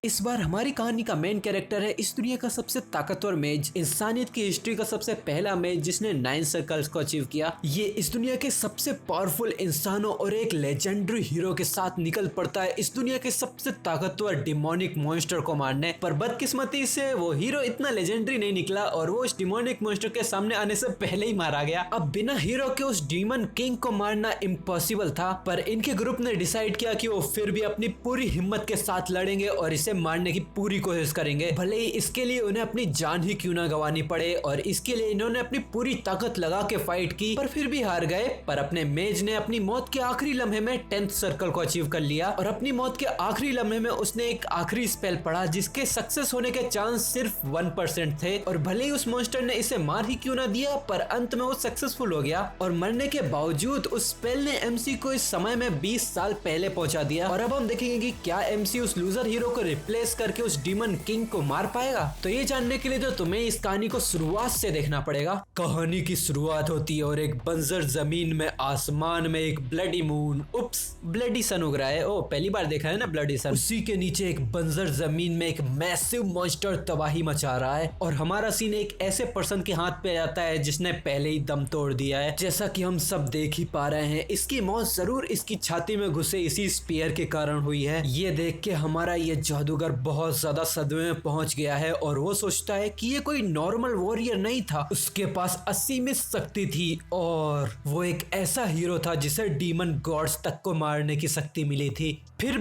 इस बार हमारी कहानी का मेन कैरेक्टर है इस दुनिया का सबसे ताकतवर मेज, इंसानियत की हिस्ट्री का सबसे पहला मेज जिसने 9 सर्कल्स को अचीव किया। ये इस दुनिया के सबसे पावरफुल इंसानों और एक लेजेंडरी हीरो के साथ निकल पड़ता है इस दुनिया के सबसे ताकतवर डिमोनिक मॉन्स्टर को मारने। पर बदकिस्मती से वो हीरो इतना लेजेंडरी नहीं निकला और वो उस डिमोनिक मॉन्स्टर के सामने आने से पहले ही मारा गया। अब बिना हीरो के उस डीमन किंग को मारना इम्पॉसिबल था, पर इनके ग्रुप ने डिसाइड किया कि वो फिर भी अपनी पूरी हिम्मत के साथ लड़ेंगे और इसे मारने की पूरी कोशिश करेंगे, भले ही इसके लिए उन्हें अपनी जान ही क्यों ना गंवानी पड़े। और इसके लिए इन्होंने अपनी पूरी ताकत लगा के फाइट की, पर फिर भी हार गए। पर अपने मेज ने अपनी मौत के आखिरी लम्हे में 10th सर्कल को अचीव कर लिया और अपनी मौत के आखिरी लम्हे में उसने एक आखिरी स्पेल पढ़ा जिसके सक्सेस होने के चांस सिर्फ 1% थे। और भले ही उस मॉन्स्टर ने इसे मार ही क्यों ना दिया, पर अंत में वो सक्सेसफुल हो गया और मरने के बावजूद उस स्पेल ने एमसी को इस समय में 20 साल पहले पहुंचा दिया। और अब हम देखेंगे कि क्या एमसी उस लूजर हीरो को रिप्लेस करके उस डीमन किंग को मार पाएगा। तो ये जानने के लिए तो तुम्हें इस कहानी को शुरुआत से देखना पड़ेगा। कहानी की शुरुआत होती है और एक बंजर जमीन में आसमान में एक ब्लडी मून, उप्स ब्लडी सन उग रहा है। ओ पहली बार देखा है ना ब्लडी सन। उसी के नीचे एक बंजर जमीन में एक मैसिव मॉन्स्टर तबाही मचा रहा है और हमारा सीन एक ऐसे पर्सन के हाथ पे आता है जिसने पहले ही दम तोड़ दिया है। जैसा कि हम सब देख ही पा रहे हैं, इसकी मौत जरूर इसकी छाती में घुसे इसी स्पीयर के कारण हुई है। ये देख के हमारा ये जादूगर बहुत ज्यादा सदमे में पहुंच गया है और वो सोचता है कि ये कोई नॉर्मल वॉरियर नहीं था, उसके पास असीमित शक्ति थी और वो एक ऐसा हीरो था जिसे डीमन गॉड्स तक को मारने की शक्ति मिली थी। फिर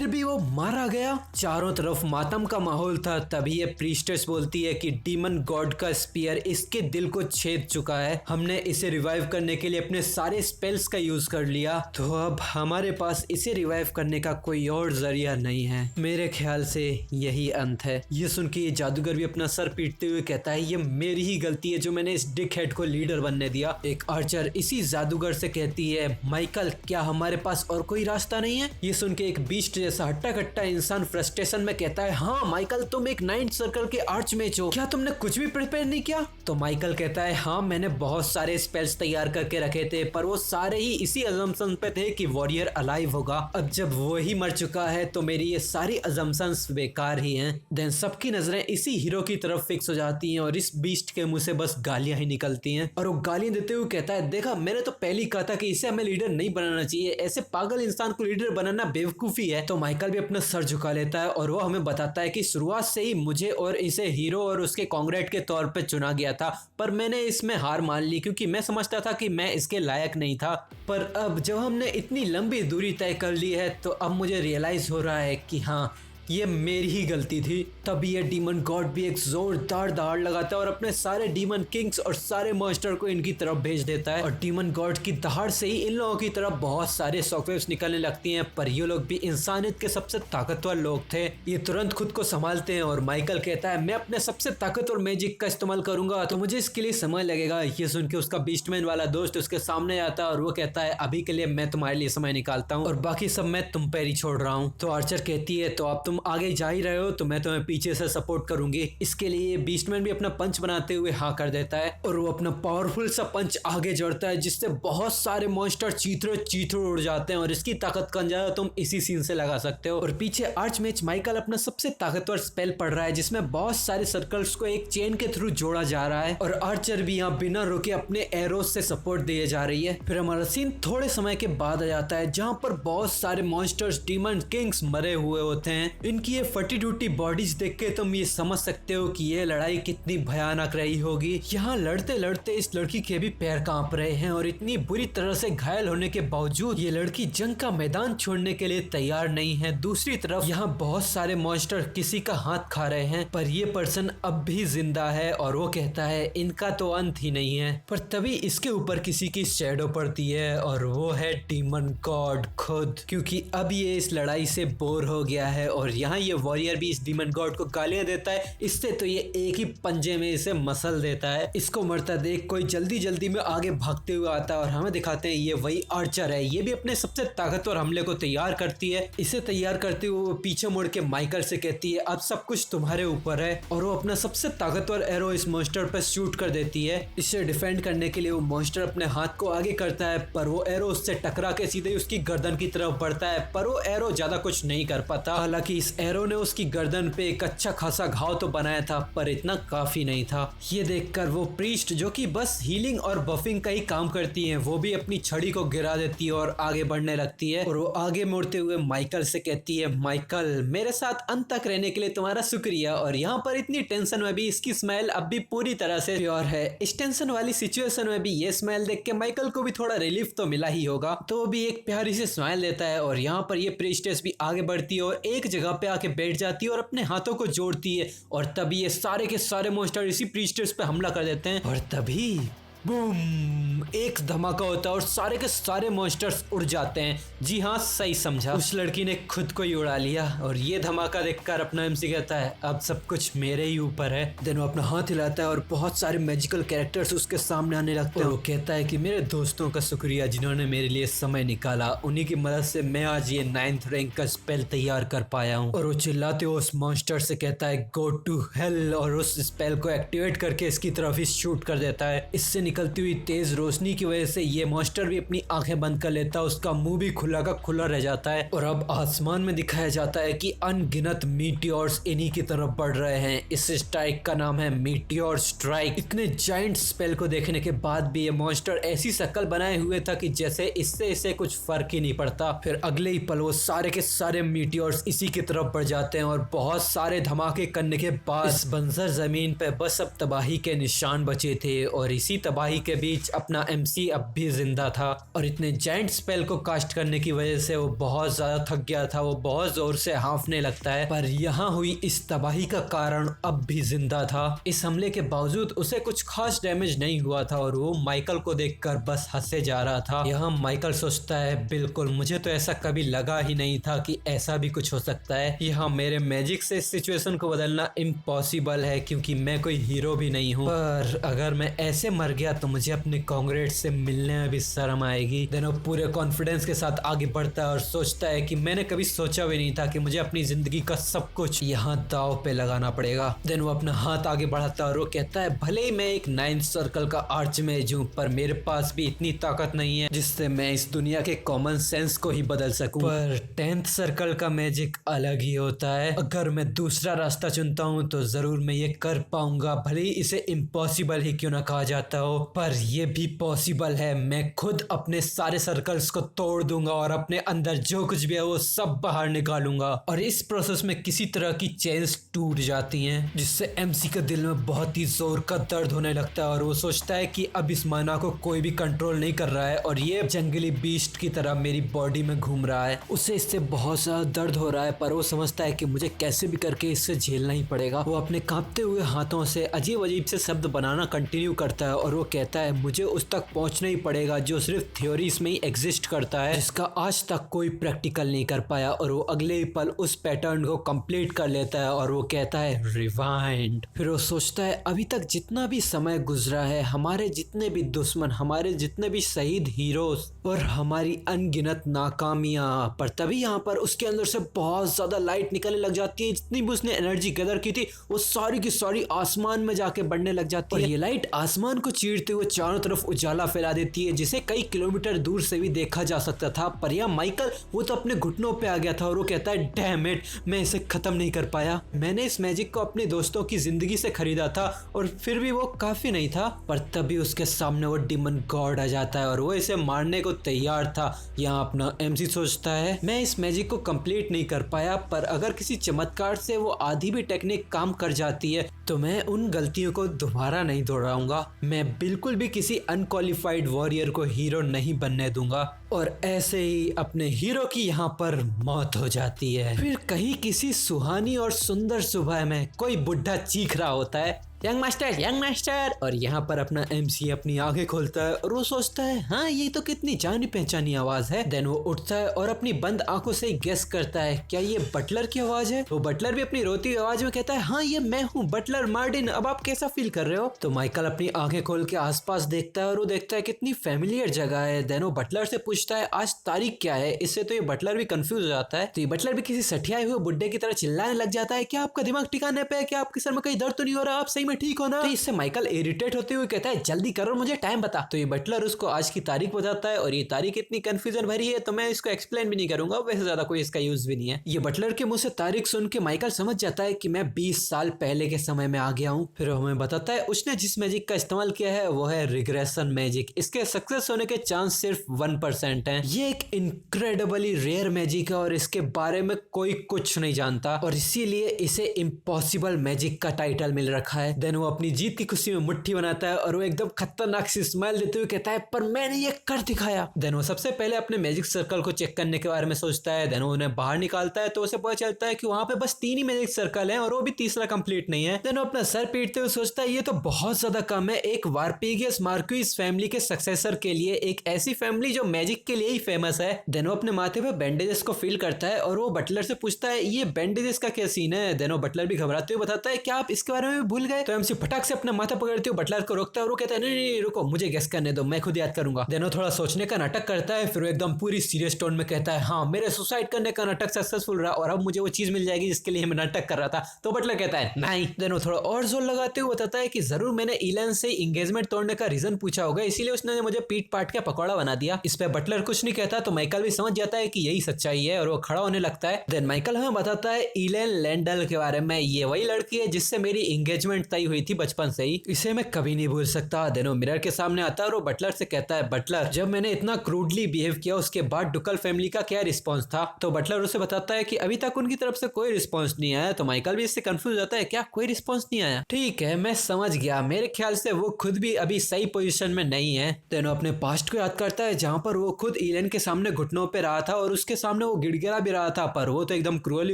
भी वो मारा गया। चारों तरफ मातम का माहौल था। तभी ये प्रीस्टेस बोलती है कि डीमन गॉड का स्पीयर इसके दिल को छेद चुका है, हमने इसे रिवाइव करने के लिए अपने सारे स्पेल्स का यूज कर लिया, तो अब हमारे पास इसे रिवाइव करने का कोई और जरिया नहीं है। मेरे ख्याल से यही अंत है। ये सुन के ये जादूगर भी अपना सर पीटते हुए कहता है ये मेरी ही गलती है जो मैंने इस डिक हेड को लीडर बनने दिया। एक आर्चर इसी जादूगर से कहती है माइकल क्या हमारे पास और कोई रास्ता नहीं है। ये सुन के एक बीस्ट जैसा हट्टा कट्टा इंसान फ्रस्ट्रेशन में कहता है हाँ माइकल तुम एक 9th सर्कल के आर्च मेज हो, क्या तुमने कुछ भी प्रिपेयर नहीं किया। तो माइकल कहता है हाँ मैंने बहुत सारे स्पेल्स तैयार करके रखे थे, पर वो सारे ही इसी अजम्पशन पे थे कि वॉरियर अलाइव होगा। अब जब वो ही मर चुका है तो मेरी ये सारी अजम्पशंस बेकार ही हैं। देन सबकी नजरें इसी हीरो की तरफ फिक्स हो जाती हैं और इस बीस्ट के मुंह से बस गालियां ही निकलती हैं। और वो गालियां देते हुए कहता है देखा मैंने तो पहले ही कहा था कि इसे हमें लीडर नहीं बनाना चाहिए, ऐसे पागल इंसान को लीडर बनाना बेवकूफी है। तो माइकल भी अपना सर झुका लेता है और वो हमें बताता है कि शुरुआत से ही मुझे और इसे हीरो और उसके कांग्रेट के तौर पे चुना गया था, पर मैंने इसमें हार मान ली क्योंकि मैं समझता था कि मैं इसके लायक नहीं था। पर अब जब हमने इतनी लंबी दूरी तय कर ली है तो अब मुझे रियलाइज हो रहा है कि हाँ ये मेरी ही गलती थी। तभी ये डीमन गॉड भी एक जोरदार दहाड़ लगाता है और अपने सारे डीमन किंग्स और सारे मॉन्स्टर को इनकी तरफ भेज देता है। और डीमन गॉड की दहाड़ से ही इन लोगों की तरफ बहुत सारे शॉकवेव्स निकलने लगती हैं, पर ये लोग भी इंसानियत के सबसे ताकतवर लोग थे। ये तुरंत खुद को संभालते हैं और माइकल कहता है मैं अपने सबसे ताकतवर मैजिक का इस्तेमाल करूंगा तो मुझे इसके लिए समय लगेगा। ये सुन के उसका बीस्टमैन वाला दोस्त उसके सामने आता है और वो कहता है अभी के लिए मैं तुम्हारे लिए समय निकालता हूँ और बाकी सब मैं तुम पर ही छोड़ रहा हूँ। तो आर्चर कहती है तो अब तुम आगे जा ही रहे हो तो मैं तुम्हें पीछे से सपोर्ट करूंगी। इसके लिए बीस्टमैन भी अपना पंच बनाते हुए हाँ कर देता है और वो अपना पावरफुल सा पंच आगे जोड़ता है जिससे बहुत सारे मॉन्स्टर चीथड़े उड़ जाते हैं और इसकी ताकत का अंदाजा तुम इसी सीन से लगा सकते हो। और पीछे आर्च मेज माइकल अपना सबसे ताकतवर स्पेल पढ़ रहा है जिसमें बहुत सारे सर्कल्स को एक चेन के थ्रू जोड़ा जा रहा है और आर्चर भी यहाँ बिना रुके अपने एरोज से सपोर्ट दिए जा रही है। फिर हमारा सीन थोड़े समय के बाद आ जाता है जहाँ पर बहुत सारे मॉन्स्टर्स डीमन किंग्स मरे हुए होते हैं। इनकी ये फटी टूटी बॉडीज देख के तुम ये समझ सकते हो कि ये लड़ाई कितनी भयानक रही होगी। यहाँ लड़ते लड़ते इस लड़की के भी पैर कांप रहे हैं और इतनी बुरी तरह से घायल होने के बावजूद ये लड़की जंग का मैदान छोड़ने के लिए तैयार नहीं है। दूसरी तरफ यहाँ बहुत सारे मॉन्स्टर किसी का हाथ खा रहे हैं, पर ये पर्सन अब भी जिंदा है और वो कहता है इनका तो अंत ही नहीं है। पर तभी इसके ऊपर किसी की शैडो पड़ती है और वो है डीमन गॉड खुद, क्योंकि अब ये इस लड़ाई से बोर हो गया है और यहाँ ये वॉरियर भी इस डीमन गॉड को गालियां देता है। इससे तो ये एक ही पंजे में इसे मसल देता है। इसको मरता देख कोई जल्दी में आगे भागते हुए आता है और हमें दिखाते हैं ये वही आर्चर है। ये भी अपने सबसे ताकतवर हमले को तैयार करती है। इसे तैयार करते हुए वो पीछे मुड़ के माइकल से कहती है अब सब कुछ तुम्हारे ऊपर है और वो अपना सबसे ताकतवर एरो इस मॉन्स्टर पर शूट कर देती है। इसे डिफेंड करने के लिए वो मॉन्स्टर अपने हाथ को आगे करता है, पर वो एरो उससे टकरा के सीधे उसकी गर्दन की तरफ बढ़ता है, पर वो एरो ज्यादा कुछ नहीं कर पाता। हालांकि इस एरो ने उसकी गर्दन पे एक अच्छा खासा घाव तो बनाया था, पर इतना काफी नहीं था। ये देखकर वो प्रीस्ट जो कि बस हीलिंग और बफिंग का ही काम करती है, वो भी अपनी छड़ी को गिरा देती है और आगे बढ़ने लगती है। और वो आगे मुड़ते हुए माइकल से कहती है, माइकल मेरे साथ अंत तक रहने के लिए तुम्हारा शुक्रिया, और यहाँ पर इतनी टेंशन में भी इसकी स्माइल अब भी पूरी तरह से प्योर है। इस टेंशन वाली सिचुएशन में भी ये स्माइल देख के माइकल को भी थोड़ा रिलीफ तो मिला ही होगा, तो वो भी एक प्यारी सी स्माइल देता है। और यहाँ पर ये प्रीस्टेस भी आगे बढ़ती है और एक जगह पे आके बैठ जाती है और अपने हाथों को जोड़ती है, और तभी ये सारे के सारे मॉन्स्टर इसी प्रीस्टेस पे हमला कर देते हैं। और तभी बूम, एक धमाका होता है और सारे के सारे मॉन्स्टर्स उड़ जाते हैं। जी हाँ, सही समझा, उस लड़की ने खुद को ही उड़ा लिया। और ये धमाका देखकर अपना एमसी कहता है, अब सब कुछ मेरे ही ऊपर है। देन वो अपना हाथ हिलाता है और बहुत सारे मैजिकल कैरेक्टर्स उसके सामने आने लगते हैं। वो कहता है कि मेरे दोस्तों का शुक्रिया जिन्होंने मेरे लिए समय निकाला, उन्हीं की मदद से मैं आज ये 9th रैंक का स्पेल तैयार कर पाया हूँ। और वो चिल्लाते हुए उस मॉन्स्टर से कहता है, गो टू हेल, और उस स्पेल को एक्टिवेट करके इसकी तरफ ही शूट कर देता है। इससे निकलती हुई तेज रोशनी की वजह से ये मॉन्स्टर भी अपनी आंखें बंद कर लेता है, उसका मुंह भी खुला का खुला रह जाता है। और अब आसमान में दिखाया जाता है कि अनगिनत मीटियोर्स इन्हीं की तरफ बढ़ रहे हैं। इस स्ट्राइक का नाम है मीटियोर स्ट्राइक। इतने जाइंट स्पेल को देखने के बाद भी ये मॉन्स्टर ऐसी शक्ल बनाए हुए था कि जैसे इससे इसे कुछ फर्क ही नहीं पड़ता। फिर अगले ही पल वो सारे के सारे मीटियोर्स इसी की तरफ बढ़ जाते हैं और बहुत सारे धमाके करने के बाद इस बंजर जमीन पे बस अब तबाही के निशान बचे थे। और इसी तबाही के बीच अपना एमसी अब भी जिंदा था, और इतने जाइंट स्पेल को कास्ट करने की वजह से वो बहुत ज्यादा थक गया था। वो बहुत जोर से हांफने लगता है, पर यहाँ हुई इस तबाही का कारण अब भी जिंदा था। इस हमले के बावजूद उसे कुछ खास डैमेज नहीं हुआ था और वो माइकल को देखकर बस हंसे जा रहा था। यहाँ माइकल सोचता है, बिल्कुल, मुझे तो ऐसा कभी लगा ही नहीं था कि ऐसा भी कुछ हो सकता है। यहाँ मेरे मैजिक से इस सिचुएशन को बदलना इम्पॉसिबल है, क्योंकि मैं कोई हीरो भी नहीं हूँ। पर अगर मैं ऐसे मर गया तो मुझे अपने कांग्रेस से मिलने में भी शर्म आएगी। देन वो पूरे कॉन्फिडेंस के साथ आगे बढ़ता है और सोचता है कि मैंने कभी सोचा भी नहीं था कि मुझे अपनी जिंदगी का सब कुछ यहाँ दाव पे लगाना पड़ेगा। देन वो अपना हाथ आगे बढ़ाता है और वो कहता है, भले ही मैं एक 9th सर्कल का आर्चमेज हूँ, पर मेरे पास भी इतनी ताकत नहीं है जिससे मैं इस दुनिया के कॉमन सेंस को ही बदल सकूं। पर 10th सर्कल का मैजिक अलग ही होता है। अगर मैं दूसरा रास्ता चुनता हूँ तो जरूर मैं ये कर पाऊंगा, भले ही इसे इम्पॉसिबल ही क्यों ना कहा जाता हो, पर ये भी पॉसिबल है। मैं खुद अपने सारे सर्कल्स को तोड़ दूंगा और अपने अंदर जो कुछ भी है वो सब बाहर निकालूंगा। और इस प्रोसेस में किसी तरह की चेन्स टूट जाती हैं, जिससे एमसी के दिल में बहुत ही जोर का दर्द होने लगता है और वो सोचता है कि अब इस माना को कोई भी कंट्रोल नहीं कर रहा है और ये जंगली बीस्ट की तरह मेरी बॉडी में घूम रहा है। उसे इससे बहुत ज्यादा दर्द हो रहा है, पर वो समझता है कि मुझे कैसे भी करके इससे झेलना ही पड़ेगा। वो अपने कांपते हुए हाथों से अजीब अजीब से शब्द बनाना कंटिन्यू करता है और वो कहता है, मुझे उस तक पहुंचना ही पड़ेगा जो सिर्फ थ्योरीज में ही एग्जिस्ट करता है, जिसका आज तक कोई प्रैक्टिकल नहीं कर पाया। और वो अगले ही पल उस पैटर्न को कंप्लीट कर लेता है और वो कहता है, रिवाइंड। फिर वो सोचता है, अभी तक जितना भी समय गुजरा है, हमारे जितने भी दुश्मन, हमारे जितने भी शहीद हीरोज और हमारी अनगिनत नाकामियां, पर तभी यहाँ पर उसके अंदर से बहुत ज्यादा लाइट निकलने लग जाती है। जितनी भी उसने एनर्जी गैदर की थी वो सारी की सारी आसमान में जाके बढ़ने लग जाती है। और ये लाइट आसमान को चीरते हुए चारों तरफ उजाला फैला देती है, जिसे कई किलोमीटर दूर से भी देखा जा सकता था। पर यह माइकल, वो तो अपने घुटनों पे आ गया था और वो कहता है, डैम इट, मैं इसे खत्म नहीं कर पाया। मैंने इस मैजिक को अपने दोस्तों की जिंदगी से खरीदा था और फिर भी वो काफी नहीं था। पर तभी उसके सामने वो डिमन गॉड आ जाता है और वो इसे मारने को तैयार था। यहाँ अपना एमसी सोचता है, मैं इस मैजिक को कंप्लीट नहीं कर पाया, पर अगर किसी चमत्कार से वो आधी भी टेक्निक काम कर जाती है तो मैं उन गलतियों को दोबारा नहीं दोहराऊंगा। मैं बिल्कुल भी किसी अनक्वालिफाइड वॉरियर को हीरो नहीं बनने दूंगा। और ऐसे ही अपने हीरो की यहाँ पर मौत हो जाती है। फिर कहीं किसी सुहानी और सुंदर सुबह में कोई बुढ़ा चीख रहा होता है, यंग मास्टर, यंग मास्टर। और यहाँ पर अपना एमसी अपनी आंखें खोलता है और वो सोचता है, हाँ, ये तो कितनी जानी पहचानी आवाज है। देन वो उठता है और अपनी बंद आंखों से गेस करता है, क्या ये बटलर की आवाज है। तो बटलर भी अपनी रोती हुई आवाज में कहता है, हाँ, ये मैं हूँ, बटलर मार्टिन, अब आप कैसा फील कर रहे हो। तो माइकल अपनी आंखें खोल के आसपास देखता है और वो देखता है कितनी फेमिलियर जगह है। देन वो बटलर से पूछता है, आज तारीख क्या है। इससे तो ये बटलर भी कंफ्यूज हो जाता है। तो ये बटलर भी किसी सठियाए हुए बुड्ढे की तरह चिल्लाने लग जाता है, क्या आपका दिमाग ठिकाने पे है, क्या आपके सर में कहीं दर्द तो नहीं हो रहा, आप सही में ठीक होना। तो इससे माइकल इरिटेट होते हुए कहता है जल्दी करो, मुझे टाइम बता। तो ये बटलर उसको आज की तारीख बताता है और ये तारीख इतनी कंफ्यूजन भरी है तो मैं इसको एक्सप्लेन भी नहीं करूंगा, वैसे ज्यादा कोई इसका यूज भी नहीं है। ये बटलर के मुंह से तारीख सुन के माइकल समझ जाता है कि मैं 20 साल पहले के समय में आ गया हूँ। फिर हमें बताता है उसने जिस मैजिक का इस्तेमाल किया है वो है रिग्रेशन मैजिक। इसके सक्सेस होने के चांस सिर्फ 1% है। ये एक इनक्रेडिबली रेयर मैजिक है और इसके बारे में कोई कुछ नहीं जानता और इसीलिए इसे इम्पॉसिबल मैजिक का टाइटल मिल रखा है। देन वो अपनी जीत की खुशी में मुट्ठी बनाता है और वो एकदम खतरनाक सी स्माइल देते हुए कहता है पर मैंने ये कर दिखाया। देन वो सबसे पहले अपने मैजिक सर्कल को चेक करने के बारे में सोचता है। देन वो उन्हें बाहर निकालता है तो उसे पता चलता है कि वहां पे बस 3 ही मैजिक सर्कल हैं और वो भी तीसरा कंप्लीट नहीं है। देन वो अपना सर पीटते हुए सोचता है ये तो बहुत ज्यादा कम है। एक वारपीगियस मार्क्विस फैमिली के सक्सेसर के लिए, एक ऐसी फैमिली जो मैजिक के लिए ही फेमस है। देन वो अपने माथे पे बैंडेजेस को फील करता है और वो बटलर से पूछता है ये बैंडेजेस का क्या सीन है। देन वो बटलर भी घबराते हुए बताता है क्या आप इसके बारे में भूल गए। तो एमसी फटाक से अपना माथा पकड़ते हुए बटलर को रोकता है और वो कहता है नहीं नहीं रुको, मुझे गेस करने दो, मैं खुद याद करूंगा। देन वो थोड़ा सोचने का नाटक करता है, फिर वो एकदम पूरी सीरियस टोन में कहता है हाँ मेरे सुसाइड करने का नाटक सक्सेसफुल रहा और अब मुझे वो चीज मिल जाएगी जिसके लिए मैं नाटक कर रहा था। तो बटलर कहता है नहीं। देन वो थोड़ा और जोर लगाते हुए बताता है कि जरूर मैंने इलन से एंगेजमेंट तोड़ने का रीजन पूछा होगा, इसीलिए उसने मुझे पीट पाट के पकौड़ा बना दिया। इस पे बटलर कुछ नहीं कहता तो माइकल भी समझ जाता है कि यही सच्चाई है और वो खड़ा होने लगता है। देन माइकल हमें बताता है इलेन लैंडल के बारे में। ये वही लड़की है जिससे मेरी एंगेजमेंट तय हुई थी बचपन से ही, इसे मैं कभी नहीं भूल सकता। देन वो मिरर के सामने आता है और वो बटलर से कहता है बटलर जब मैंने इतना क्रूडली बिहेव किया उसके बाद डुकल फैमिली का क्या रिस्पॉन्स था। तो बटलर उसे बताता है कि अभी तक उनकी तरफ से कोई रिस्पॉन्स नहीं आया। तो माइकल भी इससे कंफ्यूज होता है क्या कोई रिस्पॉन्स नहीं आया, ठीक है मैं समझ गया, मेरे ख्याल से वो खुद भी अभी सही पोजीशन में नहीं है। देन वो अपने पास्ट को याद करता है जहां पर वो खुद इलेन के सामने घुटनों पे रहा था और उसके सामने वो गिड़गिड़ा भी रहा था, पर वो तो एकदम क्रूअली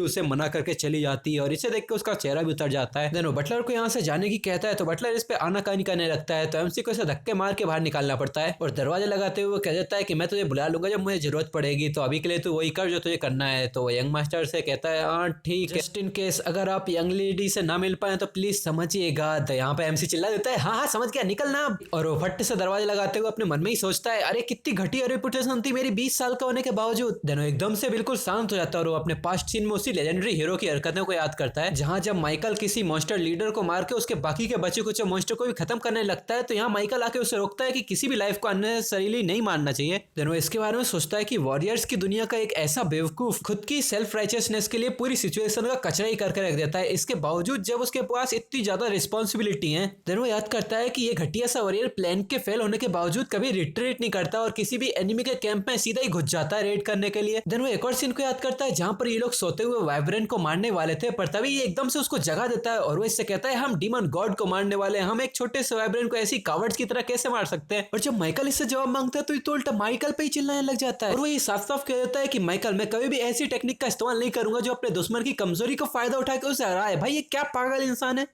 उसे मना करके चली जाती है और इसे देख के उसका चेहरा भी उतर जाता है। देन वो बटलर को यहाँ से जाने की कहता है तो बटलर इस पे आनाकानी करने लगता है तो एमसी को इसे धक्के मार के बाहर निकालना पड़ता है और दरवाजा लगाते हुए कह देता है कि मैं तुझे बुला लूंगा जब मुझे जरूरत पड़ेगी, तो अभी के लिए तू वही कर जो तुझे करना है। तो वो यंग मास्टर से कहता है हाँ ठीक है, जस्ट इन केस अगर आप यंग लेडी से ना मिल पाए तो प्लीज समझिएगा। तो यहाँ पे एमसी चिल्ला देता है हाँ हाँ समझ गया निकलना। और वो फट से दरवाजा लगाते हुए अपने मन में ही सोचता है अरे कितनी घटिया रेपुटेशन थी मेरी 20 साल का होने के बावजूद। देन वो एकदम से बिल्कुल शांत हो जाता है और वो अपने पास्ट सीन में उसी लेजेंडरी हीरो की हरकतों को याद करता है जहां जब माइकल किसी मॉन्स्टर लीडर को मार के उसके बाकी के बचे कुछ मॉन्स्टर को भी खत्म करने लगता है। तो यहाँ माइकल आके उसे रोकता है कि किसी भी लाइफ को अननेसेसरीली नहीं मारना चाहिए। देन वो इसके बारे में सोचता है कि वॉरियर्स की दुनिया का एक ऐसा बेवकूफ खुद की सेल्फ राइचियसनेस के लिए पूरी सिचुएशन का कचरा ही करके रख देता है, इसके बावजूद जब उसके पास इतनी ज्यादा रिस्पॉन्सिबिलिटी है। देन वो याद करता है कि ये घटिया सा वॉरियर प्लान के फेल होने के बावजूद कभी रिट्रीट नहीं करता और किसी भी एनिमी के कैंप में सीधा ही घुस जाता है रेड करने के लिए। देन वो एक और सीन को याद करता है जहां पर ये लोग सोते हुए वाइब्रेंट को मारने वाले थे, पर तभी ये एकदम से उसको जगा देता है और वो इससे कहता है हम डीमन गॉड को मारने वाले हैं, हम एक छोटे से वाइब्रेंट को ऐसी कावर्ड्स की तरह कैसे मार सकते हैं। और जब माइकल इससे जवाब मांगता है तो ये तो उल्टा माइकल पे ही चिल्लाने लग जाता है और वो ये साफ साफ कह देता है कि माइकल मैं कभी भी ऐसी टेक्निक का इस्तेमाल नहीं करूंगा जो अपने दुश्मन की कमजोरी को फायदा उठा के उसे हराए। भाई ये क्या पागल इंसान है।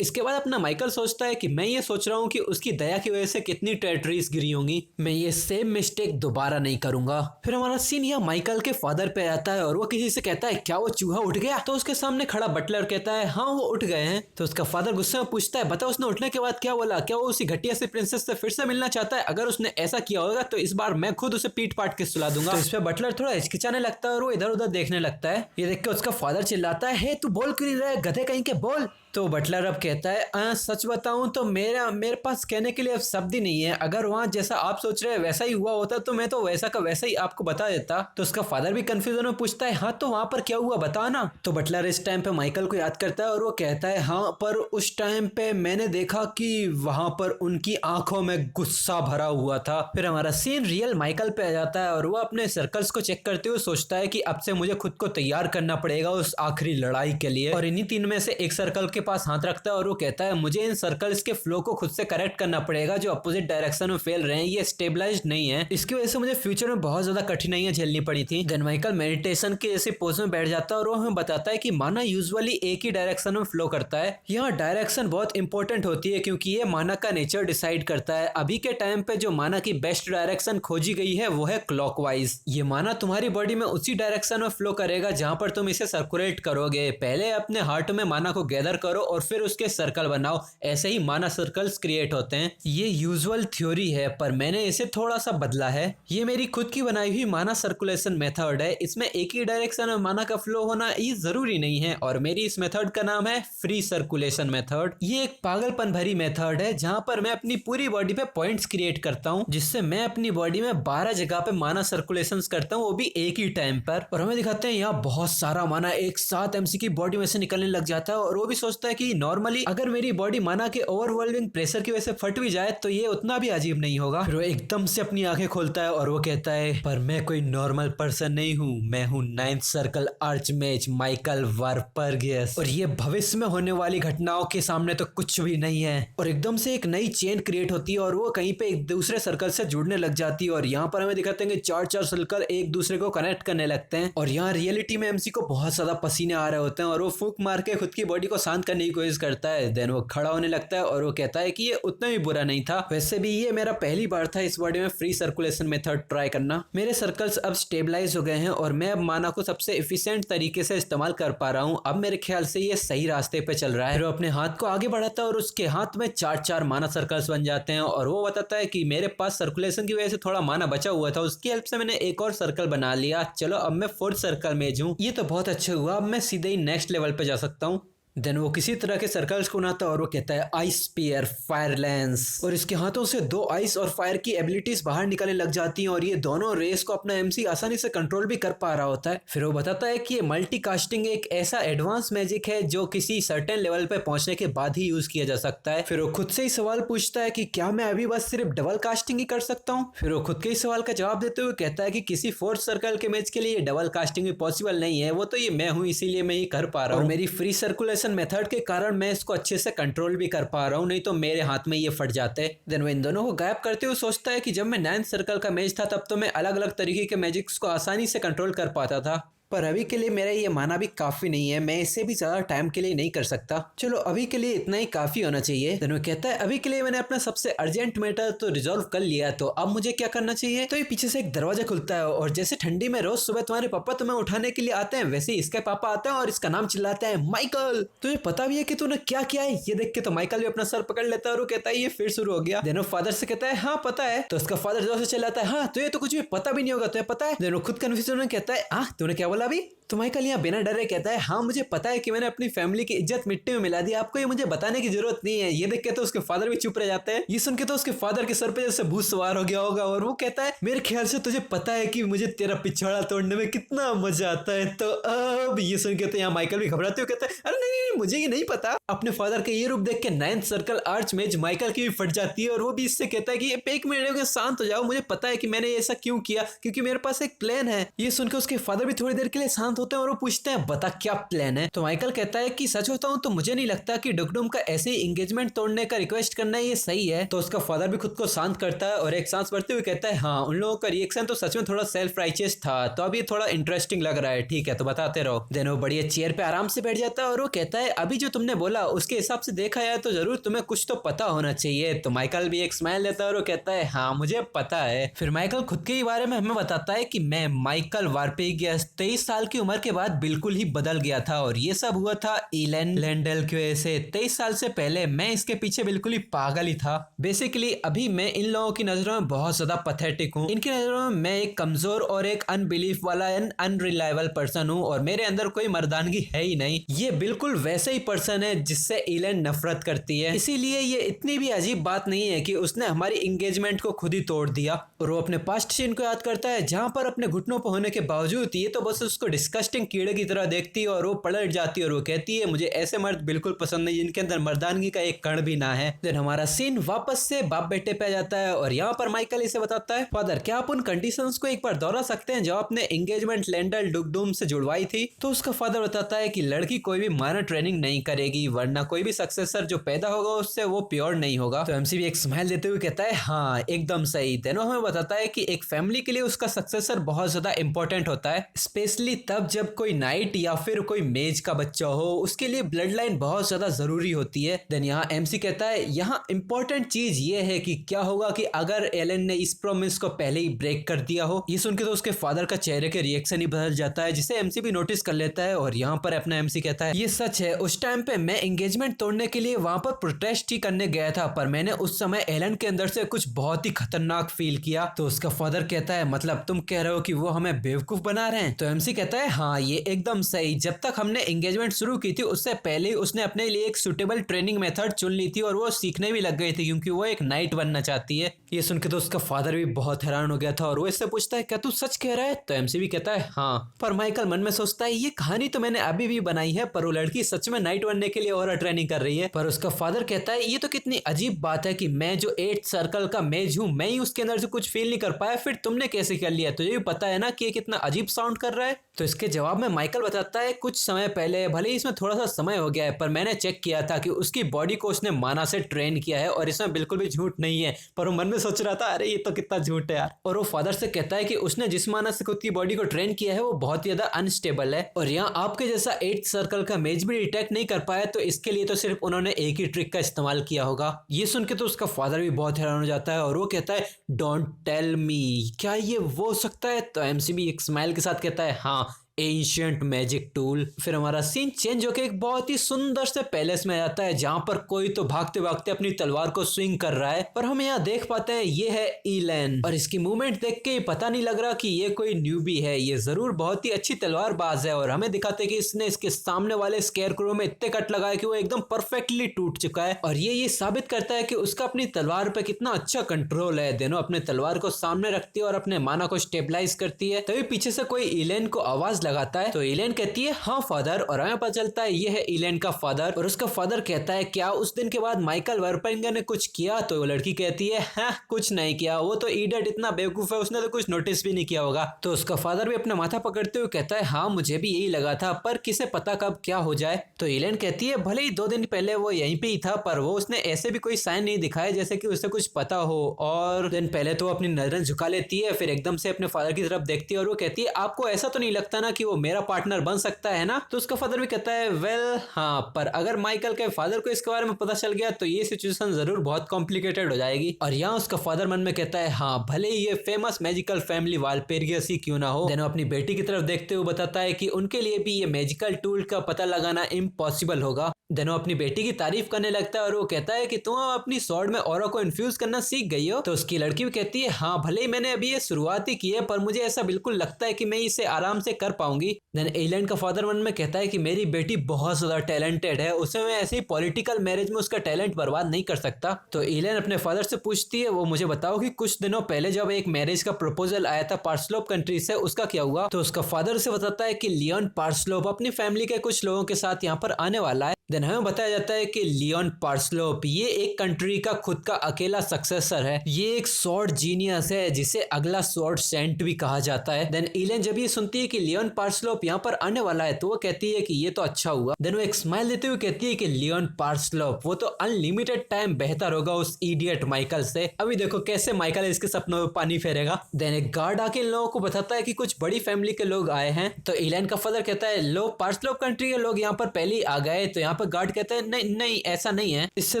इसके बाद अपना माइकल सोचता है कि मैं ये सोच रहा हूँ कि उसकी दया की वजह से कितनी टेरिटरीज गिरी होंगी, मैं ये सेम मिस्टेक दोबारा नहीं करूंगा। फिर हमारा सीन यहाँ माइकल के फादर पे आता है और वो किसी से कहता है क्या वो चूहा उठ गया। तो उसके सामने खड़ा बटलर कहता है हाँ वो उठ गए हैं। तो उसका फादर गुस्से में पूछता है बता उसने उठने के बाद क्या बोला, क्या वो उसी घटिया से प्रिंसेस से फिर से मिलना चाहता है, अगर उसने ऐसा किया होगा तो इस बार मैं खुद उसे पीट पाट के सुला दूंगा। तो इस पे बटलर थोड़ा हिचकिचाने लगता है और वो इधर उधर देखने लगता है। ये देख के उसका फादर चिल्लाता है तू बोल क्यों नहीं रहा है गधे कहीं के, बोल। तो बटलर अब कहता है सच बताऊं तो मेरे पास कहने के लिए अब शब्द ही नहीं है, अगर वहां जैसा आप सोच रहे हैं वैसा ही हुआ होता तो मैं तो वैसा का वैसा ही आपको बता देता। तो उसका फादर भी कंफ्यूजन में पूछता है हाँ तो वहां पर क्या हुआ बता ना। तो बटलर इस टाइम पे माइकल को याद करता है और वो कहता है हाँ पर उस टाइम पे मैंने देखा कि वहां पर उनकी आंखों में गुस्सा भरा हुआ था। फिर हमारा सीन रियल माइकल पे आ जाता है और वो अपने सर्कल्स को चेक करते हुए सोचता है कि अब से मुझे खुद को तैयार करना पड़ेगा उस आखिरी लड़ाई के लिए। और इन्हीं 3 में से एक सर्कल के पास हाथ रखता है और वो कहता है मुझे इन सर्कल्स के फ्लो को खुद से करेक्ट करना पड़ेगा जो अपोजिट डायरेक्शन में फैल रहे हैं, ये स्टेबलाइज्ड नहीं है, इसकी वजह से मुझे फ्यूचर में बहुत ज्यादा कठिनाइयां झेलनी पड़ी थी। देन माइकल मेडिटेशन के ऐसे पोज में बैठ जाता है और वो हमें बताता है कि माना यूजुअली एक ही डायरेक्शन में फ्लो करता है। यहाँ डायरेक्शन बहुत इंपॉर्टेंट होती है क्योंकि ये माना का नेचर डिसाइड करता है। अभी के टाइम पे जो माना की बेस्ट डायरेक्शन खोजी गई है वो है क्लॉकवाइज। ये माना तुम्हारी बॉडी में उसी डायरेक्शन में फ्लो करेगा जहां पर तुम इसे सर्कुलेट करोगे। पहले अपने हार्ट में माना को गैदर करो करो और फिर उसके सर्कल बनाओ, ऐसे ही माना सर्कल्स क्रिएट होते हैं। ये यूजुअल थ्योरी है पर मैंने इसे थोड़ा सा बदला है। ये मेरी खुद की बनाई हुई माना सर्कुलेशन मेथड है। इसमें एक ही डायरेक्शन में माना का फ्लो होना ये जरूरी नहीं है और मेरी इस मेथड का नाम है फ्री सर्कुलेशन मेथड। ये एक पागलपन भरी मेथड है जहां पर मैं अपनी पूरी बॉडी पे पॉइंट्स क्रिएट करता हूं, जिससे मैं अपनी बॉडी में 12 जगह पे माना सर्कुलेशन करता हूं, वो भी एक ही टाइम पर। और हमें दिखाते हैं यहाँ बहुत सारा माना एक साथ एमसी की बॉडी में से निकलने लग जाता है और वो भी सोचता है कि नॉर्मली अगर मेरी बॉडी माना के ओवरवेलमिंग प्रेशर की वजह से फट भी जाए तो ये उतना भी अजीब नहीं होगा। फिर वो एकदम से अपनी आंखें खोलता है और वो कहता है पर मैं कोई नॉर्मल पर्सन नहीं हूँ, मैं हूँ 9th सर्कल आर्चमेज माइकल वारपर्गियस और ये भविष्य में होने वाली घटनाओं के सामने तो कुछ भी नहीं है। और एकदम से एक नई चेन क्रिएट होती है और वो कहीं पे एक दूसरे सर्कल से जुड़ने लग जाती है और यहाँ पर हमें दिखाते हैं कि 4 सर्कल एक दूसरे को कनेक्ट करने लगते हैं। और यहाँ रियलिटी में एमसी को बहुत ज्यादा पसीने आ रहे होते हैं और वो फूंक मार के खुद की बॉडी को शांत करने की कोशिश करता है। देन वो खड़ा होने लगता है और वो कहता है कि ये उतना भी बुरा नहीं था, वैसे भी ये मेरा पहली बार था इस बॉडी में फ्री सर्कुलेशन मेथड ट्राई करना। मेरे सर्कल्स अब स्टेबलाइज हो गए हैं और मैं अब माना को सबसे एफिशिएंट तरीके से इस्तेमाल कर पा रहा हूँ। अब मेरे ख्याल से ये सही रास्ते पे चल रहा है। वो अपने हाथ को आगे बढ़ाता है और उसके हाथ में 4 माना सर्कल्स बन जाते हैं और वो बताता है कि मेरे पास सर्कुलेशन की वजह से थोड़ा माना बचा हुआ था, उसकी हेल्प से मैंने एक और सर्कल बना लिया। चलो अब मैं 4th सर्कल में हूँ, ये तो बहुत अच्छा हुआ, अब मैं सीधे ही नेक्स्ट लेवल पे जा सकता हूँ। देन वो किसी तरह के सर्कल्स को बनाता है और वो कहता है आइस स्पीयर फायर लेंस और इसके हाथों से 2 आइस और फायर की एबिलिटीज बाहर निकलने लग जाती हैं और ये दोनों रेस को अपना एमसी आसानी से कंट्रोल भी कर पा रहा होता है। फिर वो बताता है कि ये मल्टीकास्टिंग एक ऐसा एडवांस मैजिक है जो किसी सर्टेन लेवल पे पहुंचने के बाद ही यूज किया जा सकता है। फिर वो खुद से ही सवाल पूछता है कि क्या मैं अभी बस सिर्फ डबल कास्टिंग ही कर सकता हूँ। फिर वो खुद के ही सवाल का जवाब देते हुए कहता है कि किसी 4th सर्कल के मैच के लिए डबल कास्टिंग भी पॉसिबल नहीं है, वो तो ये मैं हूँ इसीलिए मैं ही कर पा रहा हूँ। मेरी फ्री सर्कुलेशन मेथड के कारण मैं इसको अच्छे से कंट्रोल भी कर पा रहा हूँ, नहीं तो मेरे हाथ में ये फट जाते। देन वो इन दोनों को गायब करते हुए सोचता है कि जब मैं 9th सर्कल का मैच था तब तो मैं अलग अलग तरीके के मैजिक्स को आसानी से कंट्रोल कर पाता था, पर अभी के लिए मेरा ये माना भी काफी नहीं है, मैं इससे भी ज्यादा टाइम के लिए नहीं कर सकता। चलो अभी के लिए इतना ही काफी होना चाहिए। देन वो कहता है अभी के लिए मैंने अपना सबसे अर्जेंट मैटर तो रिजॉल्व कर लिया, तो अब मुझे क्या करना चाहिए। तो ये पीछे से एक दरवाजा खुलता है और जैसे ठंडी में रोज सुबह तुम्हारे पापा तुम्हें उठाने के लिए आते हैं, वैसे ही इसके पापा आते हैं और इसका नाम चिल्लाते हैं माइकल, तुझे पता भी है कि तूने क्या किया है। ये देख के तो माइकल भी अपना सर पकड़ लेता है और वो कहता है ये फिर शुरू हो गया। देन वो फादर से कहता है हाँ पता है। तो उसका फादर जोर से चिल्लाता है हाँ तुझे तो कुछ भी पता भी नहीं होगा, तुझे पता है। देन वो खुद कंफ्यूजन में कहता है हाँ तूने क्या बोला अभी। तो माइकल यहाँ बिना डरे कहता है हाँ मुझे पता है कि मैंने अपनी फैमिली की इज्जत मिट्टी में मिला दी, आपको ये मुझे बताने की जरूरत नहीं है। ये देख के तो उसके फादर भी चुप रह जाते हैं। ये सुन के तो उसके फादर के सर पे जैसे भूत सवार हो गया होगा और वो कहता है मेरे ख्याल से तुझे पता है कि मुझे तेरा पिछवाड़ा तोड़ने में कितना मजा आता है। तो अब ये सुन के तो यहाँ माइकल भी घबराते हुए कहता है अरे नहीं मुझे ये नहीं पता। अपने फादर का ये रूप देख के 9th सर्कल आर्चमेज माइकल की भी फट जाती है और वो भी इससे कहता है कि एक मिनट शांत हो जाओ, मुझे पता है कि मैंने ऐसा क्यों किया, क्योंकि मेरे पास एक प्लान है। ये सुनकर उसके फादर भी थोड़ी देर के लिए शांत होते हैं और वो पूछते हैं बता क्या प्लान है। तो माइकल कहता है कि सच होता हूँ तो मुझे नहीं लगता कि डुगडुम का ऐसे ही एंगेजमेंट तोड़ने का रिक्वेस्ट करना ये सही है। तो उसका फादर भी खुद को शांत करता है और एक सांस भरते हुए कहता है हाँ उन लोगों का रिएक्शन तो सच में थोड़ा सेल्फ राइचियस था, तो अब ये थोड़ा इंटरेस्टिंग लग रहा है, ठीक है तो बताते रहो। देन वो बढ़िया चेयर पे आराम से बैठ जाता है और वो कहता है अभी जो तुमने बोला उसके हिसाब से देखा जाए तो जरूर तुम्हें कुछ तो पता होना चाहिए। तो माइकल भी एक स्माइल देता है और वो कहता है हाँ मुझे पता है। फिर माइकल खुद के बारे में हमें बताता है कि मैं माइकल वारपेगियस 23 साल की उम्र के बाद बिल्कुल ही बदल गया था और ये सब हुआ था इलेन लेंडल की वजह से। 23 साल से पहले मैं इसके पीछे बिल्कुल ही पागल ही था। बेसिकली अभी मैं इन लोगों की नजरों में बहुत ज्यादा पैथेटिक हूँ, इनकी नजरों में मैं एक कमजोर और एक अनबिलीफ वाला एंड अनरिलायबल पर्सन हूँ और मेरे अंदर कोई मर्दानगी है ही नहीं। ये बिल्कुल वैसे ही पर्सन है जिससे इलेन नफरत करती है, इसीलिए ये इतनी भी अजीब बात नहीं है कि उसने हमारी एंगेजमेंट को खुद ही तोड़ दिया। और वो अपने पास्ट सीन को याद करता है जहाँ पर अपने घुटनों पर होने के बावजूद ये तो बस उसको डिस्कस्टिंग कीड़े की तरह देखती है और वो पलट जाती है और वो कहती है मुझे ऐसे मर्द बिल्कुल पसंद नहीं जिनके अंदर मर्दानगी का एक कण भी ना है। देन हमारा सीन वापस से बाप बेटे पे जाता है और यहाँ पर माइकल इसे बताता है फादर क्या आप उन कंडीशंस को एक बार दोहरा सकते हैं जो आपने एंगेजमेंट लेंडल डुगडुम से जुड़वाई थी। तो उसका फादर बताता है कि लड़की कोई भी माइनर ट्रेनिंग नहीं करेगी वरना कोई भी सक्सेसर जो पैदा होगा उससे वो प्योर नहीं होगा। तो एमसी भी एक स्माइल देते हुए कहता है हाँ एकदम सही। देन हमें बताता है कि एक फैमिली के लिए उसका सक्सेसर बहुत ज्यादा इंपॉर्टेंट होता है, स्पेशली तब जब कोई नाइट या फिर कोई मेज का बच्चा हो, उसके लिए ब्लड लाइन बहुत ज्यादा जरूरी होती है। देन यहाँ एमसी कहता है यहाँ इंपॉर्टेंट चीज ये है कि क्या होगा कि अगर एलन ने इस प्रॉमिस को पहले ही ब्रेक कर दिया हो। ये सुन के तो उसके फादर का चेहरे के रिएक्शन ही बदल जाता है, जिसे एमसी भी नोटिस कर लेता है। और यहाँ पर अपना एमसी कहता है ये सच है, उस टाइम पे मैं एंगेजमेंट तोड़ने के लिए वहां पर प्रोटेस्ट ही करने गया था, पर मैंने उस समय एलन के अंदर से कुछ बहुत ही खतरनाक फील किया। तो उसका फादर कहता है मतलब तुम कह रहे हो कि वो हमें बेवकूफ बना रहे हैं? तो एमसी कहता है हाँ ये एकदम सही, जब तक हमने एंगेजमेंट शुरू की थी उससे पहले ही उसने अपने लिए एक सुटेबल ट्रेनिंग मेथड चुन ली थी और वो सीखने भी लग गई थी क्योंकि वो एक नाइट बनना चाहती है। ये सुन के तो उसका फादर भी बहुत हैरान हो गया था और वो इससे पूछता है क्या तू सच कह रहा है? तो एमसी भी कहता है हाँ। पर माइकल मन में सोचता है ये कहानी तो मैंने अभी भी बनाई है, पर वो लड़की सच में नाइट बनने के लिए और ट्रेनिंग कर रही है। पर उसका फादर कहता है ये तो कितनी अजीब बात है कि मैं जो 8 सर्कल का मेज हूँ मैं ही उसके अंदर से कुछ फील नहीं कर पाया, फिर तुमने कैसे कर लिया? तुझे भी पता है ना कि ये कितना अजीब साउंड कर रहा है। तो इसके जवाब में माइकल बताता है कुछ समय पहले, भले ही इसमें थोड़ा सा समय हो गया है, पर मैंने चेक किया था कि उसकी बॉडी को उसने माना से ट्रेन किया है और इसमें बिल्कुल भी झूठ नहीं है। पर वो मन में सोच रहा था अरे ये तो कितना झूठ है यार। और वो फादर से कहता है कि उसने जिस माना से खुद की बॉडी को ट्रेन किया है वो बहुत ज्यादा अनस्टेबल है और यहाँ आपके जैसा 8 सर्कल का मेज भी डिटेक्ट नहीं कर पाया, तो इसके लिए तो सिर्फ उन्होंने एक ही ट्रिक का इस्तेमाल किया होगा। ये सुन के तो उसका फादर भी बहुत हैरान हो जाता है और वो कहता है डोंट टेल मी, क्या ये वो हो सकता है? तो एमसी भी एक स्माइल के साथ कहता है हाँ एंशिएंट मैजिक टूल। फिर हमारा सीन चेंज होकर एक बहुत ही सुंदर से पैलेस में आता है जहां पर कोई तो भागते भागते अपनी तलवार को स्विंग कर रहा है और हम यहाँ देख पाते हैं ये है इलेन और इसकी मूवमेंट देख के पता नहीं लग रहा कि ये कोई न्यूबी है, ये जरूर बहुत ही अच्छी तलवारबाज है। और हमें दिखाते कि इसने इसके सामने वाले स्केयरक्रो में इतने कट लगाए कि वो एकदम परफेक्टली टूट चुका है और ये साबित करता है कि उसका अपनी तलवार पे कितना अच्छा कंट्रोल है। दोनों अपने तलवार को सामने रखती है और अपने माना को स्टेबलाइज करती है। तभी पीछे से कोई इलेन को आवाज लगाता है तो इलेन कहती है हाँ फादर, और हमें पता चलता है ये है इलेन का फादर। और उसका फादर कहता है क्या उस दिन के बाद माइकल वर्पेंगर ने कुछ किया? तो वो लड़की कहती है हाँ कुछ नहीं किया, वो तो इडियट इतना बेवकूफ है, उसने तो कुछ नोटिस भी नहीं किया होगा। तो उसका फादर भी अपना माथा पकड़ते हुए कहता है हाँ मुझे भी यही लगा था, पर किसे पता कब क्या हो जाए। तो इलेन कहती है भले ही 2 दिन पहले वो यहीं पे ही था, पर वो उसने ऐसे भी कोई साइन नहीं दिखाया जैसे कि उसे कुछ पता हो। और दिन पहले तो वो अपनी नजरें झुका लेती है, फिर एकदम से अपने फादर की तरफ देखती है और वो कहती है आपको ऐसा तो नहीं लगता ना कि वो मेरा पार्टनर बन सकता है ना? तो उसका फादर भी कहता है वेल हाँ, पर अगर माइकल के फादर को इसके बारे में पता चल गया तो ये सिचुएशन जरूर बहुत कॉम्प्लिकेटेड हो जाएगी। और यहाँ उसका फादर मन में कहता है हाँ भले ही ये फेमस मैजिकल फैमिली वालपेरियस ही क्यों ना हो। देन अपनी बेटी की तरफ देखते हुए बताता है कि उनके लिए भी ये मैजिकल टूल का पता लगाना इम्पॉसिबल होगा। देन अपनी बेटी की तारीफ करने लगता है और वो कहता है कि तुम अपनी स्वॉर्ड में ऑरा को इन्फ्यूज करना सीख गई हो। तो उसकी लड़की भी कहती है हाँ भले ही मैंने अभी ये शुरुआत ही की है, पर मुझे ऐसा बिल्कुल लगता है कि मैं इसे आराम से कर पाऊंगी। देन एलन का फादर मन में कहता है कि मेरी बेटी बहुत ज्यादा टैलेंटेड है, उसे मैं ऐसे ही पॉलिटिकल मैरिज में उसका टैलेंट बर्बाद नहीं कर सकता। तो एलन अपने फादर से पूछती है वो मुझे बताओ कि कुछ दिनों पहले जब एक मैरिज का प्रपोजल आया था पार्सलोप कंट्री से, उसका क्या हुआ? तो उसका फादर उसे बताता है कि लियोन पार्सलोप अपनी फैमिली के कुछ लोगों के साथ यहाँ पर आने वाला है। देन हमें बताया जाता है कि लियोन पार्सलोप ये एक कंट्री का खुद का अकेला सक्सेसर है, ये एक स्वॉर्ड जीनियस है जिसे अगला स्वॉर्ड सेंट भी कहा जाता है। देन एलन जब ये सुनती है कि लियोन पार्सलोप यहाँ पर आने वाला है तो वो कहती है कि ये तो अच्छा हुआ। देन वो एक स्माइल देते हुए कहती है कि लियोन पार्सलोप वो तो अनलिमिटेड टाइम बेहतर होगा उस इडियट माइकल से। अभी देखो कैसे माइकल इसके सपनों में पानी फेरेगा। देन एक गार्ड आके इन लोगों को बताता है कि कुछ बड़ी फैमिली के लोग आए हैं। तो एलन का फादर कहता है लो पार्सलोप कंट्री के लोग यहाँ पर पहले ही आ गए। तो यहाँ पर गार्ड कहता है नहीं नहीं ऐसा नहीं है। इससे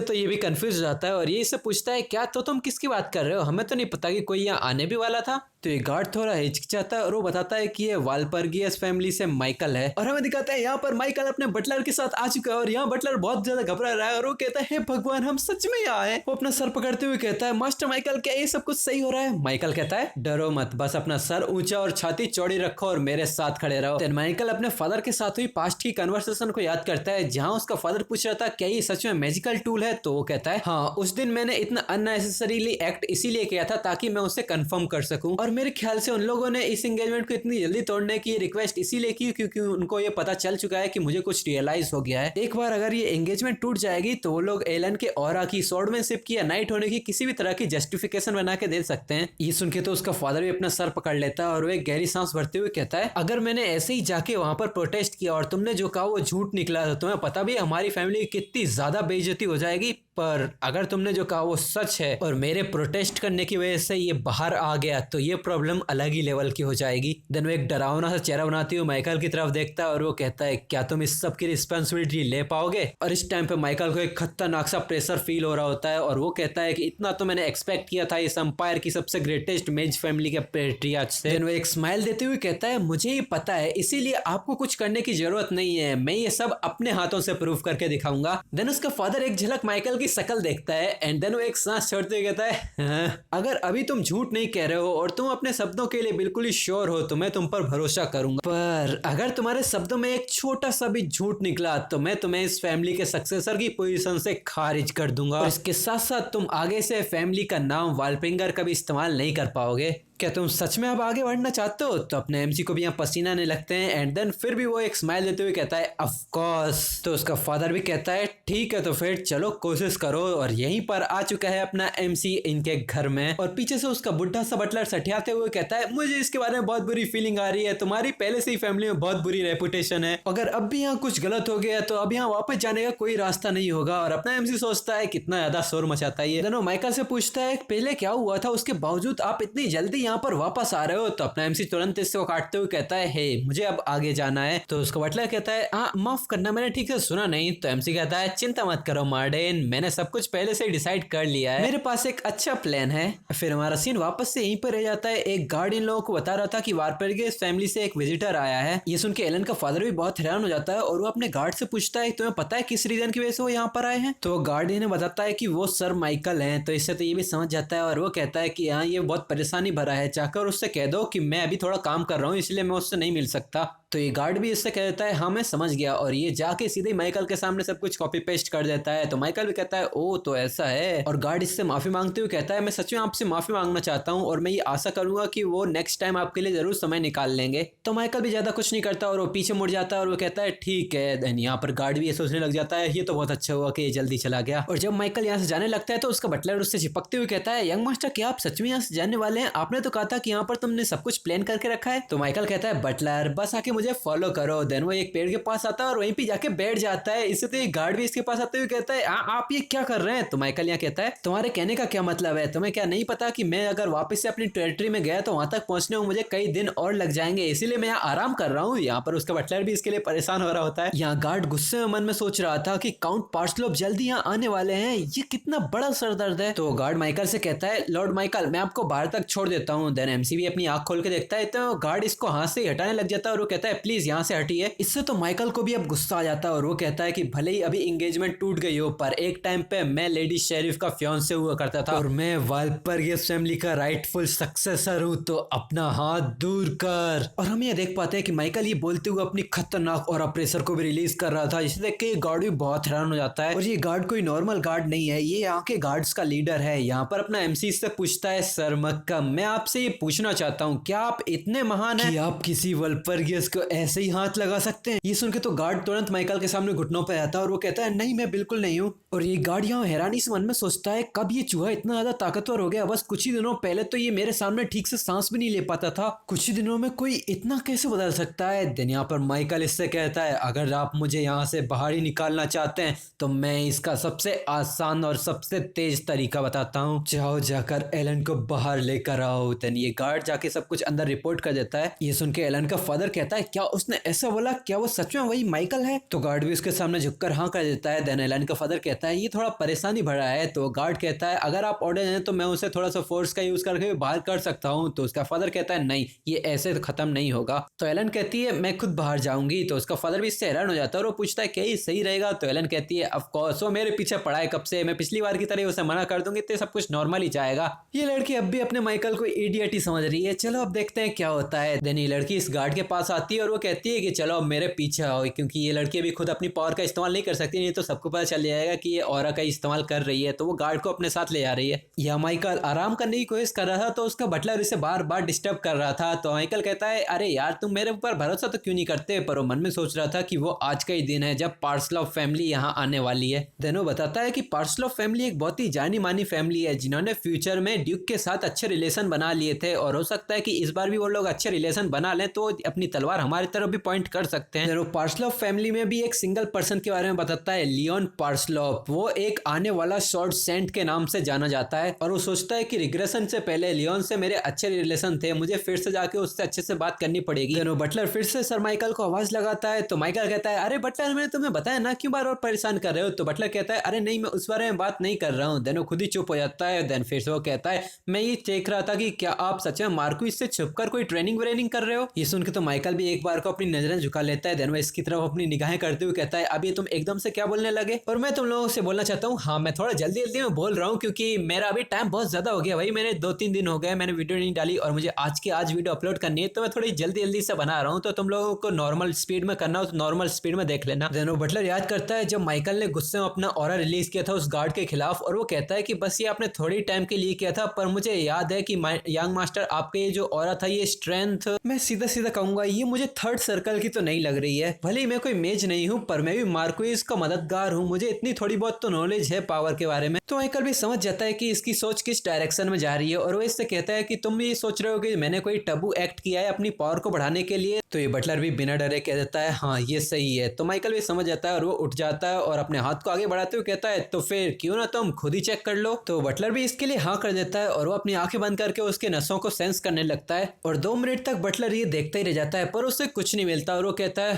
तो ये भी कंफ्यूज हो जाता है और ये इससे पूछता है क्या तो तुम किसकी बात कर रहे हो, हमें तो नहीं पता कि कोई यहाँ आने भी वाला था। तो ये गार्ड थोड़ा हिचकिचाता है और वो बताता है कि ये वालपर्गियस फैमिली से माइकल है और हमें दिखाता है यहाँ पर माइकल अपने बटलर के साथ आ चुका है और यहाँ बटलर बहुत ज्यादा घबरा रहा है और वो कहता है हे भगवान हम सच में यहाँ आए। वो अपना सर पकड़ते हुए कहता है मास्टर माइकल क्या ये सब कुछ सही हो रहा है? माइकल कहता है डरो मत, बस अपना सर ऊंचा और छाती चौड़ी रखो और मेरे साथ खड़े रहो। देन माइकल अपने फादर के साथ हुई पास्ट की कन्वर्सेशन को याद करता है जहाँ उसका फादर पूछ रहा था क्या ये सच में मैजिकल टूल है? तो वो कहता है हाँ उस दिन मैंने इतना अननेसेसरीली एक्ट इसीलिए किया था ताकि मैं उसे कंफर्म कर सकूं और मेरे ख्याल से उन लोगों ने इस एंगेजमेंट को इतनी जल्दी तोड़ने की रिक्वेस्ट इसीलिए की क्योंकि उनको ये पता चल चुका है कि मुझे कुछ रियलाइज हो गया है। एक बार अगर ये एंगेजमेंट टूट जाएगी तो वो लोग एलन के ऑरा की स्वॉर्डमैनशिप की या नाइट होने की किसी भी तरह की जस्टिफिकेशन बना के दे सकते हैं। ये सुन के तो उसका फादर भी अपना सर पकड़ लेता है और वो एक गहरी सांस भरते हुए कहता है अगर मैंने ऐसे ही जाके वहां पर प्रोटेस्ट किया और तुमने जो कहा वो झूठ निकला तो तुम्हें पता भी हमारी फैमिली की कितनी ज्यादा बेइज्जती हो जाएगी। पर अगर तुमने जो कहा वो सच है और मेरे प्रोटेस्ट करने की वजह से ये बाहर आ गया तो ये प्रॉब्लम अलग ही लेवल की हो जाएगी। देन वो एक डरावना सा चेहरा बनाती हुई माइकल की तरफ देखता है और वो कहता है क्या तुम इस सब की रिस्पॉन्सिबिलिटी ले पाओगे। और इस टाइम पे माइकल को एक खतरनाक सा प्रेशर फील हो रहा होता है और वो कहता है कि इतना तो मैंने एक्सपेक्ट किया था इस एम्पायर की सबसे ग्रेटेस्ट मेज फैमिली के पेट्रियार्च से। देन वो एक स्माइल देते हुए कहता है मुझे ही पता है, इसीलिए आपको कुछ करने की जरूरत नहीं है, मैं ये सब अपने हाथों से प्रूव करके दिखाऊंगा। देन उसका फादर एक झलक माइकल की शक्ल देखता है एंड देन वो एक सांस छोड़ते हुए कहता है हाँ, अगर अभी तुम झूठ नहीं कह रहे हो और तुम अपने शब्दों के लिए बिल्कुल ही श्योर हो तो मैं तुम पर भरोसा करूंगा, पर अगर तुम्हारे शब्दों में एक छोटा सा भी झूठ निकला तो मैं तुम्हें इस फैमिली के सक्सेसर की पोजीशन से खारिज कर दूंगा और इसके साथ साथ तुम आगे से फैमिली का नाम वालपिंगर कभी इस्तेमाल नहीं कर पाओगे। क्या तुम सच में अब आगे बढ़ना चाहते हो? तो अपने एमसी को भी यहाँ पसीना आने लगते हैं एंड देन फिर भी वो एक स्माइल देते हुए कहता है ऑफ कोर्स। तो उसका फादर भी कहता है ठीक है तो फिर चलो कोशिश करो। और यहीं पर आ चुका है अपना एमसी इनके घर में और पीछे से उसका बुढ़ा सा बटलर सठियाते हुए कहता है मुझे इसके बारे में बहुत बुरी फीलिंग आ रही है, तुम्हारी पहले से ही फैमिली में बहुत बुरी रेपुटेशन है, अगर अब भी यहाँ कुछ गलत हो गया तो अब यहाँ वापस जाने का कोई रास्ता नहीं होगा। और अपना एमसी सोचता है कितना ज्यादा शोर मचाता है। देन वो माइकल से पूछता है पहले क्या हुआ था, उसके बावजूद आप इतनी जल्दी यहाँ पर वापस आ रहे हो? तो अपना एमसी तुरंत इसको काटते हुए कहता है हे मुझे अब आगे जाना है। तो उसका बटलर कहता है हाँ माफ करना मैंने ठीक से सुना नहीं। तो एमसी कहता है चिंता मत करो मार्डेन, मैंने सब कुछ पहले से डिसाइड कर लिया है, मेरे पास एक अच्छा प्लान है। फिर हमारा सीन वापस से यहीं पर रह जाता है। एक गार्ड इन लोगों को बता रहा था कि वारपेरिगेस फैमिली से एक विजिटर आया है। ये सुन के एलन का फादर भी बहुत हैरान हो जाता है और वो अपने गार्ड से पूछता है तुम्हें पता है किस रीजन की वजह से वो यहाँ पर आए हैं? तो गार्ड इन्हें बताता है कि वो सर माइकल हैं। तो इससे तो ये भी समझ जाता है और वो कहता है कि हाँ ये बहुत परेशानी भरा है, जाकर उससे कह दो कि मैं अभी थोड़ा काम कर रहा हूँ इसलिए मैं उससे नहीं मिल सकता। तो ये गार्ड भी इससे कह देता है हाँ मैं समझ गया और ये जाके सीधे माइकल के सामने सब कुछ कॉपी पेस्ट कर देता है। तो माइकल भी कहता है ओ तो ऐसा है और गार्ड इससे माफी मांगते हुए कहता है मैं सच में आपसे माफी मांगना चाहता हूँ और मैं ये आशा करूंगा कि वो नेक्स्ट टाइम आपके लिए जरूर समय निकाल लेंगे। तो माइकल भी ज्यादा कुछ नहीं करता और वो पीछे मुड़ जाता है और वो कहता है ठीक है। देन यहाँ पर गार्ड भी ये सोचने लग जाता है ये तो बहुत अच्छा हुआ कि ये जल्दी चला गया। और जब माइकल यहाँ से जाने लगता है तो उसका बटलर उससे चिपकते हुए कहता है यंग मास्टर क्या आप सच में यहाँ से जाने वाले हैं? आपने तो कहा था कि यहाँ पर तुमने सब कुछ प्लान करके रखा है। तो माइकल कहता है बटलर बस आके मुझे फॉलो करो। देन वो एक पेड़ के पास आता है और वहीं पे जाके बैठ जाता है। इससे तो एक गार्ड भी इसके पास आते हुए कहता है आप ये क्या कर रहे हैं? तो माइकल यहाँ कहता है तुम्हारे कहने का क्या मतलब है? तुम्हें क्या नहीं पता कि मैं अगर वापस से अपनी टेरिटरी में गया तो वहां तक पहुंचने में मुझे कई दिन और लग जाएंगे, इसीलिए मैं यहाँ आराम कर रहा हूँ। यहाँ पर उसका बटलर भी इसके लिए परेशान हो रहा होता है। यहाँ गार्ड गुस्से में मन में सोच रहा था कि काउंट पार्सलोव जल्दी यहाँ आने वाले हैं, ये कितना बड़ा सरदर्द है। तो गार्ड माइकल से कहता है लॉर्ड माइकल मैं आपको बाहर तक छोड़ देता हूँ। देन एमसी भी अपनी आंख खोल के देखता है तो गार्ड इसको हाथ से हटाने लग जाता है और वो कहता है प्लीज यहाँ से हटिए। इससे तो माइकल को भी अब गुस्सा आ जाता है और वो कहता है कि भले ही अभी एंगेजमेंट टूट गई हो पर एक टाइम पे मैं लेडी शेरिफ का फियांसे हुआ करता था और मैं वालपर्गियस फैमिली का राइटफुल सक्सेसर हूँ, तो अपना हाथ दूर कर। और हम ये देख पाते हैं कि माइकल ये बोलते हुए अपनी खतरनाक और प्रेशर को भी रिलीज कर रहा था, जिसे देख के गार्ड भी बहुत हैरान हो जाता है। और ये गार्ड कोई नॉर्मल गार्ड नहीं है, ये यहाँ के गार्ड्स का लीडर है। यहाँ पर अपना एमसी से पूछता है सर मक्कम मैं आपसे ये पूछना चाहता हूँ क्या आप इतने महान हैं कि आप किसी वालपर्गियस को ऐसे ही हाथ लगा सकते हैं? ये सुन के तो गार्ड तुरंत माइकल के सामने घुटनों पर आता है और वो कहता है नहीं मैं बिल्कुल नहीं हूँ। और ये गार्ड यहाँ हैरानी से मन में सोचता है कब ये चूहा इतना ज्यादा ताकतवर हो गया, बस कुछ ही दिनों पहले तो ये मेरे सामने ठीक से सांस भी नहीं ले पाता था, कुछ ही दिनों में कोई इतना कैसे बदल सकता है। दिन यहाँ पर माइकल इससे कहता है अगर आप मुझे यहाँ से बाहर ही निकालना चाहते हैं तो मैं इसका सबसे आसान और सबसे तेज तरीका बताता हूँ, जाओ जाकर एलन को बाहर लेकर आओ। देन ये गार्ड जाके सब कुछ अंदर रिपोर्ट कर देता है। ये सुन के एलन का फादर कहता है क्या उसने ऐसा बोला, क्या वो सच में वही माइकल है? तो गार्ड भी उसके सामने झुककर हाँ कर देता है। देन एलन का फादर कहता है ये थोड़ा परेशानी भरा है। तो गार्ड कहता है अगर आप ऑर्डर दें तो मैं उसे थोड़ा सा फोर्स का यूज करके बाहर कर सकता हूँ। तो उसका फादर कहता है नहीं ये ऐसे खत्म नहीं होगा। तो एलन कहती है मैं खुद बाहर जाऊंगी। तो उसका फादर भी इससे हैरान हो जाता है और वो पूछता है क्या ये सही रहेगा? तो एलन कहती है ऑफ कोर्स, वो मेरे पीछे पड़ा है कब से, मैं पिछली बार की तरह उसे मना कर दूंगी तो सब कुछ नॉर्मल ही जाएगा। ये लड़की अब भी अपने माइकल को इडियट ही समझ रही है। चलो अब देखते हैं क्या होता है। देन ये लड़की इस गार्ड के पास आती है और वो कहती है कि चलो अब मेरे पीछे आओ, क्योंकि ये लड़की अभी खुद अपनी पावर का इस्तेमाल नहीं कर सकती, नहीं तो सबको पता चल जाएगा कि ये ऑरा का इस्तेमाल कर रही है। तो वो गार्ड को अपने साथ ले आ रही है। या माइकल आराम करने की कोशिश कर रहा था तो उसका बटलर इसे बार बार डिस्टर्ब कर रहा था। तो माइकल कहता है अरे यार तुम मेरे ऊपर भरोसा तो क्यों नहीं करते? पर वो मन में सोच रहा था कि वो आज का ही दिन है जब पार्सलोव फैमिली यहाँ आने वाली है। देन वो बताता है कि पार्सलोव फैमिली एक बहुत ही जानी मानी फैमिली है जिन्होंने फ्यूचर में ड्यूक के साथ अच्छे रिलेशन बना बना लिए थे और हो सकता है कि इस बार भी वो लोग अच्छे रिलेशन बना लें तो अपनी तलवार हमारी तरफ भी पॉइंट कर सकते हैं। पार्सलोफ फैमिली में भी एक सिंगल पर्सन के बारे में बताता है, लियोन पार्सलोफ। वो एक आने वाला शॉर्ट सेंट के नाम से जाना जाता है और वो सोचता है कि रिग्रेशन से पहले लियोन से मेरे अच्छे रिलेशन थे, मुझे फिर से जाके उससे अच्छे से बात करनी पड़ेगी। बटलर फिर से सर माइकल को आवाज लगाता है तो माइकल कहता है, अरे बटलर मैंने तुम्हें बताया ना, क्यों बार और परेशान कर रहे हो? तो बटलर कहता है, अरे नहीं मैं उस बारे में बात नहीं कर रहा हूँ। देन वो खुद ही चुप हो जाता है। देन फिर से वो कहता है, मैं ये देख रहा था कि क्या आप सच में मार्क्विस से छुपकर कोई ट्रेनिंग व्रेनिंग कर रहे हो? ये सुन के तो माइकल भी एक बार को अपनी नजरें झुका लेता है। देन वो इसकी तरफ अपनी निगाहें करते हुए कहता है, अब ये तुम एकदम से क्या बोलने लगे? और मैं तुम लोगों से बोलना चाहता हूँ, हाँ मैं थोड़ा जल्दी जल्दी में बोल रहा हूँ क्योंकि मेरा अभी टाइम बहुत ज्यादा हो गया भाई। मैंने 2-3 दिन हो गए मैंने वीडियो नहीं डाली और मुझे आज वीडियो अपलोड करनी है, तो मैं थोड़ी जल्दी जल्दी से बना रहा हूँ। तो तुम लोगों को नॉर्मल स्पीड में करना हो तो नॉर्मल स्पीड में देख लेना। देन वो बटलर याद करता है जब माइकल ने गुस्से में अपना ऑरा रिलीज किया था उस गार्ड के खिलाफ, और वो कहता है कि बस ये आपने थोड़ी टाइम के लिए किया था, पर मुझे याद है कि यंग मास्टर आपके ये जो ऑरा था, ये स्ट्रेंथ, मैं सीधा सीधा कहूंगा ये मुझे थर्ड सर्कल की तो नहीं लग रही है। भले ही मैं कोई मेज नहीं हूँ पर मैं भी मार्क्विस का मददगार हूँ, मुझे इतनी थोड़ी बहुत तो नॉलेज है पावर के बारे में। तो माइकल भी समझ जाता है कि इसकी सोच किस डायरेक्शन में जा रही है और वो इससे कहता है कि तुम ये सोच रहे हो कि मैंने कोई टबू एक्ट किया है अपनी पावर को बढ़ाने के लिए? तो ये बटलर भी बिना डरे कह देता है, हाँ ये सही है। तो माइकल भी समझ जाता है और वो उठ जाता है और अपने हाथ को आगे बढ़ाते हुए कहता है, तो फिर क्यों ना तुम खुद ही चेक कर लो। तो बटलर भी इसके लिए हाँ कर देता है और वो अपनी आंखें बंद करके उसके नसों को सेंस करने लगता है और 2 मिनट तक बटलर ये देखता ही रह जाता है पर उससे कुछ नहीं मिलता और वो कहता है,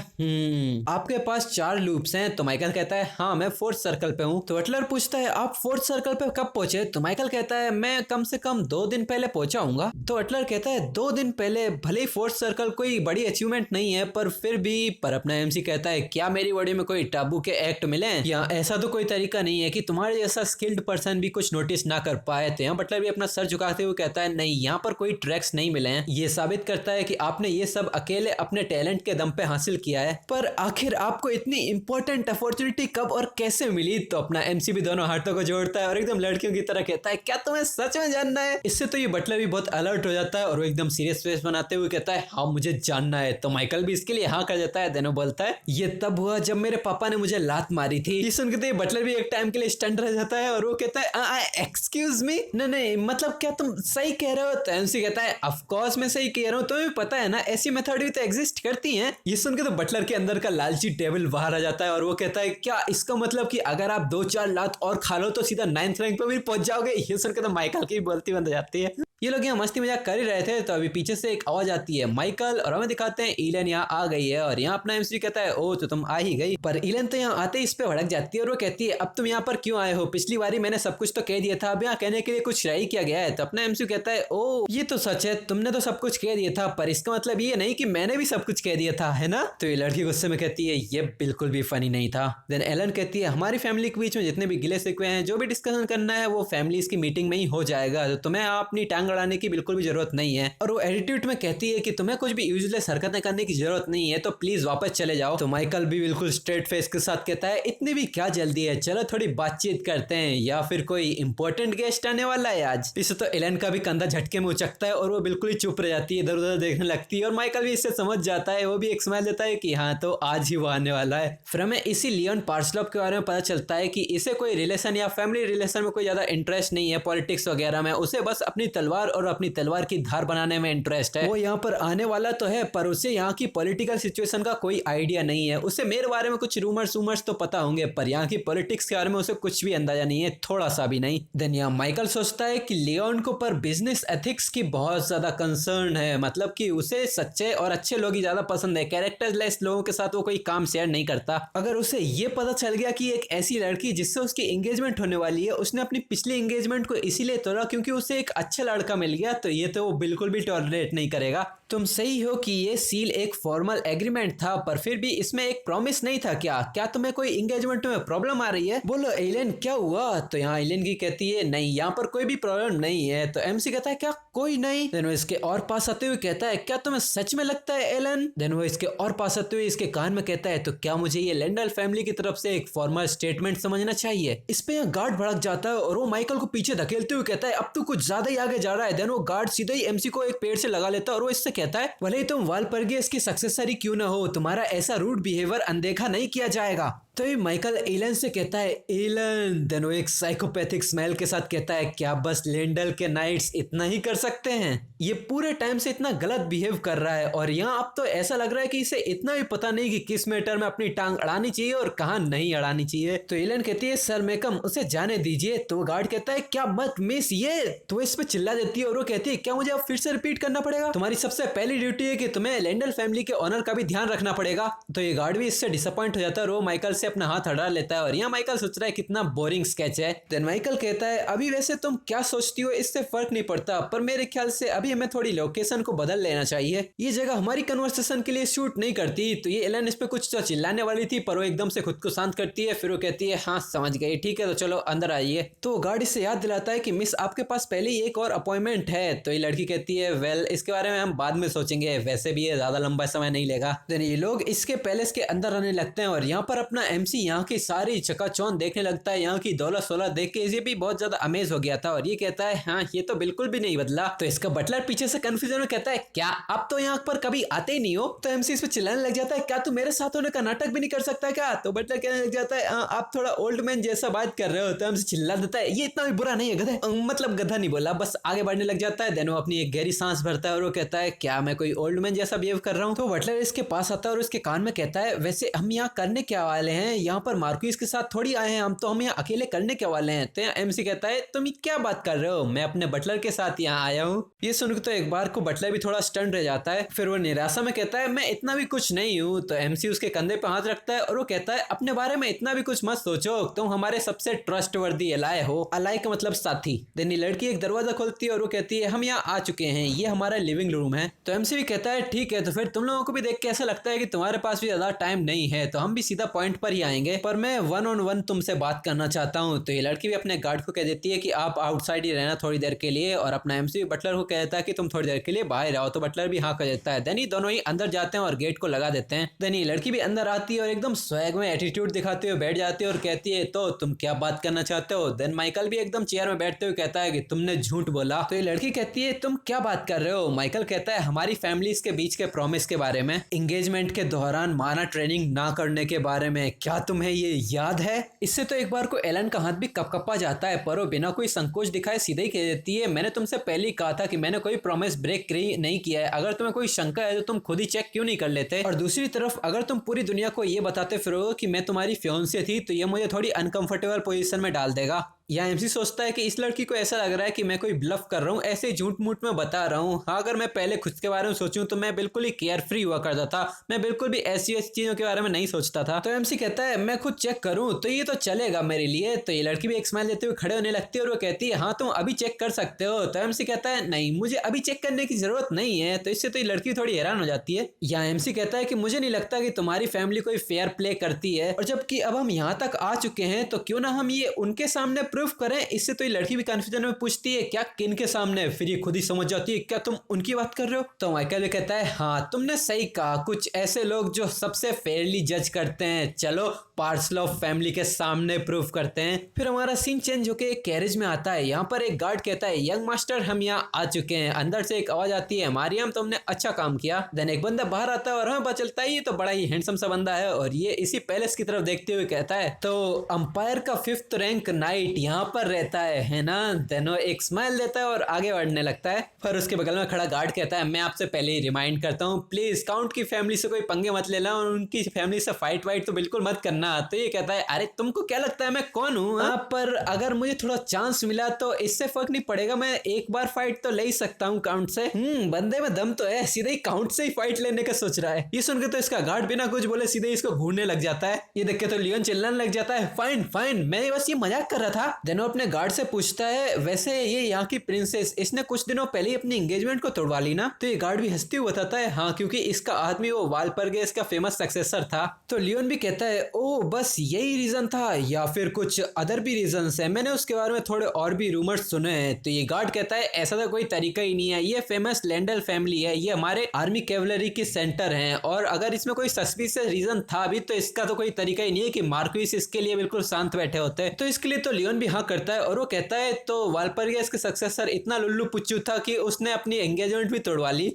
आपके पास 4 लूप्स हैं। तो माइकल कहता है, हाँ मैं 4th सर्कल पे हूँ। तो बटलर पूछता है, आप 4th सर्कल पे कब पहुंचे? तो माइकल कहता है, मैं कम से कम 2 दिन पहले पहुंचा हूँगा। तो बटलर कहता है, 2 दिन पहले? भले ही 4th सर्कल कोई बड़ी अचीवमेंट नहीं है पर फिर भी। पर अपना एमसी कहता है, क्या मेरी बॉडी में कोई टाबू के एक्ट मिले या ऐसा तो कोई तरीका नहीं है कि तुम्हारे जैसा स्किल्ड पर्सन भी कुछ नोटिस ना कर पाए? तो यहाँ बटलर भी अपना सर झुकाते हुए कहता है, नहीं यहाँ पर कोई ट्रैक्स नहीं मिले हैं। ये साबित करता है कि आपने ये सब अकेले अपने टैलेंट के दम पे हासिल किया है, पर आखिर आपको इतनी इंपॉर्टेंट अपॉर्चुनिटी कब और कैसे मिली? तो अपना एमसी भी दोनों हाथों को जोड़ता है और एकदम लड़कियों की तरह कहता है, क्या तुम्हें सच में जानना है? इससे तो ये बटलर भी बहुत अलर्ट हो जाता है और वो एकदम सीरियस फेस बनाते हुए कहता है, हाँ मुझे जानना है। तो माइकल भी इसके लिए हाँ कर देता है। देन वो बोलता है, ये तब हुआ जब मेरे पापा ने मुझे लात मारी थी। ये सुन के बटलर भी एक टाइम के लिए स्टंट रह जाता है और वो कहता है, एक्सक्यूज मी, नहीं मतलब क्या तुम सही कह रहे हो? तो एमसी कहता है, ऑफ कोर्स मैं सही कह रहा हूँ, तुम्हें पता है ना ऐसी मेथड भी तो एग्जिस्ट करती हैं। ये सुन के तो बटलर के अंदर का लालची टेबल बाहर आ जाता है और वो कहता है, क्या इसका मतलब कि अगर आप 2-4 लात और खा लो तो सीधा 9th रैंक पे भी पहुंच जाओगे? ये सुन के तो माइकल की बोलती बंद हो जाती है। ये लोग यहाँ मस्ती मजाक कर ही रहे थे तो अभी पीछे से एक आवाज आती है। माइकल और हमें दिखाते हैं इलेन यहाँ आ गई है और यहाँ अपना एमसी कहता है, ओ तो तुम आ ही गई। पर इलेन तो यहाँ आते ही इस पे भड़क जाती है और वो कहती है, अब तुम यहाँ पर क्यों आए हो? पिछली बारी मैंने सब कुछ तो कह दिया था, अब यहाँ कहने के लिए कुछ रह ही क्या गया है? तो अपना एमसी कहता है, ओ ये तो सच है, तुमने तो सब कुछ कह दिया था, पर इसका मतलब ये नहीं कि मैंने भी सब कुछ कह दिया था, है ना? तो ये लड़की गुस्से में कहती है, ये बिल्कुल भी फनी नहीं था। देन एलन कहती है, हमारी फैमिली के बीच में जितने भी गिले शिकवे हैं, जो भी डिस्कशन करना है वो फैमिलीज की मीटिंग में ही हो जाएगा, तो तुम्हें अपनी टांग अड़ाने की बिल्कुल भी जरूरत नहीं है। और वो एटीट्यूड में कहती है कि तुम्हें कुछ भी यूजलेस हरकतें करने की जरूरत नहीं है, तो प्लीज वापस चले जाओ। तो माइकल भी बिल्कुल स्ट्रेट फेस के साथ कहता है, इतनी भी क्या जल्दी है, चलो थोड़ी बातचीत करते हैं, या फिर कोई इंपॉर्टेंट गेस्ट आने वाला है आज? इसे तो एलन का भी कंधा झटके में उचकता है और वो बिल्कुल ही चुप रह जाती है, इधर उधर देखने लगती है और माइकल भी इससे समझ जाता है, वो भी एक स्माइल देता है कि हाँ तो आज ही वो आने वाला है। फिर हमें इसी लियोन पार्सलोफ के बारे में पता चलता है कि इसे कोई रिलेशन या फैमिली रिलेशन में कोई ज्यादा इंटरेस्ट नहीं है, पॉलिटिक्स वगैरह में। उसे बस अपनी तलवार और अपनी तलवार की धार बनाने में इंटरेस्ट है। वो यहाँ पर आने वाला तो है पर उसे यहाँ की पॉलिटिकल सिचुएशन का कोई आइडिया नहीं है। उसे मेरे बारे में कुछ रूमर्स तो पता होंगे पर यहाँ की पॉलिटिक्स के बारे में उसे कुछ भी अंदाजा नहीं है, थोड़ा सा भी नहीं। देन यहाँ माइकल सोचता है कि लियोन को पर बिजनेस एथिक्स की बहुत ज्यादा कंसर्न है, मतलब कि उसे सच्चे और अच्छे लोग ही ज्यादा पसंद है, कैरेक्टरलेस लोगों के साथ वो कोई काम शेयर नहीं करता। अगर उसे ये पता चल गया कि एक ऐसी लड़की जिससे उसकी एंगेजमेंट होने वाली है, उसने अपनी पिछली एंगेजमेंट को इसीलिए तोड़ा क्योंकि उसे एक अच्छा लड़का मिल गया, तो ये तो वो बिल्कुल भी टॉलरेट नहीं करेगा। तुम सही हो कि ये सील एक फॉर्मल एग्रीमेंट था पर फिर भी इसमें एक प्रॉमिस नहीं था क्या? क्या तुम्हें कोई एंगेजमेंट में प्रॉब्लम आ रही है? बोलो एलन क्या हुआ? तो यहाँ एलन की कहती है, नहीं यहाँ पर कोई भी प्रॉब्लम नहीं है। तो एमसी कहता है, क्या कोई नहीं? देन वो इसके और पास आते हुए कहता है, क्या तुम्हें सच में लगता है एलन? देन वो इसके और पास आते हुए इसके कान में कहता है, तो क्या मुझे ये लेंडल फैमिली की तरफ से एक फॉर्मल स्टेटमेंट समझना चाहिए? इस पे यहाँ गार्ड भड़क जाता है और वो माइकल को पीछे धकेलते हुए कहता है, अब तो कुछ ज्यादा ही आगे जा रहा है। देन वो गार्ड सीधे ही एमसी को एक पेड़ से लगा लेता है और वो इससे कहता है, भले ही तुम वालपर्गियस की सक्सेसर ही क्यों ना हो, तुम्हारा ऐसा रूड बिहेवियर अनदेखा नहीं किया जाएगा। तो ये माइकल एलन से कहता है एलन, देन वो एक साइकोपैथिक स्माइल के साथ कहता है क्या बस लेंडल के नाइट्स इतना ही कर सकते हैं? ये पूरे टाइम से इतना गलत बिहेव कर रहा है और यहाँ अब तो ऐसा लग रहा है कि इसे इतना भी पता नहीं कि किस मैटर में अपनी टांग अड़ानी चाहिए और कहाँ नहीं अड़ानी चाहिए। तो एलन कहती है सर मैकम उसे जाने दीजिए। तो गार्ड कहता है क्या मत मिस ये, तो इस पे चिल्ला देती है और वो कहती है क्या मुझे अब फिर से रिपीट करना पड़ेगा? तुम्हारी सबसे पहली ड्यूटी है कि तुम्हें लेंडल फैमिली के ऑनर का भी ध्यान रखना पड़ेगा। तो ये गार्ड भी इससे डिसअपॉइंट हो जाता है और वो माइकल से अपना हाथ हटा लेता है और यहाँ माइकल सोच रहा है कितना बोरिंग स्केच है। देन माइकल कहता है अभी वैसे तुम क्या सोचती हो इससे फर्क नहीं पड़ता, पर मेरे ख्याल से अभी हमें थोड़ी लोकेशन को बदल लेना चाहिए, ये जगह हमारी कन्वर्सेशन के लिए शूट नहीं करती। तो ये एलन इस पे कुछ तो चिल्लाने वाली थी पर वो एकदम से खुद को शांत करती है, फिर वो कहती है हाँ समझ गई, ठीक है तो चलो अंदर आइए। तो गार्ड इससे याद दिलाता है कि मिस आपके पास पहले ही एक और अपॉइंटमेंट है। तो ये लड़की कहती है वेल इसके बारे में हम बाद में सोचेंगे, वैसे भी ये ज्यादा लंबा समय नहीं लेगा। देन ये लोग इसके पैलेस के अंदर आने लगते हैं और यहाँ पर अपना एमसी यहाँ की सारी चकाचौंध देखने लगता है। यहाँ की दौलत सोलत देख के ये भी बहुत ज्यादा अमेज हो गया था और ये कहता है हाँ ये तो बिल्कुल भी नहीं बदला। तो इसका बटलर पीछे से कंफ्यूजन में कहता है क्या आप तो यहाँ पर कभी आते ही नहीं हो? तो एमसी इस पे चिल्लाने लग जाता है क्या तू मेरे साथ होने का नाटक भी नहीं कर सकता क्या? तो बटलर कहने लग जाता है आप थोड़ा ओल्ड मैन जैसा बात कर रहे हो। तो एमसी चिल्ला देता है ये इतना भी बुरा नहीं है गधे, मतलब गधा नहीं बोला, बस आगे बढ़ने लग जाता है। देन वो अपनी एक गहरी सांस भरता है और वो कहता है क्या मैं कोई ओल्ड मैन जैसा बिहेव कर रहा हूँ? तो बटलर इसके पास आता है और उसके कान में कहता है वैसे हम यहाँ करने क्या वाले हैं, यहाँ पर मार्क्विस के साथ थोड़ी आए हैं हम, तो हम यहाँ अकेले करने क्या वाले हैं? तो एमसी कहता है तुम क्या बात कर रहे हो, मैं अपने बटलर के साथ यहाँ आया हूँ। ये सुनकर तो एक बार को बटलर भी थोड़ा स्टन रह जाता है, फिर वो निराशा में कहता है मैं इतना भी कुछ नहीं हूँ। तो एमसी उसके कंधे पे हाथ रखता है और वो कहता है अपने बारे में इतना भी कुछ मत सोचो, तुम हमारे सबसे ट्रस्टवर्दी एलाय हो, अलाय का मतलब साथी। देन लड़की एक दरवाजा खोलती है और वो कहती है हम यहाँ आ चुके हैं, ये हमारा लिविंग रूम है। तो एमसी भी कहता है ठीक है, तो फिर तुम लोगों को भी देख के ऐसा लगता है कि तुम्हारे पास भी ज्यादा टाइम नहीं है, तो हम भी सीधा पॉइंट पर ही आएंगे, पर मैं 1-on-1 तुमसे बात करना चाहता हूँ। तो ये लड़की भी अपने गार्ड को कह देती है कि आप आउटसाइड ही रहना थोड़ी देर के लिए, और अपना एमसी भी बटलर को कहता है कि तुम थोड़ी देर के लिए बाहर आओ। तो बटलर भी हाँ कर देता है। देन दोनों ही अंदर जाते हैं और गेट को लगा देते हैं। देन लड़की भी अंदर आती है और एकदम स्वैग में एटीट्यूड दिखाते हुए बैठ जाती है और कहती है तो तुम क्या बात करना चाहते हो? देन माइकल भी एकदम चेयर में बैठते हुए कहता है कि तुमने झूठ बोला। तो ये लड़की कहती है तुम क्या बात कर रहे हो? माइकल कहता है हमारी फैमिलीज के बीच के प्रॉमिस के बारे में, एंगेजमेंट के दौरान माना ट्रेनिंग ना करने के बारे में, क्या तुम्हें ये याद है? इससे तो एक बार को एलन का हाथ भी कपकपा जाता है, पर वो बिना कोई संकोच दिखाए सीधे ही कह देती है मैंने तुमसे पहले ही कहा था कि मैंने कोई प्रॉमिस ब्रेक नहीं किया है, अगर तुम्हें कोई शंका है तो तुम खुद ही चेक क्यों नहीं कर लेते? और दूसरी तरफ अगर तुम पूरी दुनिया को ये बताते फिरोगे कि मैं तुम्हारी फियांसे थी तो ये मुझे थोड़ी अनकंफर्टेबल पोजीशन में डाल देगा। या एमसी सोचता है कि इस लड़की को ऐसा लग रहा है कि मैं कोई ब्लफ कर रहा हूँ, ऐसे झूठ मूठ में बता रहा हूँ। हाँ अगर मैं पहले खुद के बारे में सोचूं तो मैं बिल्कुल ही केयर फ्री हुआ करता था, मैं बिल्कुल भी ऐसी चीजों के बारे में नहीं सोचता था। तो एमसी कहता है मैं खुद चेक करूं तो ये तो चलेगा मेरे लिए। तो ये लड़की भी एक स्माइल देते हुए खड़े होने लगती है और वो कहती है हाँ तुम अभी चेक कर सकते हो। तो एमसी कहता है नहीं मुझे अभी चेक करने की जरूरत नहीं है। तो इससे तो ये लड़की थोड़ी हैरान हो जाती है। या एमसी कहता है कि मुझे नहीं लगता कि तुम्हारी फैमिली कोई फेयर प्ले करती है, और जबकि अब हम यहाँ तक आ चुके हैं तो क्यों ना हम ये उनके सामने प्रूफ करें। इससे तो ये लड़की भी कंफ्यूजन में पूछती है क्या किन के सामने? फिर ये खुद ही समझ जाती है क्या तुम उनकी बात कर रहे हो? तो माइकल भी कहता है हाँ तुमने सही कहा, कुछ ऐसे लोग जो सबसे फेयरली जज करते हैं, चलो पार्सल ऑफ फैमिली के सामने प्रूफ करते हैं। फिर हमारा सीन चेंज होकर एक कैरेज में आता है। यहाँ पर एक गार्ड कहता है यंग मास्टर हम यहाँ आ चुके हैं। अंदर से एक आवाज आती है मारियम तुमने अच्छा काम किया। देन एक बंदा बाहर आता है और हमें पता चलता है ये तो बड़ा ही हैंडसम सा बंदा है और ये इसी पैलेस की तरफ देखते हुए कहता है तो अंपायर का 5th रैंक नाइट यहाँ पर रहता है ना? देन वो एक स्माइल देता है और आगे बढ़ने लगता है। पर उसके बगल में खड़ा गार्ड कहता है मैं आपसे पहले ही रिमाइंड करता हूँ प्लीज काउंट की फैमिली से कोई पंगे मत लेना और उनकी फैमिली से फाइट वाइट तो बिल्कुल मत करना। तो ये कहता है अरे तुमको क्या लगता है मैं कौन हूँ? पर अगर मुझे थोड़ा चांस मिला तो इससे फर्क नहीं पड़ेगा, मैं एक बार फाइट तो ले ही सकता हूँ काउंट से। बंदे में दम तो है, सीधे ही काउंट से ही फाइट लेने का सोच रहा है। ये सुनकर तो इसका गार्ड बिना कुछ बोले सीधे इसको घूरने लग जाता है। ये देख के तो लियोन चिल्लाने लग जाता है फाइन फाइन मैं बस ये मजाक कर रहा था। देन वो अपने गार्ड से पूछता है वैसे ये यहाँ की प्रिंसेस इसने कुछ दिनों पहले ही अपनी एंगेजमेंट को तोड़वा ली ना? तो ये गार्ड भी हंसते हुए बताता है हाँ क्योंकि इसका आदमी वो वालपरगेस का फेमस सक्सेसर था। तो लियोन भी कहता है ओ बस यही रीजन था या फिर कुछ अदर भी रीजन है? मैंने उसके बारे में थोड़े और भी रूमर्स सुने हैं। तो ये गार्ड कहता है ऐसा तो कोई तरीका ही नहीं है, ये फेमस लेंडल फैमिली है, ये हमारे आर्मी कैवलरी की सेंटर है, और अगर इसमें कोई सस्पिशियस रीजन था भी तो इसका तो कोई तरीका ही नहीं है कि मार्क्विस इसके लिए बिल्कुल शांत बैठे होते। तो इसके लिए तो लियोन भी हाँ करता है और वो कहता है तो वालपरियस के सक्सेसर इतना लुल्लू पुच्चू था कि उसने अपनी एंगेजमेंट भी तोड़वा ली।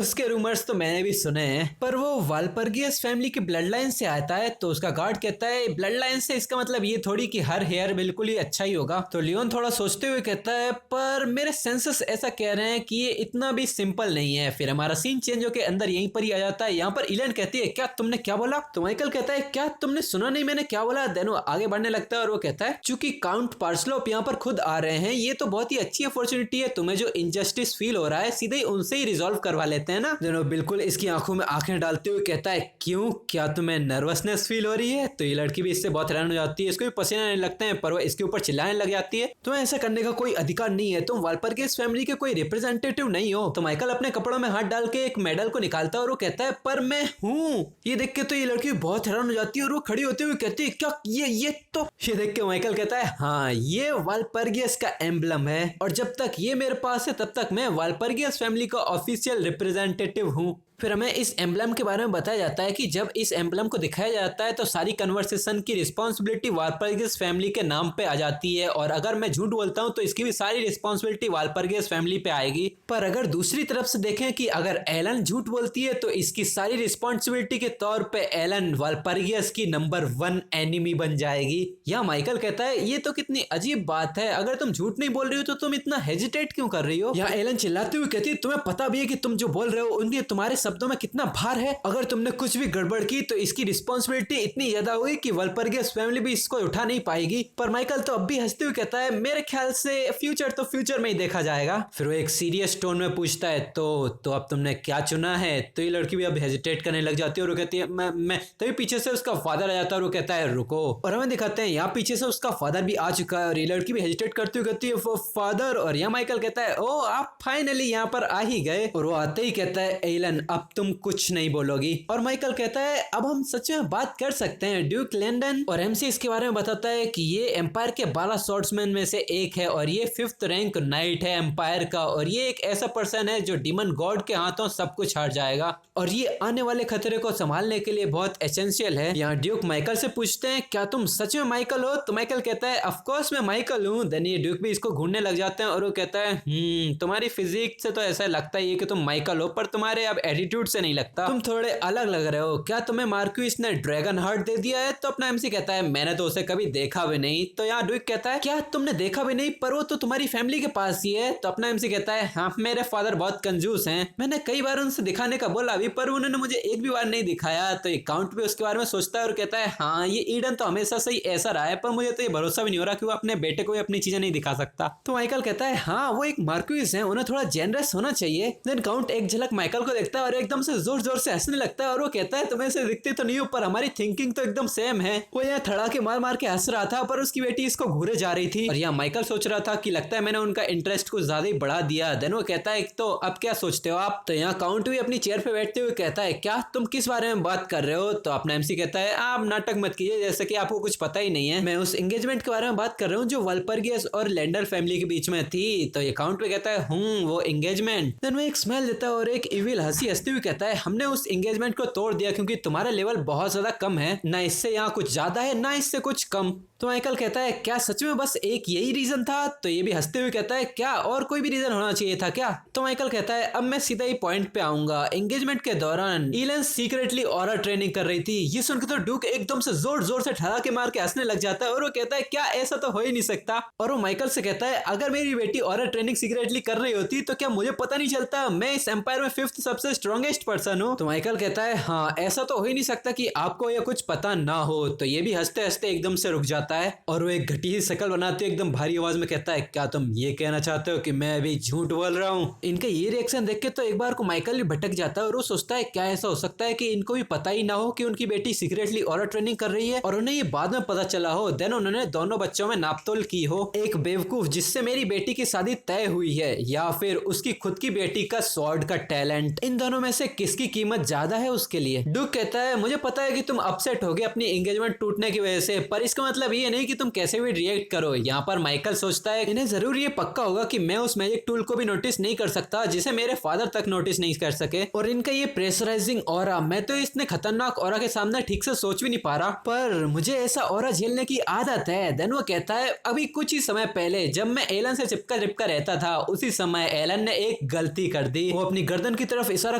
उसके रूमर्स तो मैंने भी सुने हैं, पर वो वालपरियस फैमिली की ब्लड लाइन से आता है। तो उसका गार्ड कहता है ब्लड लाइन से इसका मतलब ये थोड़ी कि हर हेयर बिल्कुल ही अच्छा ही होगा। तो लियोन थोड़ा सोचते हुए कहता है पर मेरे सेंसेस ऐसा कह रहे हैं कि ये इतना भी सिंपल नहीं है। फिर हमारा सीन चेंज होकर अंदर यहीं पर ही आ जाता है। यहाँ पर इलेन कहती है क्या तुमने क्या बोला? तो माइकल कहता है क्या तुमने सुना नहीं मैंने क्या बोला? देन वो आगे बढ़ने लगता है और वो कहता है चूंकि काउंट पार्सलोप यहाँ पर खुद आ रहे हैं, ये तो बहुत ही अच्छी अपॉर्चुनिटी है, तुम्हें जो इनजस्टिस फील हो रहा है सीधे ही उनसे ही रिजॉल्व करवा लेते हैं ना। देन वो बिल्कुल इसकी आंखों में आंखें डालते हुए कहता है क्यों, क्या तुम्हें नर्वसनेस फील हो रही है? तो ये लड़की भी इससे बहुत हैरान हो जाती है, इसको भी पसीने आने लगते हैं, पर वो इसके ऊपर चिल्लाने लग जाती है तुम्हें ऐसा करने का कोई अधिकार नहीं है, तुम वालपरियस फैमिली के कोई रिप्रेजेंटेटिव नहीं हो। तो माइकल अपने कपड़ों में हाथ डाल के एक मेडल को निकालता है और वो कहता है पर मैं हूँ। ये देख के तो ये लड़की बहुत हैरान हो जाती है और वो खड़ी होते हुए कहती है क्या ये तो। ये देख के माइकल कहता है हाँ ये वालपरियस का एम्बलम है और जब तक ये मेरे पास है तब तक मैं वालपरियस फैमिली का ऑफिशियल रिप्रेजेंटेटिव हूँ। फिर हमें इस एम्बलम के बारे में बताया जाता है कि जब इस एम्बलम को दिखाया जाता है तो सारी कन्वर्सेशन की रिस्पॉन्सिबिलिटी वालपरियस फैमिली के नाम पे आ जाती है और अगर मैं झूठ बोलता हूँ तो इसकी भी सारी रिस्पॉन्सिबिलिटी वालपरियस फैमिली पे आएगी। पर अगर दूसरी तरफ से देखें कि अगर एलन झूठ बोलती है तो इसकी सारी रिस्पॉन्सिबिलिटी के तौर पे एलन वालपरियस की नंबर 1 एनिमी बन जाएगी। या माइकल कहता है ये तो कितनी अजीब बात है, अगर तुम झूठ नहीं बोल रही हो तो तुम इतना हेजिटेट क्यों कर रही हो? या एलन चिल्लाते हुए कहती है तुम्हें पता भी है कि तुम जो बोल रहे हो उनके तुम्हारे शब्दों में कितना भार है, अगर तुमने कुछ भी गड़बड़ की तो इसकी रिस्पॉन्सिबिलिटी इतनी ज्यादा होगी कि वालपरियस फैमिली भी इसको उठा नहीं पाएगी। पर माइकल तो अब भी हंसते हुए कहता है मेरे ख्याल से फ्यूचर में ही देखा जाएगा। फिर वो एक सीरियस टोन में पूछता है तो अब तुमने क्या चुना है? तो ये लड़की भी अब हेजिटेट करने लग जाती है और वो कहती है मैं तभी पीछे से उसका फादर आ जाता है और वो कहता है रुको, और हमें दिखाते हैं यहाँ पीछे से उसका फादर भी आ चुका है और ये लड़की भी हेजिटेट करती हुई कहती है फादर, और यहाँ माइकल कहता है ओ आप फाइनली यहाँ पर आ ही गए, और वो आते ही कहता है एलन अब तुम कुछ नहीं बोलोगी। और माइकल कहता है अब हम सच में बात कर सकते हैं ड्यूक लैंडन, और एमसी इसके बारे में बताता है कि ये एम्पायर के 12 स्वॉर्ड्समैन में से एक है और ये 5th रैंक नाइट है एम्पायर का, और ये एक ऐसा पर्सन है जो डीमन गॉड के हाथों सब कुछ हार जाएगा और ये आने वाले खतरे को संभालने के लिए बहुत एसेंशियल है। यहाँ ड्यूक माइकल से पूछते हैं क्या तुम सच में माइकल हो? तो माइकल कहता है ऑफ कोर्स मैं माइकल हूँ। देन ये ड्यूक भी इसको घूरने लग जाते हैं और वो कहता है तुम्हारी फिजिक से तो ऐसा लगता ही है कि तुम माइकल हो, पर तुम्हारे अब एटीट्यूड से नहीं लगता, तुम थोड़े अलग लग रहे हो। क्या तुम्हें मार्क्यूस ने ड्रैगन हार्ट दे दिया है? तो अपना एमसी कहता है मैंने तो उसे कभी देखा भी नहीं। तो यहाँ ड्यूक कहता है क्या तुमने देखा भी नहीं, पर वो तो तुम्हारी फैमिली के पास ही है। तो अपना एमसी कहता है हाँ मेरे फादर बहुत कंजूस हैं, मैंने कई बार उनसे दिखाने का बोला भी पर उन्होंने मुझे एक भी बार नहीं दिखाया। तो ये काउंट भी उसके बारे में सोचता है और कहता है हाँ ये ईडन तो हमेशा से ही ऐसा रहा है, पर मुझे तो ये भरोसा भी नहीं हो रहा कि वो अपने बेटे को भी अपनी चीजें नहीं दिखा सकता। तो माइकल कहता है हाँ वो एक मार्क्यूस है, उन्हें थोड़ा जेनरस होना चाहिए। देन काउंट एक झलक माइकल को देखता है और एकदम से जोर जोर से हंसने लगता है और वो कहता है तुम्हें से दिखते तो नहीं हो पर हमारी थिंकिंग तो एकदम सेम है। वो यहाँ थड़ा के मार के हंस रहा था पर उसकी बेटी इसको घूरे जा रही थी और यहाँ माइकल सोच रहा था कि लगता है मैंने उनका इंटरेस्ट कुछ ज्यादा ही बढ़ा दिया। देन वो कहता है तो अब क्या सोचते हो आप? तो यहाँ काउंट भी अपनी चेयर पे बैठते हुए कहता है क्या तुम किस बारे में बात कर रहे हो? तो अपना एमसी कहता है आप नाटक मत कीजिए जैसे कि आपको कुछ पता ही नहीं है, मैं उस एंगेजमेंट के बारे में बात कर रहा हूँ जो वालपरियस और लैंडर फैमिली के बीच में थी। तो ये काउंट पे कहता है वो एंगेजमेंट। देन वो एक स्माइल देता है और एक इविल हंसी हंसते हुए कहता है हमने उस एंगेजमेंट को तोड़ दिया क्योंकि तुम्हारा लेवल बहुत ज्यादा कम है, ना इससे यहाँ कुछ ज्यादा है ना इससे कुछ कम। तो माइकल कहता है क्या सच में बस एक यही रीजन था? तो ये भी हंसते हुए कहता है क्या और कोई भी रीजन होना चाहिए था क्या? तो माइकल कहता है अब मैं सीधा ही पॉइंट पे आऊंगा। एंगेजमेंट के दौरान इलेन सीक्रेटली ऑरा ट्रेनिंग कर रही थी। ये सुनकर तो ड्यूक एकदम से जोर जोर से ठड़ा के मार के हंसने लग जाता है और वो कहता है क्या ऐसा तो हो ही नहीं सकता। और वो माइकल से कहता है अगर मेरी बेटी ऑरा ट्रेनिंग सीक्रेटली कर रही होती तो क्या मुझे पता नहीं चलता? मैं इस एम्पायर में 5th सबसे स्ट्रॉन्गेस्ट पर्सन हूँ। तो माइकल कहता है हाँ ऐसा तो हो ही नहीं सकता कि आपको यह कुछ पता ना हो। तो ये भी हंसते हंसते एकदम से रुक जाता है और वो एक घटी सी शक्ल बनाते हुए एकदम भारी आवाज में कहता है क्या तुम ये कहना चाहते हो कि मैं अभी झूठ बोल रहा हूँ? इनका ये रिएक्शन देख के तो एक बार को माइकल भी भटक जाता है और वो सोचता है क्या ऐसा हो सकता है कि इनको भी पता ही ना हो कि उनकी बेटी सीक्रेटली ऑरा ट्रेनिंग कर रही है और उन्हें ये बाद में पता चला हो। देन उन्होंने दोनों बच्चों में नापतोल की हो, एक बेवकूफ जिससे मेरी बेटी की शादी तय हुई है या फिर उसकी खुद की बेटी का स्वॉर्ड का टैलेंट। इन दोनों दोनों में से किसकी कीमत ज्यादा है उसके लिए। डुक कहता है मुझे पता है कि तुम अपसेट होगे अपनी एंगेजमेंट टूटने की वजह से, पर इसका मतलब ये नहीं कि तुम कैसे भी रिएक्ट करो। यहाँ पर माइकल सोचता है इन्हें जरूर ये पक्का होगा कि मैं उस मैजिक टूल को भी नोटिस नहीं कर सकता जिसे मेरे फादर तक नोटिस नहीं कर सके, और इनका ये प्रेशराइजिंग ऑरा, मैं तो इतने खतरनाक ऑरा के सामने ठीक से सोच भी नहीं पा रहा, पर मुझे ऐसा ऑरा झेलने की आदत है। देन वो कहता है अभी कुछ ही समय पहले जब मैं एलन से चिपका चिपका रहता था, उसी समय एलन ने एक गलती कर दी। वो अपनी गर्दन की तरफ इशारा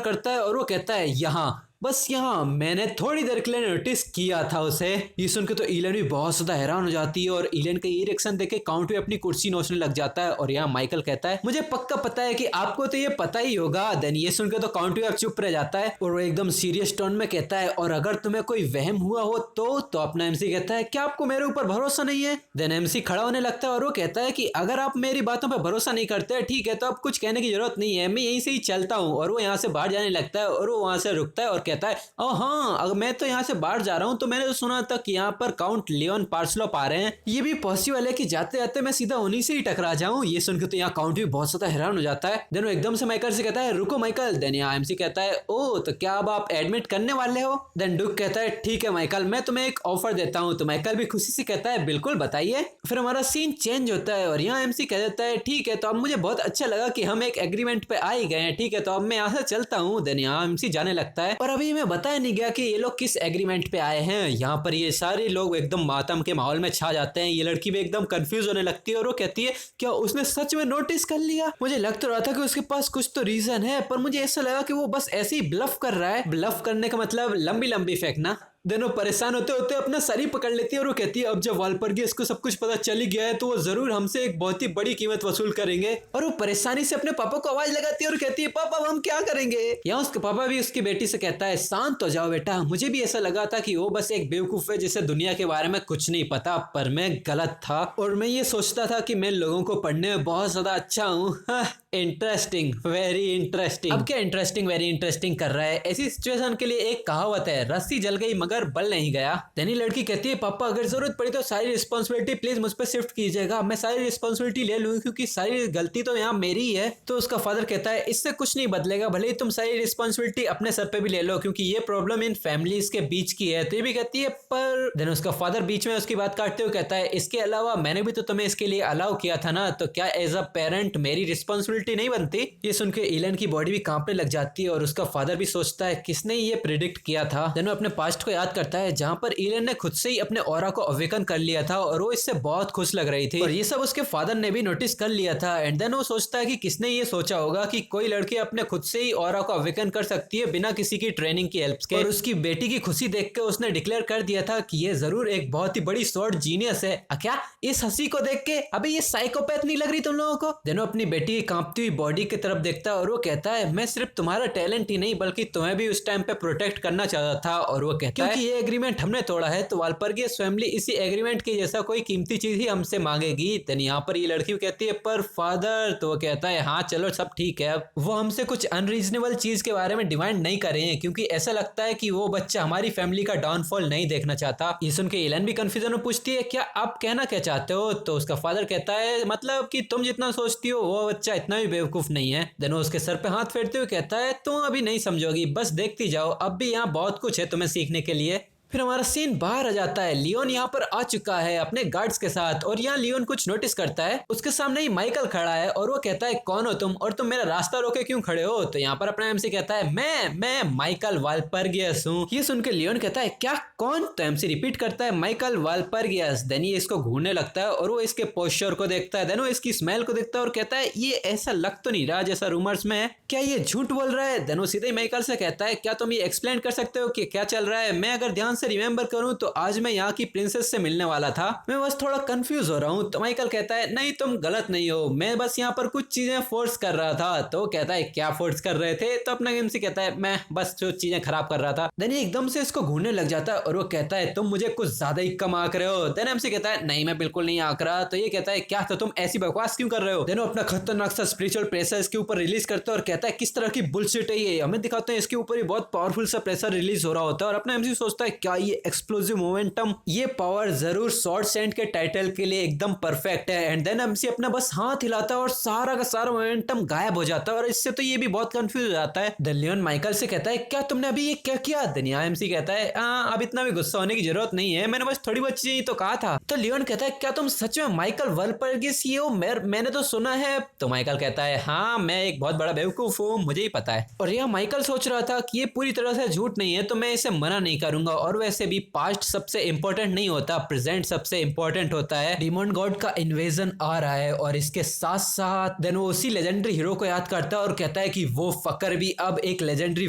करता है और वो कहता है यहाँ, बस यहाँ मैंने थोड़ी देर के लिए नोटिस किया था उसे। ये सुन के तो इलेन भी बहुत ज्यादा हैरान हो जाती है और इलेन का ये रिएक्शन देख के काउंट भी अपनी कुर्सी नोचने लग जाता है। और यहाँ माइकल कहता है मुझे पक्का पता है कि आपको तो ये पता ही होगा। देन ये सुन के तो काउंट भी अब चुप रह जाता है और वो एकदम सीरियस टोन में कहता है और अगर तुम्हें कोई वहम हुआ हो तो अपना एमसी कहता है क्या आपको मेरे ऊपर भरोसा नहीं है। देन एमसी खड़ा होने लगता है और वो कहता है कि अगर आप मेरी बातों पर भरोसा नहीं करते ठीक है तो अब कुछ कहने की जरूरत नहीं है, मैं यहीं से ही चलता हूँ। और वो यहाँ से बाहर जाने लगता है और वो वहां से रुकता है और कहता है ओ हाँ, अगर मैं तो यहाँ से बाहर जा रहा हूँ तो मैंने तो सुना था कि यहाँ पर काउंट लियोन पार्सलोप आ रहे हैं, ये भी पॉसिबल है कि जाते जाते मैं सीधा उन्हीं से ही टकरा जाऊँ। ये सुनकर तो यहाँ काउंट भी बहुत ज्यादा हैरान हो जाता है। देन वो एकदम से माइकल से कहता है रुको माइकल। देन यहाँ एमसी कहता है ओ तो क्या अब आप एडमिट करने वाले हो। देन डुक कहता है ठीक है माइकल, मैं तुम्हें एक ऑफर देता हूँ। तो माइकल भी खुशी से कहता है बिल्कुल बताइए। फिर हमारा सीन चेंज होता है और यहाँ एमसी कह देता है ठीक है तो अब मुझे बहुत अच्छा लगा कि हम एक एग्रीमेंट पे आ ही गए हैं, ठीक है तो अब मैं यहाँ से चलता हूँ। देन यहाँ एमसी जाने लगता है और अभी मैं बताया नहीं गया कि ये लोग किस एग्रीमेंट पे आए हैं। यहाँ पर ये सारे लोग एकदम मातम के माहौल में छा जाते हैं। ये लड़की भी एकदम कंफ्यूज होने लगती है और वो कहती है क्या उसने सच में नोटिस कर लिया। मुझे लग तो रहा था कि उसके पास कुछ तो रीजन है, पर मुझे ऐसा लगा कि वो बस ऐसे ही ब्लफ कर रहा है। ब्लफ करने का मतलब लंबी लंबी फेंकना। दोनों परेशान होते होते अपना सर ही पकड़ लेती है और वो कहती है अब जब वालपर्गियस को सब कुछ पता चल ही गया है तो वो जरूर हमसे एक बहुत ही बड़ी कीमत वसूल करेंगे। और वो परेशानी से अपने पापा को आवाज लगाती है और कहती है पापा हम क्या करेंगे। यहाँ उसके पापा भी उसकी बेटी से कहता है शांत हो जाओ बेटा, मुझे भी ऐसा लगा था कि वो बस एक बेवकूफ है जिसे दुनिया के बारे में कुछ नहीं पता, पर मैं गलत था और मैं ये सोचता था कि मैं लोगों को पढ़ने में बहुत ज्यादा अच्छा हूँ। Interesting, very interesting. अब क्या इंटरेस्टिंग वेरी इंटरेस्टिंग कर रहा है। ऐसी सिचुएशन के लिए एक कहावत है रस्सी जल गई मगर बल नहीं गया। देनी लड़की कहती है पापा अगर जरूरत पड़ी तो सारी रिस्पॉन्सिबिलिटी प्लीज मुझ पर शिफ्ट कीजिएगा, मैं सारी रिस्पॉन्सिबिलिटी ले लूंगी क्योंकि सारी गलती तो यहाँ मेरी ही है। तो उसका फादर कहता है इससे कुछ नहीं बदलेगा, भले ही तुम सारी रिस्पॉन्सिबिलिटी अपने सर पे भी ले लो क्योंकि ये प्रॉब्लम इन फैमिलीज के बीच की है। तो ये भी कहती है पर देन उसका फादर बीच में उसकी बात काटते हुए कहता है इसके अलावा मैंने भी तो तुम्हें इसके लिए अलाउ किया था ना, तो क्या एज अ पेरेंट मेरी रिस्पॉन्सिबिलिटी नहीं बनती। ये सुन के इलन की बॉडी भी कांपने लग जाती है और उसका फादर भी सोचता है किसने ये प्रिडिक्ट किया था। देन वो अपने पास्ट को याद करता है जहां पर इलन ने खुद से ही अपने ऑरा को अवेकन कर लिया था और वो इससे बहुत खुश लग रही थी और ये सब उसके फादर ने भी नोटिस कर लिया था। एंड देन वो सोचता है कि किसने ये सोचा होगा कि कोई लड़की अपने खुद से ही ऑरा को अवेकन कर सकती है बिना किसी की ट्रेनिंग की हेल्प के। और उसकी बेटी की खुशी देख के उसने डिक्लेयर कर दिया था कि ये जरूर एक बहुत ही बड़ी स्वॉर्ड जीनियस है। क्या इस हंसी को देख के अबे ये साइकोपैथ नहीं लग रही तुम लोगों को। देन वो अपनी बेटी की कांपती हुई बॉडी की तरफ देखता है और वो कहता है मैं सिर्फ तुम्हारा टैलेंट ही नहीं बल्कि तुम्हें भी उस टाइम पे प्रोटेक्ट करना चाहता था। और वो कहता है क्योंकि ये एग्रीमेंट हमने तोड़ा है तो वालपर्गियस फैमिली इसी एग्रीमेंट के जैसा कोई कीमती चीज ही हमसे मांगेगी। देन यहाँ पर ये लड़की कहती है पर फादर, तो वो कहता है हाँ चलो सब ठीक है, वो हमसे कुछ अनरीजनेबल चीज के बारे में डिमांड नहीं कर रहे हैं क्योंकि ऐसा लगता है कि वो बच्चा हमारी फैमिली का डाउनफॉल नहीं देखना चाहता। ये सुन के इलन भी कंफ्यूजन में पूछती है क्या आप कहना क्या चाहते हो। तो उसका फादर कहता है मतलब कि तुम जितना सोचती हो वो बच्चा इतना भी बेवकूफ नहीं है। देन उसके सर पे हाथ फेरते हुए कहता है तुम अभी नहीं समझोगी, बस देखती जाओ, अब भी यहाँ बहुत कुछ है तुम्हें सीखने के लिए। फिर हमारा सीन बाहर आ जाता है। लियोन यहाँ पर आ चुका है अपने गार्ड्स के साथ और यहाँ लियोन कुछ नोटिस करता है। उसके सामने ही माइकल खड़ा है और वो कहता है कौन हो तुम और तुम मेरा रास्ता रोके क्यों खड़े हो। तो यहाँ पर अपना एमसी कहता है मैं माइकल वालपर्गियस हूँ। ये सुन के लियोन कहता है क्या कौन। तो एमसी रिपीट करता है माइकल वालपर्गियस। देन ये इसको घूरने लगता है और वो इसके पोस्चर को देखता है, देन वो इसकी स्मेल को देखता है और कहता है ये ऐसा लग तो नहीं रहा जैसा रूमर्स में है, क्या ये झूठ बोल रहा है। देन वो सीधे ही माइकल से कहता है क्या तुम ये एक्सप्लेन कर सकते हो कि क्या चल रहा है। मैं अगर ध्यान से रिमेम्बर करूं तो आज मैं यहाँ की प्रिंसेस से मिलने वाला था, मैं बस थोड़ा कंफ्यूज हो रहा हूँ। तो माइकल कहता है नहीं तुम गलत नहीं हो, मैं बस यहाँ पर कुछ चीजें फोर्स कर रहा था। तो कहता है क्या फोर्स कर रहे थे। तो अपना एमसी कहता है मैं बस जो चीजें खराब कर रहा था। देन एकदम से इसको घूरने लग जाता है और वो कहता है तुम मुझे कुछ ज्यादा ही कम आंक रहे हो। देन एमसी कहता है नहीं मैं बिल्कुल नहीं आंक रहा। तो ये कहता है क्या तो तुम ऐसी बकवास क्यों कर रहे हो। देन वो अपना खतरनाक सा स्पिरिचुअल प्रेशर इसके ऊपर रिलीज करता है और कहता है किस तरह की बुलशिट है ये, हमें दिखाते हैं इसके ऊपर ही बहुत पावरफुल सा प्रेशर रिलीज हो रहा होता है। और अपना एमसी सोचता है क्या का ये एक्सप्लोसिव मोमेंटम, ये पावर जरूर शॉर्ट सेंट के टाइटल के लिए एकदम परफेक्ट है। एंड देन एमसी अपना बस हाथ हिलाता है और सारा का सारा मोमेंटम गायब हो जाता है और इससे तो ये भी बहुत कंफ्यूज हो जाता है। देन लियोन माइकल से कहता है क्या तुमने अभी ये क्या किया? दुनिया एमसी कहता है अब इतना भी गुस्सा होने की जरूरत नहीं है, मैंने बस थोड़ी बहुत चीजें तो कहा था। तो लियोन कहता है क्या तुम सच में माइकल वालपर्गिस ही हो? मैंने तो सुना है। तो माइकल कहता है हाँ मैं एक बहुत बड़ा बेवकूफ हूँ, मुझे ही पता है। और यह माइकल सोच रहा था कि ये पूरी तरह से झूठ नहीं है तो मैं इसे मना नहीं करूंगा, और वैसे भी पास्ट सबसे इंपॉर्टेंट नहीं होता, प्रेजेंट सबसे इंपॉर्टेंट होता है। डिमन गॉड का इन्वेजन आ रहा है और इसके साथ साथ देन वो उसी लेजेंडरी हीरो को याद करता है और कहता है कि वो फकर भी अब एक लेजेंडरी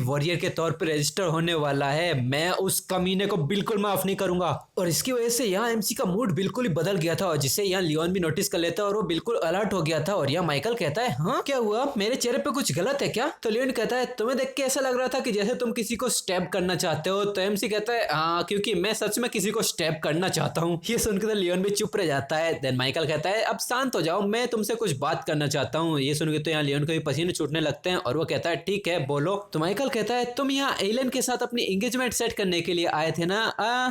वॉरियर के तौर पर रजिस्टर होने वाला है, मैं उस कमीने को बिल्कुल माफ नहीं करूंगा। और इसकी वजह से यहाँ एमसी का मूड बिल्कुल ही बदल गया था, जिसे यहाँ लियोन भी नोटिस कर लेता है और वो बिल्कुल अलर्ट हो गया था। और यहाँ माइकल कहता है हाँ क्या हुआ, मेरे चेहरे पे कुछ गलत है क्या? तो लियोन कहता है तुम्हें देख के ऐसा लग रहा था कि जैसे तुम किसी को स्टैब करना चाहते हो। तो एमसी कहता है हाँ क्योंकि मैं सच में किसी को स्टैब करना चाहता हूँ। ये सुनकर तो लियोन भी चुप रह जाता है। देन माइकल कहता है अब शांत हो जाओ, मैं तुमसे कुछ बात करना चाहता हूँ। ये सुनकर तो यहाँ लियोन को भी पसीने छूटने लगते हैं और वो कहता है ठीक है बोलो। तो माइकल कहता है तुम यहाँ एलन के साथ अपनी एंगेजमेंट सेट करने के लिए आए थे ना?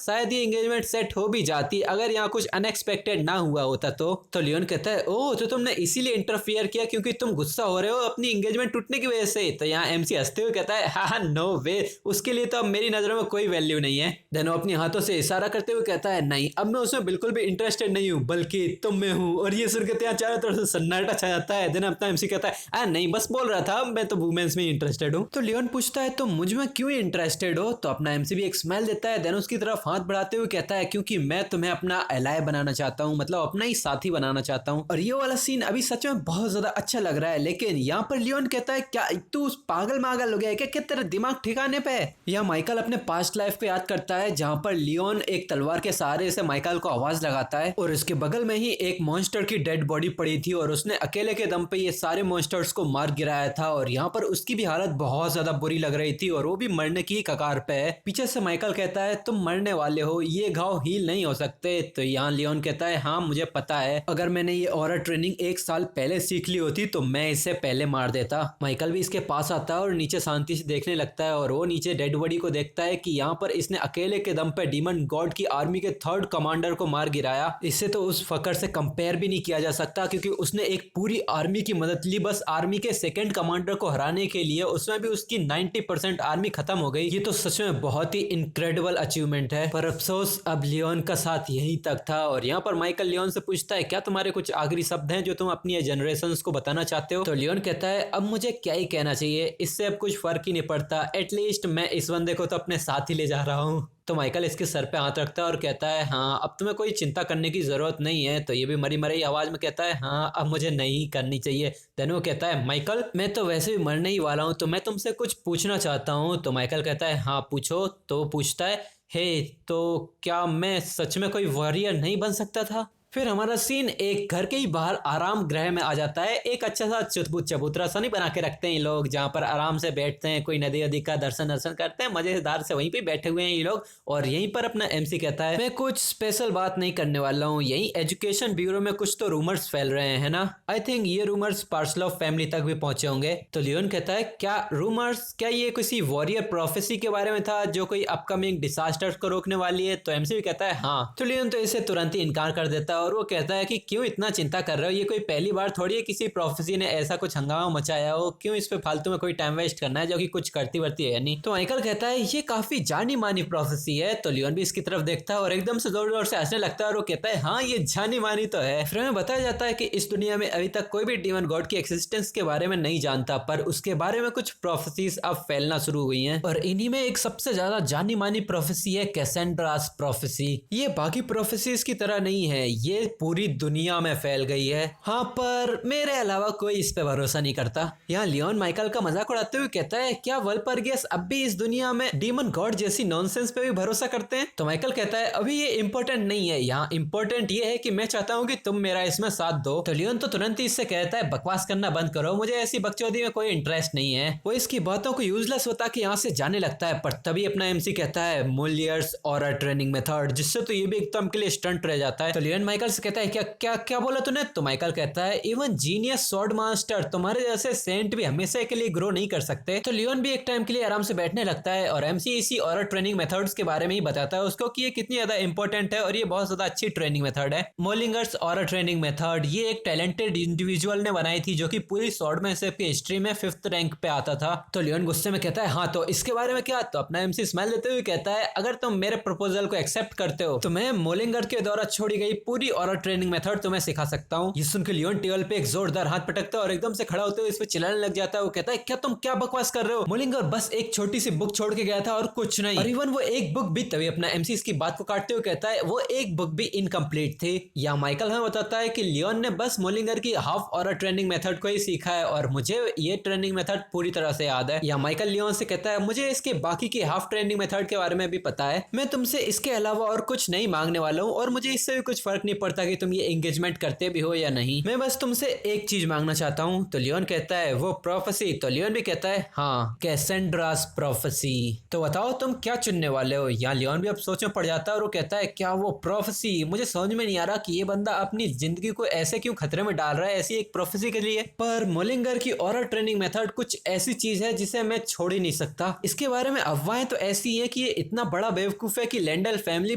शायद ये एंगेजमेंट सेट हो भी जाती अगर यहाँ कुछ अनएक्सपेक्टेड ना हुआ होता तो लियोन कहता है ओह तो तुमने इसीलिए इंटरफियर किया क्योंकि तुम गुस्सा हो रहे हो अपनी एंगेजमेंट टूटने की वजह से? तो यहाँ एमसी हंसते हुए कहता है हाँ नो वे, उसके लिए तो अब मेरी नजरों में कोई वैल्यू नहीं है। देन वो अपने हाथों से इशारा करते हुए कहता है नहीं अब मैं उसमें बिल्कुल भी इंटरेस्टेड नहीं हूँ, बल्कि तुम में हूँ। और ये सुनकर यहाँ चारों तरफ से सन्नाटा छा जाता है। देन अपना एमसी कहता है नहीं बस बोल रहा था, मैं तो वुमेन्स में इंटरेस्टेड हूँ। तो लियोन पूछता है तो मुझ में क्यों इंटरेस्टेड हो? तो अपना एमसी भी एक स्माइल देता है। देन उसकी तरफ हाथ बढ़ाते हुए कहता है क्योंकि मैं तुम्हें अपना एलाय बनाना चाहता हूँ, मतलब अपना ही साथी बनाना चाहता हूँ। और ये वाला सीन अभी सच में बहुत ज्यादा अच्छा लग रहा है, लेकिन यहाँ पर लियोन कहता है क्या तू पागल मागल हो गया है क्या तेरा दिमाग ठिकाने पे? यहाँ माइकल अपने पास्ट लाइफ को याद करता है जहाँ पर लियोन एक तलवार के सहारे से माइकल को आवाज लगाता है और उसके बगल में ही एक मॉन्स्टर की डेड बॉडी पड़ी थी और उसने अकेले के दम पे ये सारे मॉन्स्टर्स को मार गिराया था। और यहाँ पर उसकी भी हालत बहुत ज्यादा बुरी लग रही थी और वो भी मरने की कगार पे है। पीछे से माइकल कहता है तुम मरने वाले हो, ये घाव हील नहीं हो सकते। तो यहाँ लियोन कहता है हाँ मुझे पता है, अगर मैंने ये ऑरा ट्रेनिंग 1 साल पहले सीख ली होती तो मैं इसे पहले मार देता। माइकल भी इसके पास आता है और नीचे शांति से देखने लगता है और वो नीचे डेड बॉडी को देखता है कि यहाँ पर इसने अकेले के दम पे डीमन गॉड की आर्मी के 3rd कमांडर को मार गिराया। इससे तो उस फकर से कंपेयर भी नहीं किया जा सकता क्योंकि उसने एक पूरी आर्मी की मदद ली बस आर्मी के 2nd कमांडर को हराने के लिए, उसमें भी उसकी 90% आर्मी खत्म हो गई। ये तो सच में बहुत ही इनक्रेडिबल अचीवमेंट है, पर अफसोस अब लियोन का साथ यहीं तक था। और यहाँ पर माइकल लियोन से पूछता है क्या तुम्हारे कुछ आखिरी शब्द हैं जो तुम अपनी जनरेशन को बताना चाहते हो? तो लियोन कहता है अब मुझे क्या ही कहना चाहिए, इससे अब कुछ फर्क ही नहीं पड़ता, एटलीस्ट मैं इस बंदे को तो अपने साथ ही ले जा रहा हूँ। तो माइकल इसके सर पे हाथ रखता है और कहता है हाँ अब तुम्हें कोई चिंता करने की जरूरत नहीं है। तो ये भी मरी मरी आवाज में कहता है हाँ अब मुझे नहीं करनी चाहिए। देन वो कहता है माइकल मैं तो वैसे भी मरने ही वाला हूँ तो मैं तुमसे कुछ पूछना चाहता हूँ। तो माइकल कहता है हाँ पूछो। तो पूछता है हे तो क्या मैं सच में कोई वॉरियर नहीं बन सकता था? फिर हमारा सीन एक घर के ही बाहर आराम गृह में आ जाता है। एक अच्छा सा चबूतरा सा नहीं बना के रखते हैं ये लोग, जहाँ पर आराम से बैठते हैं, कोई नदी वदी का दर्शन करते हैं, मजेदार से वहीं पे बैठे हुए हैं ये लोग। और यहीं पर अपना एमसी कहता है मैं कुछ स्पेशल बात नहीं करने वाला हूँ, यही एजुकेशन ब्यूरो में कुछ तो रूमर्स फैल रहे हैं ना, आई थिंक ये रूमर्स पार्सल ऑफ फैमिली तक भी पहुंचे होंगे। तो लियोन कहता है क्या रूमर्स, क्या ये किसी वॉरियर प्रोफेसी के बारे में था जो कोई अपकमिंग डिजास्टर्स को रोकने वाली है? तो एमसी भी कहता है हाँ। तो लियोन तो इसे तुरंत ही इनकार कर देता है और वो कहता है कि क्यों इतना चिंता कर रहे हो, ये कोई पहली बार थोड़ी है किसी प्रोफेसी ने ऐसा कुछ हंगामा मचाया हो, क्यों इस पे फालतू में कोई टाइम वेस्ट करना है जो कि कुछ करती वर्ती है नहीं। तो माइकल कहता है ये काफी जानी मानी प्रोफेसी है। तो लियोन भी इसकी तरफ देखता है और एकदम से जोर जोर से हंसने लगता है और वो कहता है हाँ ये जानी मानी तो है। फिर हमें बताया जाता है कि इस दुनिया में अभी तक कोई भी डीमन गॉड की एक्सिस्टेंस के बारे में नहीं जानता, पर उसके बारे में कुछ प्रोफेसीज अब फैलना शुरू हुई हैं और इन्हीं में एक सबसे ज्यादा जानी मानी प्रोफेसी है कैसेंड्रास प्रोफेसी। ये बाकी प्रोफेसीज की तरह नहीं है, ये पूरी दुनिया में फैल गई है। हाँ पर मेरे अलावा कोई इस पे भरोसा नहीं करता। यहाँ लियोन माइकल का मजाक उड़ाते हुए कहता है क्या वल्परगियस अब भी इस दुनिया में डीमन गॉड जैसी नॉनसेंस पे भी भरोसा करते हैं? तो माइकल कहता है अभी ये इम्पोर्टेंट नहीं है, यहाँ इम्पोर्टेंट ये है कि मैं चाहता हूँ कि तुम मेरा इसमें साथ दो। तो लियोन तो तुरंत ही इससे कहता है बकवास करना बंद करो, मुझे ऐसी बकचोदी में कोई इंटरेस्ट नहीं है। वो इसकी बातों को यूजलेस बता के यहाँ से जाने लगता है, पर तभी अपना एमसी कहता है मोलियर्स और ट्रेनिंग मेथड, जिससे तो ये भी एकदम के लिए स्टंट रह जाता है। तो लियोन माइकल माइकल से कहता है क्या क्या क्या बोला तूने? तो माइकल कहता है इवन जीनियस स्वॉर्ड मास्टर तुम्हारे जैसे सेंट भी हमेशा के लिए ग्रो नहीं कर सकते। तो लियोन भी एक टाइम के लिए आराम से बैठने लगता है और एमसी इसी ऑरर ट्रेनिंग मेथड्स के बारे में ही बताता है उसको कि ये कितनी ज्यादा इंपॉर्टेंट है और ये बहुत ज्यादा अच्छी ट्रेनिंग मेथड है। मोलिंगर्स ऑरर ट्रेनिंग मेथड ये एक टैलेंटेड इंडिविजुअल ने बनाई थी जो कि पूरी स्वॉर्डमैनशिप की हिस्ट्री में 5th रैंक पे आता था। तो लियोन गुस्से में कहता है हाँ तो इसके बारे में क्या? तो अपना एमसी स्माइल देते हुए कहता है अगर तुम मेरे प्रपोजल को एक्सेप्ट करते हो तो मैं मोलिंगर के द्वारा छोड़ी गई पूरी ऑरर ट्रेनिंग मेथड तुम्हें सिखा सकता हूँ। ये सुनकर लियोन टेबल पे एक जोरदार हाथ पटकता है और एकदम से खड़ा होते हुए इस पे चिल्लाने लग जाता है। वो कहता है क्या तुम क्या बकवास कर रहे हो? मोलिंगर बस एक छोटी सी बुक छोड़ के गया था और कुछ नहीं। और इवन वो एक बुक भी, तभी अपना एमसी इसकी बात को काटते हुए कहता है वो एक बुक भी इनकम्प्लीट थी। या माइकल हमें बताता है कि लियोन ने बस मोलिंगर की हाफ ऑरर ट्रेनिंग मेथड को ही सीखा है और मुझे ये ट्रेनिंग मेथड पूरी तरह से याद है। या माइकल लियोन से कहता है मुझे इसके बाकी की हाफ ट्रेनिंग मेथड के बारे में भी पता है, मैं तुमसे इसके अलावा और कुछ नहीं मांगने वाला हूँ और मुझे इससे भी कुछ फर्क नहीं पड़ता कि तुम ये एंगेजमेंट करते भी हो या नहीं, मैं बस तुमसे एक चीज मांगना चाहता हूँ। तो लियोन कहता है वो प्रोफेसी? तो लियोन भी कहता है हाँ, कैसेंड्रास प्रोफेसी। तो बताओ तुम क्या चुनने वाले हो? यहाँ लियोन भी अब सोच में पड़ जाता है और वो कहता है क्या वो प्रोफेसी? मुझे समझ में नहीं आ रहा कि ये बंदा अपनी जिंदगी को ऐसे क्यों खतरे में डाल रहा है ऐसी एक प्रोफेसी के लिए। पर मोलिंगर की ऑरर ट्रेनिंग मेथड कुछ ऐसी चीज है जिसे मैं छोड़ ही नहीं सकता। इसके बारे में अफवाहें तो ऐसी है कि ये इतना बड़ा बेवकूफ है कि लैंडल फैमिली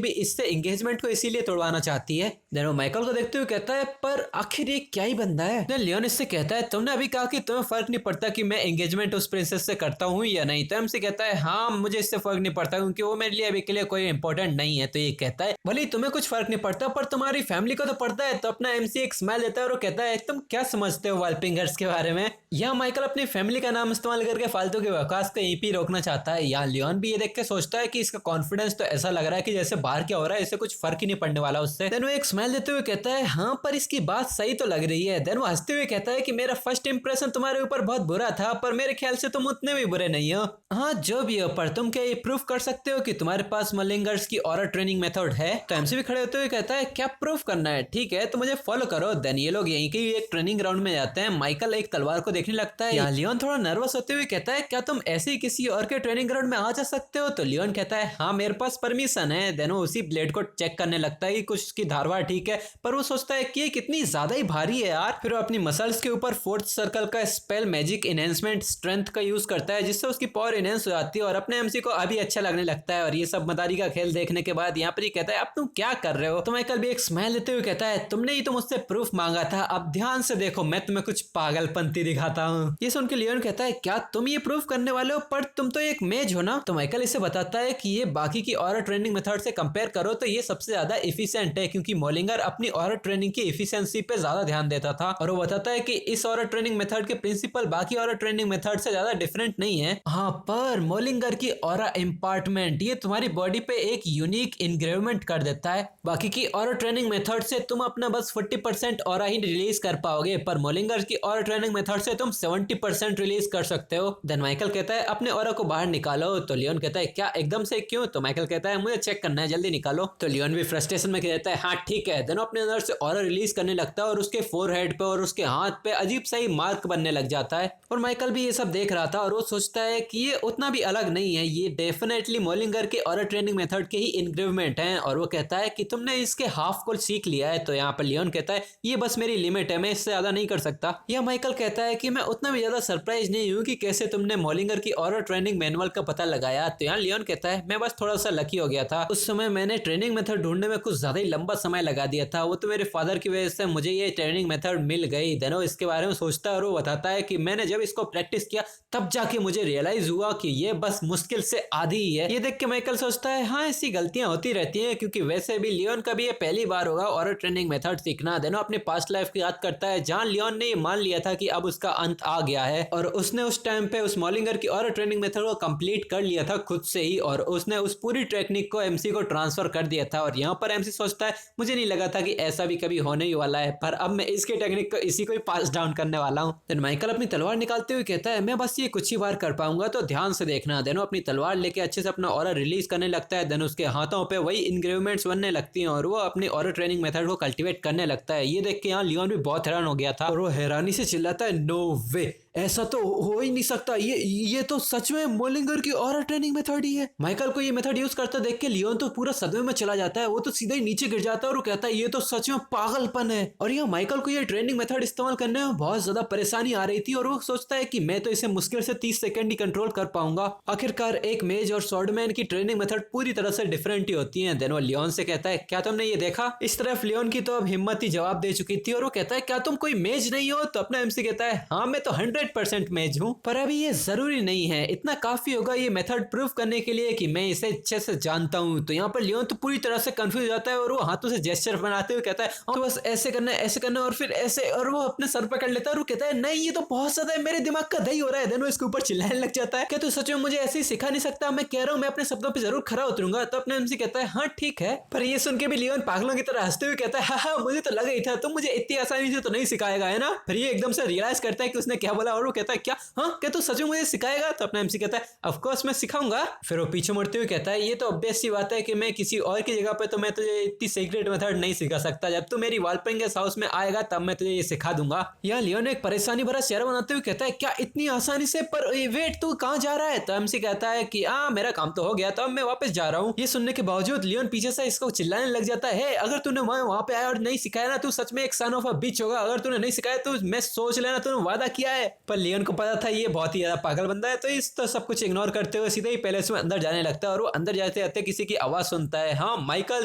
भी इससे एंगेजमेंट को इसीलिए तोड़वाना चाहती है। देन वो माइकल को देखते हुए कहता है पर आखिर ये क्या ही बंदा है? देन लियोन इससे कहता है तुमने अभी कहा कि तुम्हें फर्क नहीं पड़ता कि मैं एंगेजमेंट उस प्रिंसेस से करता हूँ या नहीं। तो एमसी कहता है हाँ मुझे इससे फर्क नहीं पड़ता क्योंकि वो मेरे लिए अभी के लिए कोई इंपॉर्टेंट नहीं है। तो ये कहता है भले तुम्हें कुछ फर्क नहीं पड़ता पर तुम्हारी फैमिली को तो पड़ता है। तो अपना एमसी एक स्माइल देता है और वो कहता है तुम क्या समझते हो वाल्पिंगर्स के बारे में? यहाँ माइकल अपनी फैमिली का नाम इस्तेमाल करके फालतू के बकवास को यहीं पे रोकना चाहता है। यहाँ लियोन भी ये देख के सोचता है कि इसका कॉन्फिडेंस तो ऐसा लग रहा है कि जैसे बाहर क्या हो रहा है इससे कुछ फर्क ही नहीं पड़ने वाला उससे। देन वो एक स्माइल देते हुए कहता है हाँ पर इसकी बात सही तो लग रही है। देन वो हंसते हुए कहता है कि मेरा फर्स्ट इंप्रेशन तुम्हारे ऊपर बहुत बुरा था पर मेरे ख्याल से तुम उतने भी बुरे नहीं हो। हाँ जो भी हो, पर तुम क्या ये प्रूफ कर सकते हो कि तुम्हारे पास मोलिंगर्स की ऑरर ट्रेनिंग मेथड है? तो एमसी भी खड़े होते हुए कहता है क्या प्रूफ करना है? ठीक है तो मुझे फॉलो करो। देन ये लोग यहीं के एक ट्रेनिंग ग्राउंड में जाते हैं। माइकल एक तलवार को देखने लगता है। यहाँ लियोन थोड़ा नर्वस होते हुए कहता है क्या तुम ऐसे ही किसी और के ट्रेनिंग ग्राउंड में आ जा सकते हो? तो लियोन कहता है हाँ मेरे पास परमिशन है। देन वो उसी ब्लेड को चेक करने लगता है कि कुछ उसकी धारवार ठीक है, पर वो सोचता है कि ये कितनी ज्यादा ही भारी है यार। फिर वो अपनी मसल्स के ऊपर 4th सर्कल का स्पेल मैजिक एनहेंसमेंट स्ट्रेंथ का यूज करता है जिससे उसकी पावर एनहेंस हो जाती है और अपने एमसी को अभी अच्छा लगने लगता है। और ये सब मदारी का खेल देखने के बाद यहाँ पर ही कहता है अब तुम क्या कर रहे हो? तो माइकल भी एक स्माइल देते हुए कहता है तुमने ही तो मुझसे प्रूफ मांगा था, अब ध्यान से देखो मैं तुम्हें कुछ पागलपंती दिखाता हूँ। ये सुन के लियोन कहता है क्या तुम ये प्रूफ करने वाले हो? पर तुम तो एक मेज हो ना। तो माइकल इसे बताता है कि ये बाकी की ऑरर ट्रेनिंग मेथड से कंपेयर करो तो ये सबसे ज्यादा एफिशिएंट है क्योंकि मोलिंगर अपनी ऑरर ट्रेनिंग की एफिशिएंसी पे ज्यादा ध्यान देता था। और वो बताता है कि इस ऑरर ट्रेनिंग मेथड के प्रिंसिपल बाकी ऑरर ट्रेनिंग मेथड से ज्यादा डिफरेंट नहीं है। हाँ पर मोलिंगर की ऑरा इम्पार्टमेंट ये तुम्हारी बॉडी पे एक यूनिक इंग्रेवमेंट कर देता है। बाकी की ऑरर ट्रेनिंग मेथड से तुम अपना बस 40% ऑरा ही रिलीज कर पाओगे, पर मोलिंगर की ऑरर ट्रेनिंग मेथड से तुम 70% रिलीज कर सकते हो। देन माइकल कहता है अपने ऑरा को बाहर निकालो। तो लियोन कहता है क्या एकदम से क्यों? तो माइकल कहता है मुझे चेक करना है, जल्दी निकालो। तो लियोन भी फ्रस्ट्रेशन में कहता है हाँ ठीक है। देन अपने अंदर से ऑरा रिलीज करने लगता है और उसके फोरहेड पे और उसके हाथ पे अजीब सा ही मार्क बनने लग जाता है। और माइकल भी ये सब देख रहा था और वो सोचता है कि ये उतना भी अलग नहीं है, ये डेफिनेटली मोलिंगर के ऑरर ट्रेनिंग मेथड के ही इंक्रीवमेंट हैं। और वो कहता है कि तुमने इसके हाफ को सीख लिया है। तो यहाँ पर लियोन कहता है ये बस मेरी लिमिट है, मैं इससे ज्यादा नहीं कर सकता। या माइकल कहता है कि मैं उतना भी ज्यादा सरप्राइज नहीं हूँ कि कैसे तुमने मोलिंगर की ऑरर ट्रेनिंग मैनुअल का पता लगाया। तो यहाँ लियोन कहता है मैं बस थोड़ा सा लकी हो गया था, उस समय मैंने ट्रेनिंग मेथड ढूंढने में कुछ ज्यादा ही लंबा समय लगा दिया था, वो तो मेरे फादर की वजह से मुझे ये ट्रेनिंग मेथड मिल गई। देनो इसके बारे में सोचता है और वो बताता है कि मैंने जब इसको प्रैक्टिस किया तब जाके मुझे रियलाइज हुआ कि ये बस मुश्किल से आधी ही है। ये देख के माइकल सोचता है हाँ ऐसी गलतियां होती रहती हैं क्योंकि वैसे भी लियोन का भी ये पहली बार होगा ऑरर ट्रेनिंग मेथड सीखना। देनो अपने पास्ट लाइफ की याद करता है जहां लियोन ने ये मान लिया था कि अब उसका अंत आ गया है और उसने उस टाइम पे उस मोलिंगर की ऑरर ट्रेनिंग मेथड को कंप्लीट कर लिया था खुद से ही और उसने उस पूरी टेक्निक को एमसी को ट्रांसफर कर दिया था। और यहाँ पर एमसी सोचता है मुझे नहीं लगा था कि ऐसा भी कभी होने ही वाला है, पर अब मैं इसके टेक्निक को इसी को ही पास डाउन करने वाला हूँ। देन माइकल अपनी तलवार निकालते हुए कहता है मैं बस ये कुछ ही बार कर पाऊंगा, तो ध्यान से देखना। देनो अपनी तलवार लेके अच्छे से अपना ऑरर रिलीज करने लगता है। देन उसके हाथों पे वही इंग्रेवमेंट्स बनने लगती हैं और वो अपनी ऑरर ट्रेनिंग मेथड को कल्टीवेट करने लगता है। ये देख के यहाँ लियोन भी बहुत हैरान हो गया था और वो हैरानी से चिल्लाता है नो वे, ऐसा तो हो ही नहीं सकता, ये तो सच में मोलिंगर की और ट्रेनिंग मेथड ही है। माइकल को ये मेथड यूज करता देख के लियोन तो पूरा सदमे में चला जाता है, वो तो सीधा ही नीचे गिर जाता है और वो कहता है ये तो सच में पागलपन है। और यहाँ माइकल को ये ट्रेनिंग मेथड इस्तेमाल करने में बहुत ज्यादा परेशानी आ रही थी और वो सोचता है कि मैं तो इसे मुश्किल से 30 सेकंड ही कंट्रोल कर पाऊंगा। आखिरकार एक मेज और स्वॉर्डमैन की ट्रेनिंग मेथड पूरी तरह से डिफरेंट ही होती है। देन वो लियोन से कहता है क्या तुमने ये देखा? इस तरफ लियोन की तो अब हिम्मत ही जवाब दे चुकी थी और वो कहता है क्या तुम कोई मेज नहीं हो? तो अपना एमसी कहता है हाँ मैं तो 100% मेज हूँ, पर अभी ये जरूरी नहीं है, इतना काफी होगा ये मेथड प्रूव करने के लिए कि मैं इसे अच्छे से जानता हूँ। तो यहाँ पर लियोन तो पूरी तरह से कंफ्यूज हो जाता है और वो हाथों से जेस्चर बनाते हुए कहता है तो बस ऐसे करना और फिर ऐसे, और वो अपने सर पकड़ लेता है और वो कहता है नहीं ये तो बहुत ज्यादा है, मेरे दिमाग का दही हो रहा है। देन वो इसके ऊपर चिल्लाने लग जाता है क्या तू सच में मुझे ऐसे ही सिखा नहीं सकता? मैं कह रहा हूँ मैं अपने शब्दों पे जरूर खरा उतरूंगा। तो अपने एमसी कहता है हाँ ठीक है, पर ये सुन के भी लियोन पागलों की तरह हंसते हुए कहता है हाँ मुझे तो लगा ही था, तुम मुझे इतनी आसानी से तो नहीं सिखाएगा है ना। फिर ये एकदम से रियलाइज करता है कि उसने क्या बोला और वो कहता है क्या हाँ क्या तू सच में मुझे सिखाएगा? तो अपना एमसी कहता है ऑफ कोर्स मैं सिखाऊंगा। फिर वो पीछे मुड़ते हुए कहता है ये तो ऑब्वियस सी बात है कि मैं किसी और की जगह पे तो मैं तुझे इतनी सीक्रेट मेथड नहीं सिखा सकता, जब तू मेरी वालपिंगेस हाउस में आएगा तब मैं तुझे ये सिखा दूंगा। यहाँ लियोन एक परेशानी भरा चेहरा बनाते हुए कहता है क्या इतनी आसानी से? पर वेट तू कहाँ जा रहा है? तो एमसी कहता है कि हाँ मेरा काम तो हो गया, तो अब मैं वापस जा रहा हूँ। ये सुनने के बावजूद लियोन पीछे से इसको चिल्लाने लग जाता है अगर तूने वहां पे आया और नहीं सिखाया ना तू सच में एक सन ऑफ अ बिच होगा, अगर तूने नहीं सिखाया तो मैं सोच लेना तूने वादा किया है। पर लियोन को पता था ये बहुत ही ज्यादा पागल बंदा है, तो इस तो सब कुछ इग्नोर करते हुए सीधे ही पैलेस में अंदर जाने लगता है और वो अंदर जाते जाते किसी की आवाज सुनता है हाँ माइकल।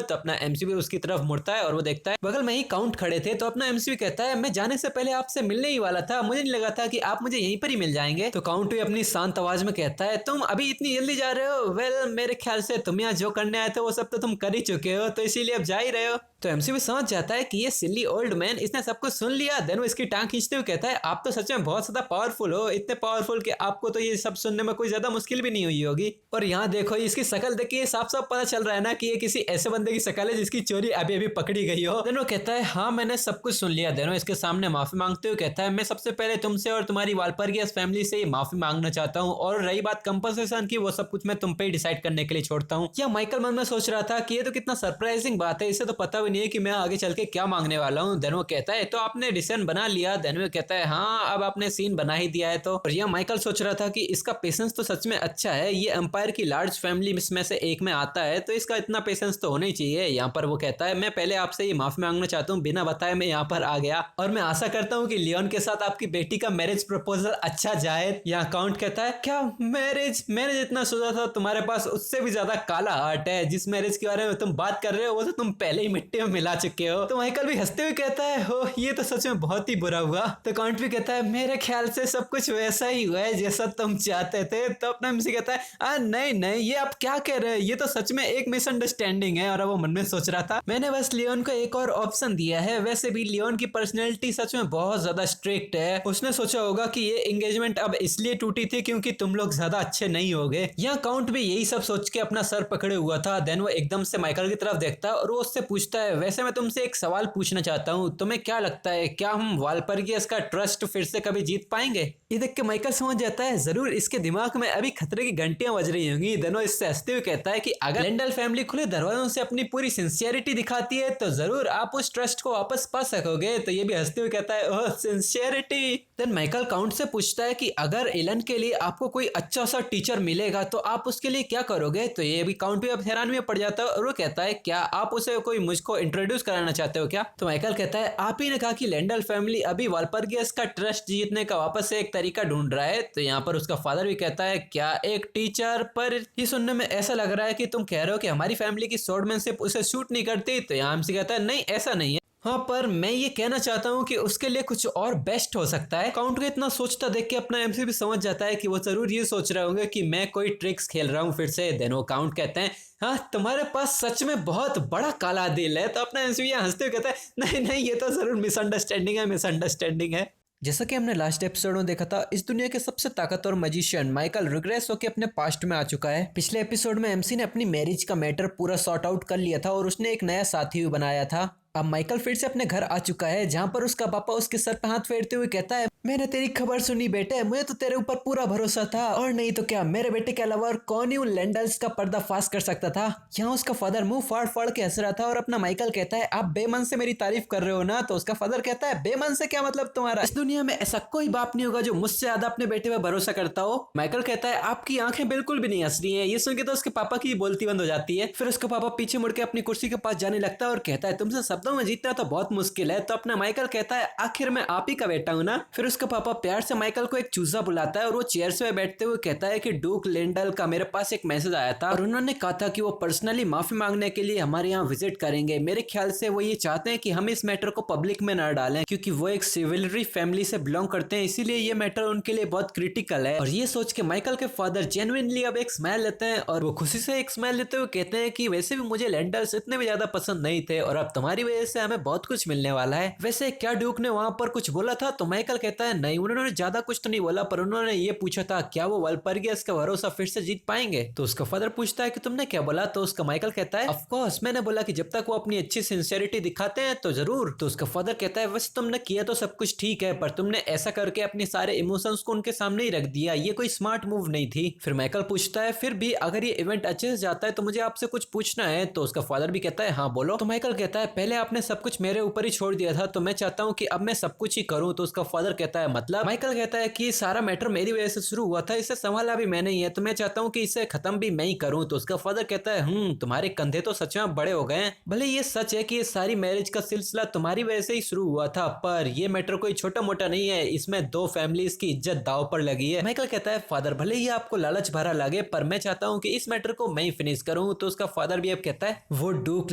तो अपना एमसी भी उसकी तरफ मुड़ता है और वो देखता है बगल में ही काउंट खड़े थे। तो अपना एमसी भी कहता है मैं जाने से पहले आपसे मिलने ही वाला था, मुझे नहीं लगा था कि आप मुझे यहीं पर ही मिल जाएंगे। तो काउंट भी अपनी शांत आवाज में कहता है तुम अभी इतनी जल्दी जा रहे हो? वेल मेरे ख्याल से तुम यहाँ जो करने आए थे वो सब तो तुम कर ही चुके हो, तो इसीलिए अब जा ही रहे हो। तो एमसी भी समझ जाता है कि ये सिल्ली ओल्ड मैन इसने सब कुछ सुन लिया। देन वो इसकी टांग खींचते हुए कहता है आप तो सच में बहुत ज्यादा पावरफुल हो, इतने पावरफुल कि आपको तो ये सब सुनने में कोई ज्यादा मुश्किल भी नहीं हुई होगी। और यहाँ देखो इसकी शक्ल देख के साफ साफ पता चल रहा है ना कि ये किसी ऐसे बंदे की शक्ल है जिसकी चोरी अभी अभी पकड़ी गई हो। देन वो कहता है हाँ मैंने सब कुछ सुन लिया। देन वो इसके सामने माफी मांगते हुए कहता है मैं सबसे पहले तुमसे और तुम्हारी वालपर्गियस फैमिली से माफी मांगना चाहता हूँ, और रही बात कंपनसेशन की वो सब कुछ मैं तुम पे डिसाइड करने के लिए छोड़ता हूँ। या माइकल मन में सोच रहा था कि ये तो कितना सरप्राइजिंग बात है, इसे तो पता भी नहीं है कि मैं आगे चल के क्या मांगने वाला हूँ। देन वो कहता है तो आपने डिसीजन बना लिया? देन वो कहता है हाँ अब आपने सीन बना ही दिया है। तो और यह माइकल सोच रहा था कि इसका पेशेंस तो सच में अच्छा है, ये एम्पायर की लार्ज फैमिली में से एक में आता है तो इसका इतना पेशेंस तो होना ही चाहिए। यहाँ पर वो कहता है मैं पहले आपसे ये माफी मांगना चाहता हूँ, बिना बताए मैं यहाँ पर आ गया और मैं आशा करता हूँ कि लियोन के साथ आपकी बेटी का मैरिज प्रपोजल अच्छा जाए। यहाँ काउंट कहता है क्या मैरिज? मैंने जितना सोचा था तुम्हारे पास उससे भी ज्यादा काला हार्ट है, जिस मैरिज के बारे में तुम बात कर रहे हो वो तो तुम पहले ही मिट्टी में मिला चुके हो। तो माइकल भी हंसते हुए कहता है हो ये तो सच में बहुत ही बुरा हुआ। तो काउंट भी कहता है मेरे ख्याल से सब कुछ वैसा ही हुआ है जैसा तुम चाहते थे। तो अपना एमसी कहता है नहीं ये आप क्या कह रहे हैं, ये तो सच में एक मिसअंडरस्टैंडिंग है। और वो मन में सोच रहा था मैंने बस लियोन को एक और ऑप्शन दिया है, वैसे भी लियोन की पर्सनैलिटी सच में बहुत ज्यादा स्ट्रिक्ट है, उसने सोचा होगा कि ये एंगेजमेंट अब इसलिए टूटी थी क्योंकि तुम लोग ज्यादा अच्छे नहीं होगे। यहाँ काउंट भी यही सब सोच के अपना सर पकड़े हुआ था। देन वो एकदम से माइकल की तरफ देखता है और वो उससे पूछता है वैसे मैं तुमसे एक सवाल पूछना चाहता हूँ, तुम्हें क्या लगता है क्या हम वालपर्गियस का ट्रस्ट फिर से कभी जीत पाएंगे? ये देख के माइकल समझ जाता है जरूर इसके दिमाग में अभी खतरे की घंटियां बज रही होंगी। देन वो इससे हंसते हुए कहता है कि अगर लेंडल फैमिली खुले दरवाजों से अपनी पूरी सिंसियरिटी दिखाती है तो जरूर आप उस ट्रस्ट को वापस पा सकोगे। तो ये भी हंसते हुए कहता है ओह सिंसियरिटी। देन माइकल काउंट से पूछता है कि अगर एलन के लिए आपको कोई अच्छा सा टीचर मिलेगा तो आप उसके लिए क्या करोगे? तो ये भी काउंट भी अब हैरान में पड़ जाता है और वो कहता है क्या आप उसे कोई मुझको इंट्रोड्यूस कराना चाहते हो क्या? तो माइकल कहता है आप ही ने कहा कि लेंडल फैमिली अभी वालपर्गियस का ट्रस्ट जीतने का वापस से एक तरीका ढूंढ रहा है। तो यहाँ पर उसका फादर भी कहता है क्या एक टीचर? पर ये सुनने में ऐसा लग रहा है कि तुम कह रहे हो कि हमारी फैमिली की स्वॉर्डमैनशिप उसे सूट नहीं करती। तो यहाँ एमसी कहता है नहीं ऐसा नहीं है, हाँ पर मैं ये कहना चाहता हूँ कि उसके लिए कुछ और बेस्ट हो सकता है। काउंट को इतना सोचता देख के अपना एमसी भी समझ जाता है कि वो जरूर ये सोच रहे होंगे कि मैं कोई ट्रिक्स खेल रहा हूँ फिर से। देन वो काउंट कहते हैं हाँ तुम्हारे पास सच में बहुत बड़ा काला दिल है। तो अपना एमसी हंसते हुए कहता है नहीं ये तो जरूर मिसअंडरस्टैंडिंग है। जैसा कि हमने लास्ट एपिसोड में देखा था इस दुनिया के सबसे ताकतवर मैजिशियन माइकल रिग्रेस होकर अपने पास्ट में आ चुका है। पिछले एपिसोड में एमसी ने अपनी मैरिज का मैटर पूरा सॉर्ट आउट कर लिया था और उसने एक नया साथी भी बनाया था। अब माइकल फिर से अपने घर आ चुका है जहां पर उसका पापा उसके सर पे हाथ फेरते हुए कहता है मैंने तेरी खबर सुनी बेटे, मुझे तो तेरे ऊपर पूरा भरोसा था, और नहीं तो क्या मेरे बेटे के अलावा और कौन ही उन लैंडल्स का पर्दाफाश कर सकता था। यहाँ उसका फादर मुंह फाड़ फाड़ के हंस रहा था और अपना माइकल कहता है आप बेमन से मेरी तारीफ कर रहे हो ना, तो उसका फादर कहता है बेमन से क्या मतलब तुम्हारा, इस दुनिया में ऐसा कोई बाप नहीं होगा जो मुझसे ज्यादा अपने बेटे पे भरोसा करता हो। माइकल कहता है आपकी आंखें बिल्कुल भी नहीं हंस रही हैं। ये सुन के तो उसके पापा की बोलती बंद हो जाती है। फिर उसका पापा पीछे मुड़ के अपनी कुर्सी के पास जाने लगता है और कहता है तुमसे शब्दों में जीतना तो बहुत मुश्किल है। तो अपना माइकल कहता है आखिर मैं आप ही का बेटा हूं ना। फिर उसका पापा प्यार से माइकल को एक चूजा बुलाता है और वो चेयर से बैठते हुए कहता है कि डूक लेंडल का मेरे पास एक मैसेज आया था और उन्होंने कहा था कि वो पर्सनली माफी मांगने के लिए हमारे यहाँ विजिट करेंगे। मेरे ख्याल से वो ये चाहते हैं कि हम इस मैटर को पब्लिक में न डालें, क्योंकि वो एक सिविलरी फैमिली से बिलोंग करते हैं, इसीलिए ये मैटर उनके लिए बहुत क्रिटिकल है। और ये सोच के माइकल के फादर जेन्युइनली अब एक स्माइल लेते हैं और वो खुशी से एक स्माइल लेते हुए कहते हैं कि वैसे भी मुझे लैंडर्स इतने भी ज्यादा पसंद नहीं थे और अब तुम्हारी वजह से हमें बहुत कुछ मिलने वाला है। वैसे क्या ड्यूक ने वहां पर कुछ बोला था? तो माइकल कहता है नहीं, उन्होंने ज्यादा कुछ तो नहीं बोला, पर उन्होंने ये पूछा था क्या वो वालपर्गियस का भरोसा फिर से जीत पाएंगे। तो उसका फादर पूछता है कि तुमने क्या बोला? तो उसका माइकल कहता है ऑफ कोर्स, मैंने बोला कि जब तक वो अपनी अच्छी सिंसियरिटी दिखाते हैं तो जरूर। तो उसका फादर कहता है वैसे तुमने किया तो सब कुछ ठीक है, पर तुमने ऐसा करके अपने सारे इमोशंस को उनके सामने ही रख दिया, ये कोई स्मार्ट मूव नहीं थी। फिर माइकल पूछता है फिर भी अगर ये इवेंट अच्छे से जाता है तो मुझे आपसे कुछ पूछना है। तो उसका फादर भी कहता है हाँ बोलो। तो माइकल कहता है पहले आपने सब कुछ मेरे ऊपर ही छोड़ दिया था, तो मैं चाहता हूँ कि अब मैं सब कुछ ही करूँ। तो उसका फादर कहता है मतलब? माइकल कहता है कि सारा मैटर मेरी वजह से शुरू हुआ था, इसे संभाला भी मैंने ही है, तो मैं चाहता हूँ कि इसे खत्म भी मैं ही करूँ। तो उसका फादर कहता है तुम्हारे कंधे तो सच में बड़े हो गए हैं। भले ये सच है कि ये सारी मैरिज का सिलसिला तुम्हारी वजह से ही शुरू हुआ था, पर ये मैटर कोई छोटा मोटा नहीं है, इसमें दो फैमिलीज की इज्जत दाव पर लगी है। माइकल कहता है फादर भले ही आपको लालच भरा लगे, पर मैं चाहता हूँ कि इस मैटर को मैं ही फिनिश करूँ। तो उसका फादर भी अब कहता है वो डूक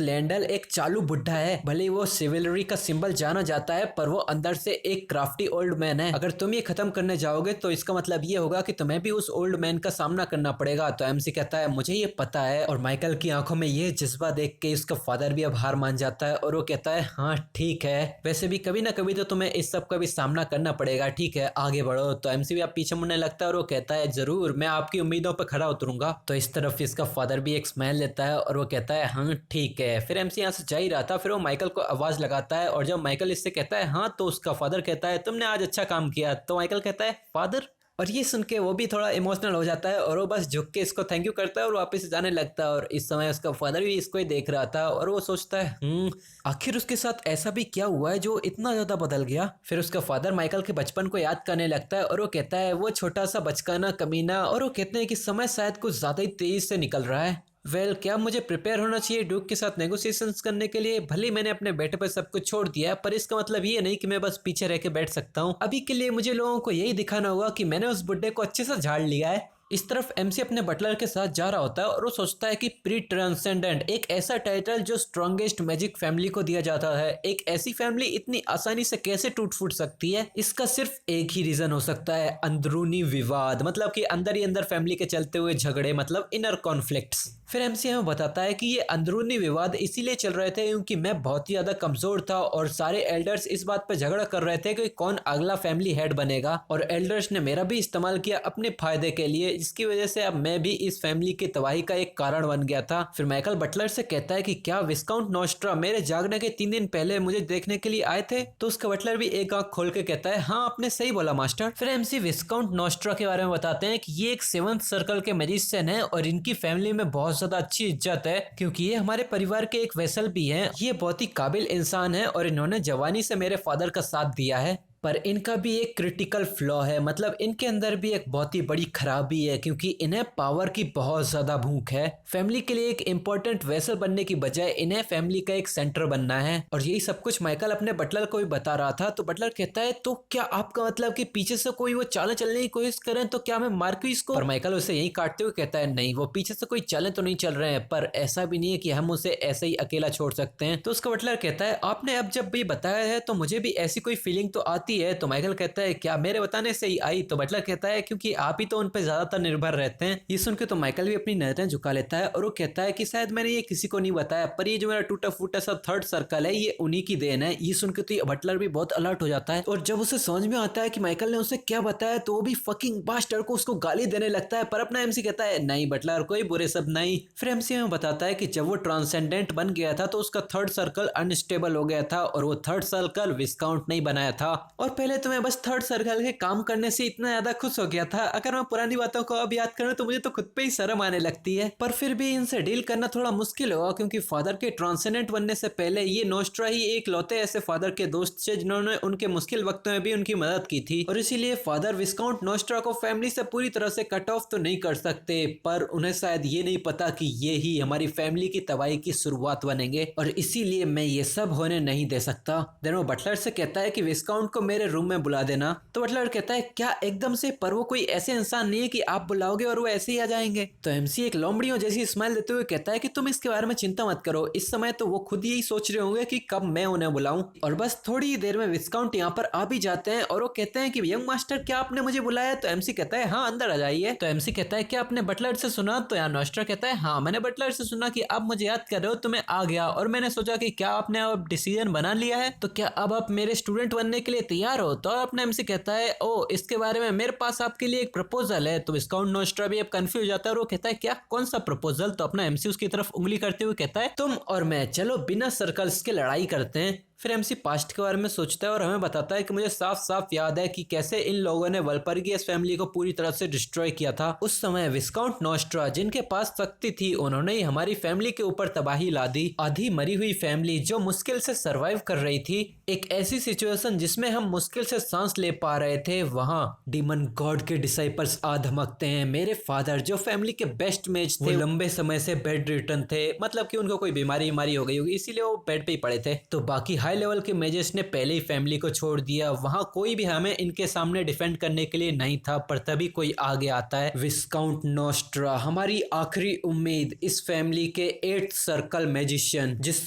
लैंडल एक चालू बुढ़ा है, भले वो सिविलरी का सिंबल जाना जाता है, पर वो अंदर से एक क्राफ्टी ओल्ड मैन है। अगर तुम ये खत्म करने जाओगे तो इसका मतलब ये होगा कि तुम्हें भी उस ओल्ड मैन का सामना करना पड़ेगा। तो एमसी कहता है मुझे ये पता है, और माइकल की आंखों में ये जज्बा देख के उसका फादर भी अब हार मान जाता है और वो कहता है हाँ ठीक है, वैसे भी कभी ना कभी तो तुम्हें इस सब का भी सामना करना पड़ेगा, ठीक है आगे बढ़ो। तो एमसी भी अब पीछे मुड़ने लगता है और वो कहता है जरूर, मैं आपकी उम्मीदों पर खड़ा उतरूंगा। तो इस तरफ इसका फादर भी एक स्माइल लेता है और वो कहता है हाँ ठीक है। फिर एमसी यहाँ से जा ही रहा था, फिर वो माइकल को आवाज लगाता है और जब माइकल इससे कहता है हाँ, तो उसका फादर कहता है तुमने आज अच्छा काम किया। तो माइकल कहता है फादर, और ये सुन के वो भी थोड़ा इमोशनल हो जाता है और वो बस झुक के इसको थैंक यू करता है और वापस जाने लगता है। और इस समय उसका फादर भी इसको ही देख रहा था और वो सोचता है आखिर उसके साथ ऐसा भी क्या हुआ है जो इतना ज्यादा बदल गया। फिर उसका फादर माइकल के बचपन को याद करने लगता है और वो कहता है वो छोटा सा बचकाना कमीना, और वो कहते हैं कि समय शायद कुछ ज्यादा ही तेजी से निकल रहा है। क्या मुझे प्रिपेयर होना चाहिए ड्यूक के साथ नेगोशिएशंस करने के लिए? भले मैंने अपने बेटे पर सब कुछ छोड़ दिया है, पर इसका मतलब ये नहीं कि मैं बस पीछे रह के बैठ सकता हूँ। अभी के लिए मुझे लोगों को यही दिखाना होगा कि मैंने उस बुड्ढे को अच्छे से झाड़ लिया है। इस तरफ एमसी अपने बटलर के साथ जा रहा होता है और वो सोचता है कि प्री ट्रांसेंडेंट एक ऐसा टाइटल जो स्ट्रॉन्गेस्ट मैजिक फैमिली को दिया जाता है, एक ऐसी फैमिली इतनी आसानी से कैसे टूट फूट सकती है? इसका सिर्फ एक ही रीजन हो सकता है, अंदरूनी विवाद, मतलब कि अंदर ही अंदर फैमिली के चलते हुए झगड़े, मतलब इनर कॉन्फ्लिक्ट्स। फिर एमसी हमें बताता है कि ये अंदरूनी विवाद इसीलिए चल रहे थे क्योंकि मैं बहुत ही ज्यादा कमजोर था और सारे एल्डर्स इस बात पर झगड़ा कर रहे थे कि कौन अगला फैमिली हेड बनेगा, और एल्डर्स ने मेरा भी इस्तेमाल किया अपने फायदे के लिए, जिसकी वजह से अब मैं भी इस फैमिली की तबाही का एक कारण बन गया था। फिर माइकल बटलर से कहता है कि क्या विस्काउंट नोस्ट्रा मेरे जागने के 3 दिन पहले मुझे देखने के लिए आए थे? तो उसका बटलर भी एक आंख खोल के कहता है हाँ आपने सही बोला मास्टर। फिर एमसी विस्काउंट नोस्ट्रा के बारे में बताते हैं कि ये एक 7th सर्कल के मैजिशियन है और इनकी फैमिली में बहुत ज्यादा अच्छी इज्जत है क्योंकि ये हमारे परिवार के एक वेसल भी हैं। ये बहुत ही काबिल इंसान है और इन्होंने जवानी से मेरे फादर का साथ दिया है, पर इनका भी एक क्रिटिकल फ्लॉ है, मतलब इनके अंदर भी एक बहुत ही बड़ी खराबी है क्योंकि इन्हें पावर की बहुत ज्यादा भूख है। फैमिली के लिए एक इम्पोर्टेंट वेसल बनने की बजाय इन्हें फैमिली का एक सेंटर बनना है, और यही सब कुछ माइकल अपने बटलर को भी बता रहा था। तो बटलर कहता है तो क्या आपका मतलब कि पीछे से कोई वो चालें चलने की कोशिश करें तो क्या मैं मार क्यों इसको? और माइकल उसे यही काटते हुए कहता है नहीं, वो पीछे से कोई चालें तो नहीं चल रहे हैं, पर ऐसा भी नहीं है कि हम उसे ऐसे ही अकेला छोड़ सकते हैं। तो उसका बटलर कहता है आपने अब जब भी बताया है तो मुझे भी ऐसी कोई फीलिंग तो आती है। तो माइकल कहता है क्या मेरे बताने से ही आई? तो बटलर कहता है क्योंकि आप ही तो उन पे ज्यादातर निर्भर रहते हैं। ये सुन के तो माइकल भी अपनी नजरें झुका लेता है और वो कहता है कि शायद मैंने ये किसी को नहीं बताया, पर ये जो मेरा टूटा फूटा सा 3rd सर्कल है ये उन्हीं की देन है। ये सुन के तो बटलर भी बहुत अलर्ट हो जाता है, और जब उसे समझ में आता है कि माइकल ने उसे क्या बताया तो वो भी फकिंग बास्टर्ड को उसको गाली देने लगता है। पर अपना एमसी कहता है नहीं बटलर, कोई बुरे सब नहीं। फिर एमसी हमें बताता है कि जब वो ट्रांसेंडेंट बन गया था तो उसका 3rd सर्कल अनस्टेबल हो गया था और वो 3rd सर्कल विस्काउंट नहीं बनाया था, और पहले तो मैं बस थर्ड सर्कल के काम करने से इतना ज्यादा खुश हो गया था, अगर मैं पुरानी बातों को अब याद करूं तो मुझे तो खुद पे ही शर्म आने लगती है। पर फिर भी इनसे डील करना थोड़ा मुश्किल होगा, क्योंकि फादर के ट्रांसेंडेंट बनने से पहले ये नोस्ट्रा ही एक लौते ऐसे फादर के दोस्त थे जिन्होंने उनके मुश्किल वक्तों में भी उनकी मदद की थी, और इसीलिए फादर विस्काउंट नोस्ट्रा को फैमिली से पूरी तरह से कट ऑफ तो नहीं कर सकते, पर उन्हें शायद ये नहीं पता कि ये ही हमारी फैमिली की तबाही की शुरुआत बनेंगे, और इसीलिए मैं ये सब होने नहीं दे सकता। देन वो बटलर से कहता है कि विस्काउंट को मेरे रूम में बुला देना। तो बटलर कहता है क्या एकदम से, पर वो कोई ऐसे इंसान नहीं है कि आप बुलाओगे और वो ऐसे ही आ जाएंगे। तो एमसी एक लोमड़ियों जैसी स्माइल देते हुए कहता है कि तुम इसके बारे में चिंता मत करो, इस समय तो वो खुद यही सोच रहे होंगे कि कब मैं उन्हें बुलाऊं। और बस थोड़ी ही देर में विस्काउंट यहाँ पर आ भी जाते हैं और वो कहते हैं कि यंग मास्टर क्या आपने मुझे बुलाया? तो एमसी कहता है हाँ अंदर आ जाइए। तो एमसी कहता है क्या आपने बटलर से सुना? तो यहाँ नोस्ट्रा कहता है हाँ मैंने बटलर से सुना कि आप मुझे याद कर रहे हो, तो मैं आ गया और मैंने सोचा कि क्या आपने अब डिसीजन बना लिया है, तो क्या अब आप मेरे स्टूडेंट बनने के लिए तैयार हो? तो अपने एमसी कहता है ओ इसके बारे में मेरे पास आपके लिए एक प्रपोजल है। तो विस्काउंट नोस्ट्रा भी अब कंफ्यूज जाता है और वो कहता है क्या, कौन सा प्रपोजल? तो अपना एमसी उसकी तरफ उंगली करते हुए कहता है तुम और मैं चलो बिना सर्कल्स के लड़ाई करते हैं। फिर एमसी पास्ट के बारे में सोचता है और हमें बताता है कि मुझे साफ साफ याद है कि कैसे इन लोगों ने वल्परगियस फैमिली को पूरी तरह से डिस्ट्रॉय किया था। उस समय विस्काउंट नोस्ट्रा जिनके पास शक्ति थी उन्होंने ही हमारी फैमिली के ऊपर तबाही ला दी। आधी मरी हुई फैमिली जो मुश्किल से सरवाइव कर रही थी, एक ऐसी सिचुएशन जिसमें हम मुश्किल से सांस ले पा रहे थे, वहाँ डीमन गॉड के डिसाइपल्स आ धमकते हैं। मेरे फादर जो फैमिली के बेस्ट मेज थे, लंबे समय से बेड रिटर्न थे, मतलब कि उनको कोई बीमारी हो गई होगी इसीलिए वो बेड पे ही पड़े थे। तो बाकी हाई लेवल के मेजर्स ने पहले ही फैमिली को छोड़ दिया, वहां कोई भी हमें इनके सामने डिफेंड करने के लिए नहीं था। पर तभी कोई आगे आता है, विस्काउंट नोस्ट्रा हमारी आखिरी उम्मीद, इस फैमिली के 8th सर्कल मैजिशियन। जिस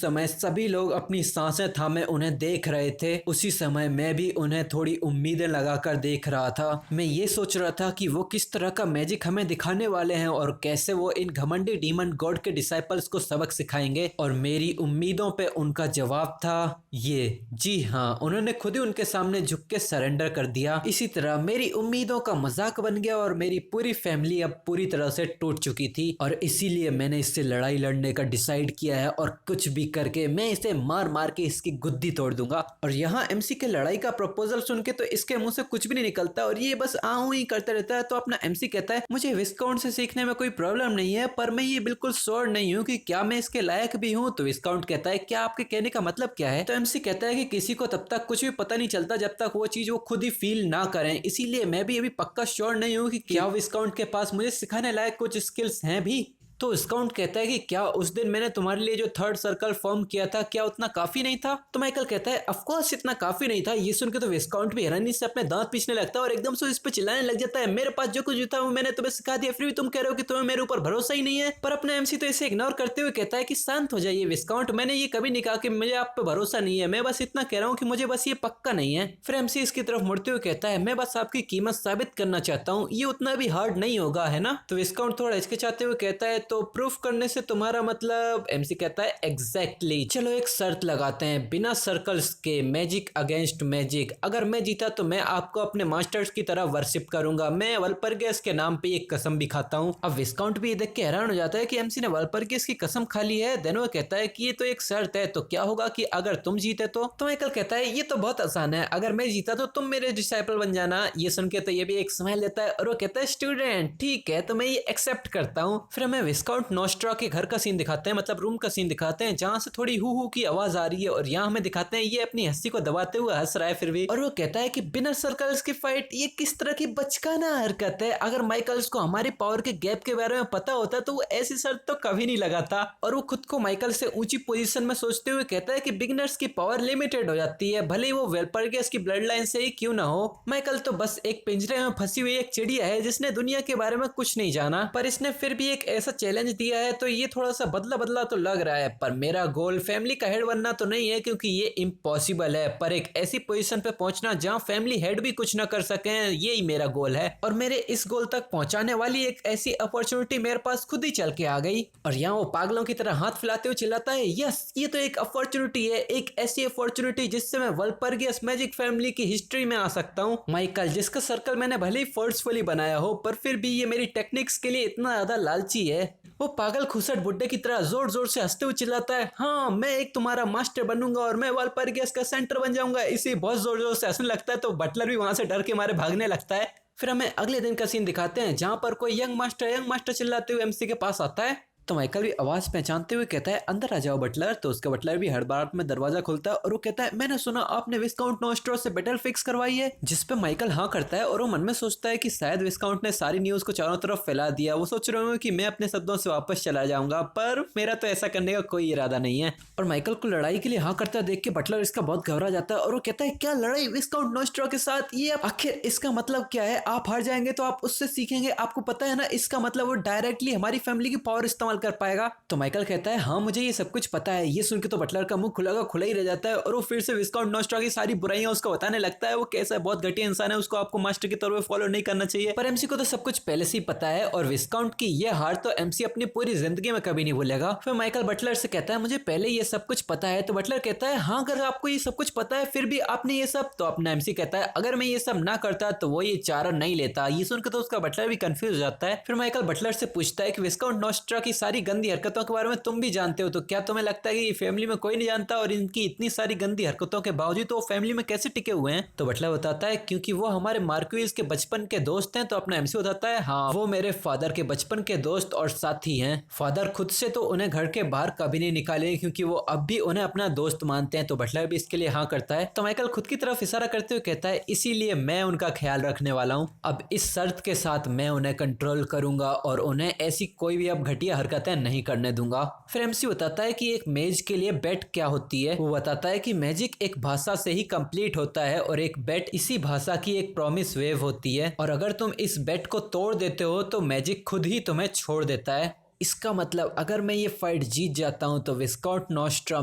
समय सभी लोग अपनी सांसें थामे उन्हें देख रहे थे, उसी समय मैं भी उन्हें थोड़ी उम्मीदें लगाकर देख रहा था। मैं ये सोच रहा था कि वो किस तरह का मैजिक हमें दिखाने वाले हैं और कैसे वो इन घमंडी डीमन गॉड के डिसाइपल्स को सबक सिखाएंगे। और मेरी उम्मीदों पे उनका जवाब था ये, जी हाँ, उन्होंने खुद ही उनके सामने झुक के सरेंडर कर दिया। इसी तरह मेरी उम्मीदों का मजाक बन गया और मेरी पूरी फैमिली अब पूरी तरह से टूट चुकी थी, और इसीलिए मैंने इससे लड़ाई लड़ने का डिसाइड किया है और कुछ भी करके मैं इसे मार मार के इसकी गुद्दी तोड़ दूंगा। और यहाँ एमसी के लड़ाई का प्रपोजल सुन के तो इसके मुंह से कुछ भी नहीं निकलता और ये बस आऊं ही करता रहता है। तो अपना एमसी कहता है मुझे विस्काउंट से सीखने में कोई प्रॉब्लम नहीं है, पर मैं ये बिल्कुल श्योर नहीं हूँ कि क्या मैं इसके लायक भी हूँ। तो विस्काउंट कहता है क्या आपके कहने का मतलब क्या है? तो एमसी कहता है कि किसी को तब तक कुछ भी पता नहीं चलता जब तक वो चीज वो खुद ही फील ना करें, इसीलिए मैं भी अभी पक्का श्योर नहीं हूँ कि क्या विस्काउंट के पास मुझे सिखाने लायक कुछ स्किल्स हैं भी। तो विस्काउंट कहता है कि क्या उस दिन मैंने तुम्हारे लिए जो थर्ड सर्कल फॉर्म किया था क्या उतना काफी नहीं था? तो माइकल कहता है ऑफ कोर्स इतना काफी नहीं था। ये सुन के तो विस्काउंट भी हैरानी से अपने दांत पीसने लगता है और एकदम से इस पे चिल्लाने लग जाता है मेरे पास जो कुछ था वो मैंने तुम्हें सिखा दिया, फिर भी तुम कह रहे हो कि तुम्हें मेरे ऊपर भरोसा ही नहीं है। पर अपना एमसी तो इसे इग्नोर करते हुए कहता है कि शांत हो जाइए विस्काउंट, मैंने ये कभी नहीं कहा कि मुझे आप पे भरोसा नहीं है, मैं बस इतना कह रहा हूँ कि मुझे बस ये पक्का नहीं है। फिर एमसी इसकी तरफ मुड़ते हुए कहता है मैं बस आपकी कीमत साबित करना चाहता हूँ, ये उतना भी हार्ड नहीं होगा है ना? तो विस्काउंट थोड़ा हिचकिचाते हुए कहता है तो प्रूफ करने से तुम्हारा मतलब? एमसी कहता है एग्जैक्टली, चलो एक शर्त लगाते हैं बिना सर्कल्स के, मैजिक अगेंस्ट मैजिक। अगर मैं जीता तो मैं आपको अपने मास्टर्स की तरह वर्शिप करूंगा, मैं वल्परगियस के नाम पे एक कसम भी खाता हूँ। अब विस्काउंट भी देख के हैरान हो जाता है कि एमसी ने वल्परगियस की कसम खा ली है। देन वो कहता है कि ये तो एक शर्त है, तो क्या होगा कि अगर तुम जीते तो माइकल कहता है ये तो बहुत आसान है, अगर मैं जीता तो तुम मेरे डिसाइपल बन जाना। ये सुन के तो ये भी एक स्माइल देता है और वो कहता है स्टूडेंट ठीक है, तो मैं ये एक्सेप्ट करता हूँ। फिर हमें विस्काउंट नोस्ट्रा के घर का सीन दिखाते हैं, मतलब रूम का सीन दिखाते हैं जहाँ से थोड़ी हु हु की आवाज आ रही है, और यहाँ हमें दिखाते हैं ये अपनी हंसी को दबाते हुए हंस रहा है फिर भी। और वो कहता है कि बिना सर्कल्स की फाइट ये किस तरह की बचकाना हरकत है, अगर माइकल्स को हमारे पावर के गैप के बारे में पता होता तो वो ऐसी शर्त तो कभी नहीं लगाता। और वो खुद को माइकल से ऊंची पोजीशन में सोचते हुए कहता है कि बिगिनर्स की पावर लिमिटेड हो जाती है, भले ही वो वल्परगियस की ब्लड लाइन से ही क्यों ना हो। माइकल तो बस एक पिंजरे में फंसी हुई एक चिड़िया है जिसने दुनिया के बारे में कुछ नहीं जाना, पर इसने फिर भी एक ऐसा चैलेंज दिया है तो ये थोड़ा सा बदला बदला तो लग रहा है। पर मेरा गोल फैमिली का हेड बनना तो नहीं है क्योंकि ये इम्पॉसिबल है, पर एक ऐसी पोजीशन पे पहुंचना जहां फैमिली हेड भी कुछ ना कर सके, यही मेरा गोल है। और मेरे इस गोल तक पहुंचाने वाली एक ऐसी अपॉर्चुनिटी मेरे पास खुद ही चल के आ गई। और यहाँ वो पागलों की तरह हाथ फैलाते हुए चिल्लाता है यस, ये तो एक अपॉर्चुनिटी है, एक ऐसी अपॉर्चुनिटी जिससे मैं वल्परगियस मैजिक फैमिली की हिस्ट्री में आ सकता हूँ। माइकल जिसका सर्कल मैंने भले ही फोर्सफुली बनाया हो, पर फिर भी ये मेरी टेक्निक्स के लिए इतना ज्यादा लालची है। वो पागल खुसट बुड्ढे की तरह जोर जोर से हंसते हुए चिल्लाता है, हाँ मैं एक तुम्हारा मास्टर बनूंगा और मैं वालपरिगेस का सेंटर बन जाऊंगा। इसी बहुत जोर जोर से हंसने लगता है तो बटलर भी वहां से डर के मारे भागने लगता है। फिर हमें अगले दिन का सीन दिखाते हैं जहां पर कोई यंग मास्टर चिल्लाते हुए एमसी के पास आता है। तो माइकल भी आवाज पहचानते हुए कहता है, अंदर आ जाओ बटलर। तो उसका बटलर भी हड़बड़ाहट में दरवाजा खोलता है और वो कहता है, मैंने सुना आपने विस्काउंट नोस्ट्रो से बैटल फिक्स करवाई है। जिस पे माइकल हाँ करता है और वो मन में सोचता है कि शायद विस्काउंट ने सारी न्यूज को चारों तरफ फैला दिया। वो सोच रहे हो कि मैं अपने शब्दों से वापस चला जाऊंगा, पर मेरा तो ऐसा करने का कोई इरादा नहीं है। और माइकल को लड़ाई के लिए हाँ करता देख के बटलर इसका बहुत घबरा जाता है और वो कहता है, क्या लड़ाई विस्काउंट नोस्ट्रो के साथ? ये आखिर इसका मतलब क्या है? आप हार जाएंगे तो आप उससे सीखेंगे, आपको पता है ना। इसका मतलब वो डायरेक्टली हमारी फैमिली की पावर इस्तेमाल कर पाएगा। तो माइकल कहता है, हाँ मुझे ये सब कुछ पता है। ये सुन के तो बटलर का मुंह खुला ही रह जाता है और वो फिर से विस्काउंट नोस्ट्रो की सारी बुराइयां उसको बताने लगता है। वो कैसा बहुत घटिया इंसान है, उसको आपको मास्टर के तौर पे फॉलो नहीं करना चाहिए। पर एमसी को तो सब कुछ पहले से ही पता है और विस्काउंट की ये हार तो एमसी अपनी पूरी जिंदगी में कभी नहीं भूलेगा। फिर माइकल बटलर से कहता है, मुझे पहले ये सब कुछ पता है। तो बटलर कहता है, हाँ अगर आपको ये सब कुछ पता है फिर भी आपने ये सब। तो अपना एमसी कहता है, अगर मैं ये सब ना करता तो वो ये चारा नहीं लेता। ये सुनकर तो उसका बटलर भी कंफ्यूज हो जाता है। फिर माइकल बटलर से पूछता है कि विस्काउंट नोस्ट्रो की सारी गंदी हरकतों के बारे में तुम भी जानते हो, तो क्या तुम्हें लगता है कि फैमिली में कोई नहीं जानता और इनकी इतनी सारी गंदी हरकतों के बावजूद तो फैमिली में कैसे टिके हुए हैं? तो बटलर बताता है, क्योंकि वो हमारे मार्क्विस के बचपन के दोस्त हैं। तो अपना एमसी बताता है, हाँ वो मेरे फादर के बचपन के दोस्त और साथी हैं। फादर खुद से तो उन्हें घर के बाहर कभी नहीं निकाले क्योंकि वो अब भी उन्हें अपना दोस्त मानते हैं। तो बटलर भी इसके लिए हाँ करता है। तो माइकल खुद की तरफ इशारा करते हुए कहता है, इसीलिए मैं उनका ख्याल रखने वाला हूँ। अब इस शर्त के साथ मैं उन्हें कंट्रोल करूंगा और उन्हें ऐसी कोई भी अब घटिया हरकतें नहीं करने दूंगा। फिर एमसी बताता है कि एक मेज के लिए बेट क्या होती है। वो बताता है कि मैजिक एक भाषा से ही कंप्लीट होता है और एक बेट इसी भाषा की एक प्रॉमिस वेव होती है और अगर तुम इस बेट को तोड़ देते हो तो मैजिक खुद ही तुम्हें छोड़ देता है। इसका मतलब अगर मैं ये फाइट जीत जाता हूँ तो विस्काउंट नोस्ट्रो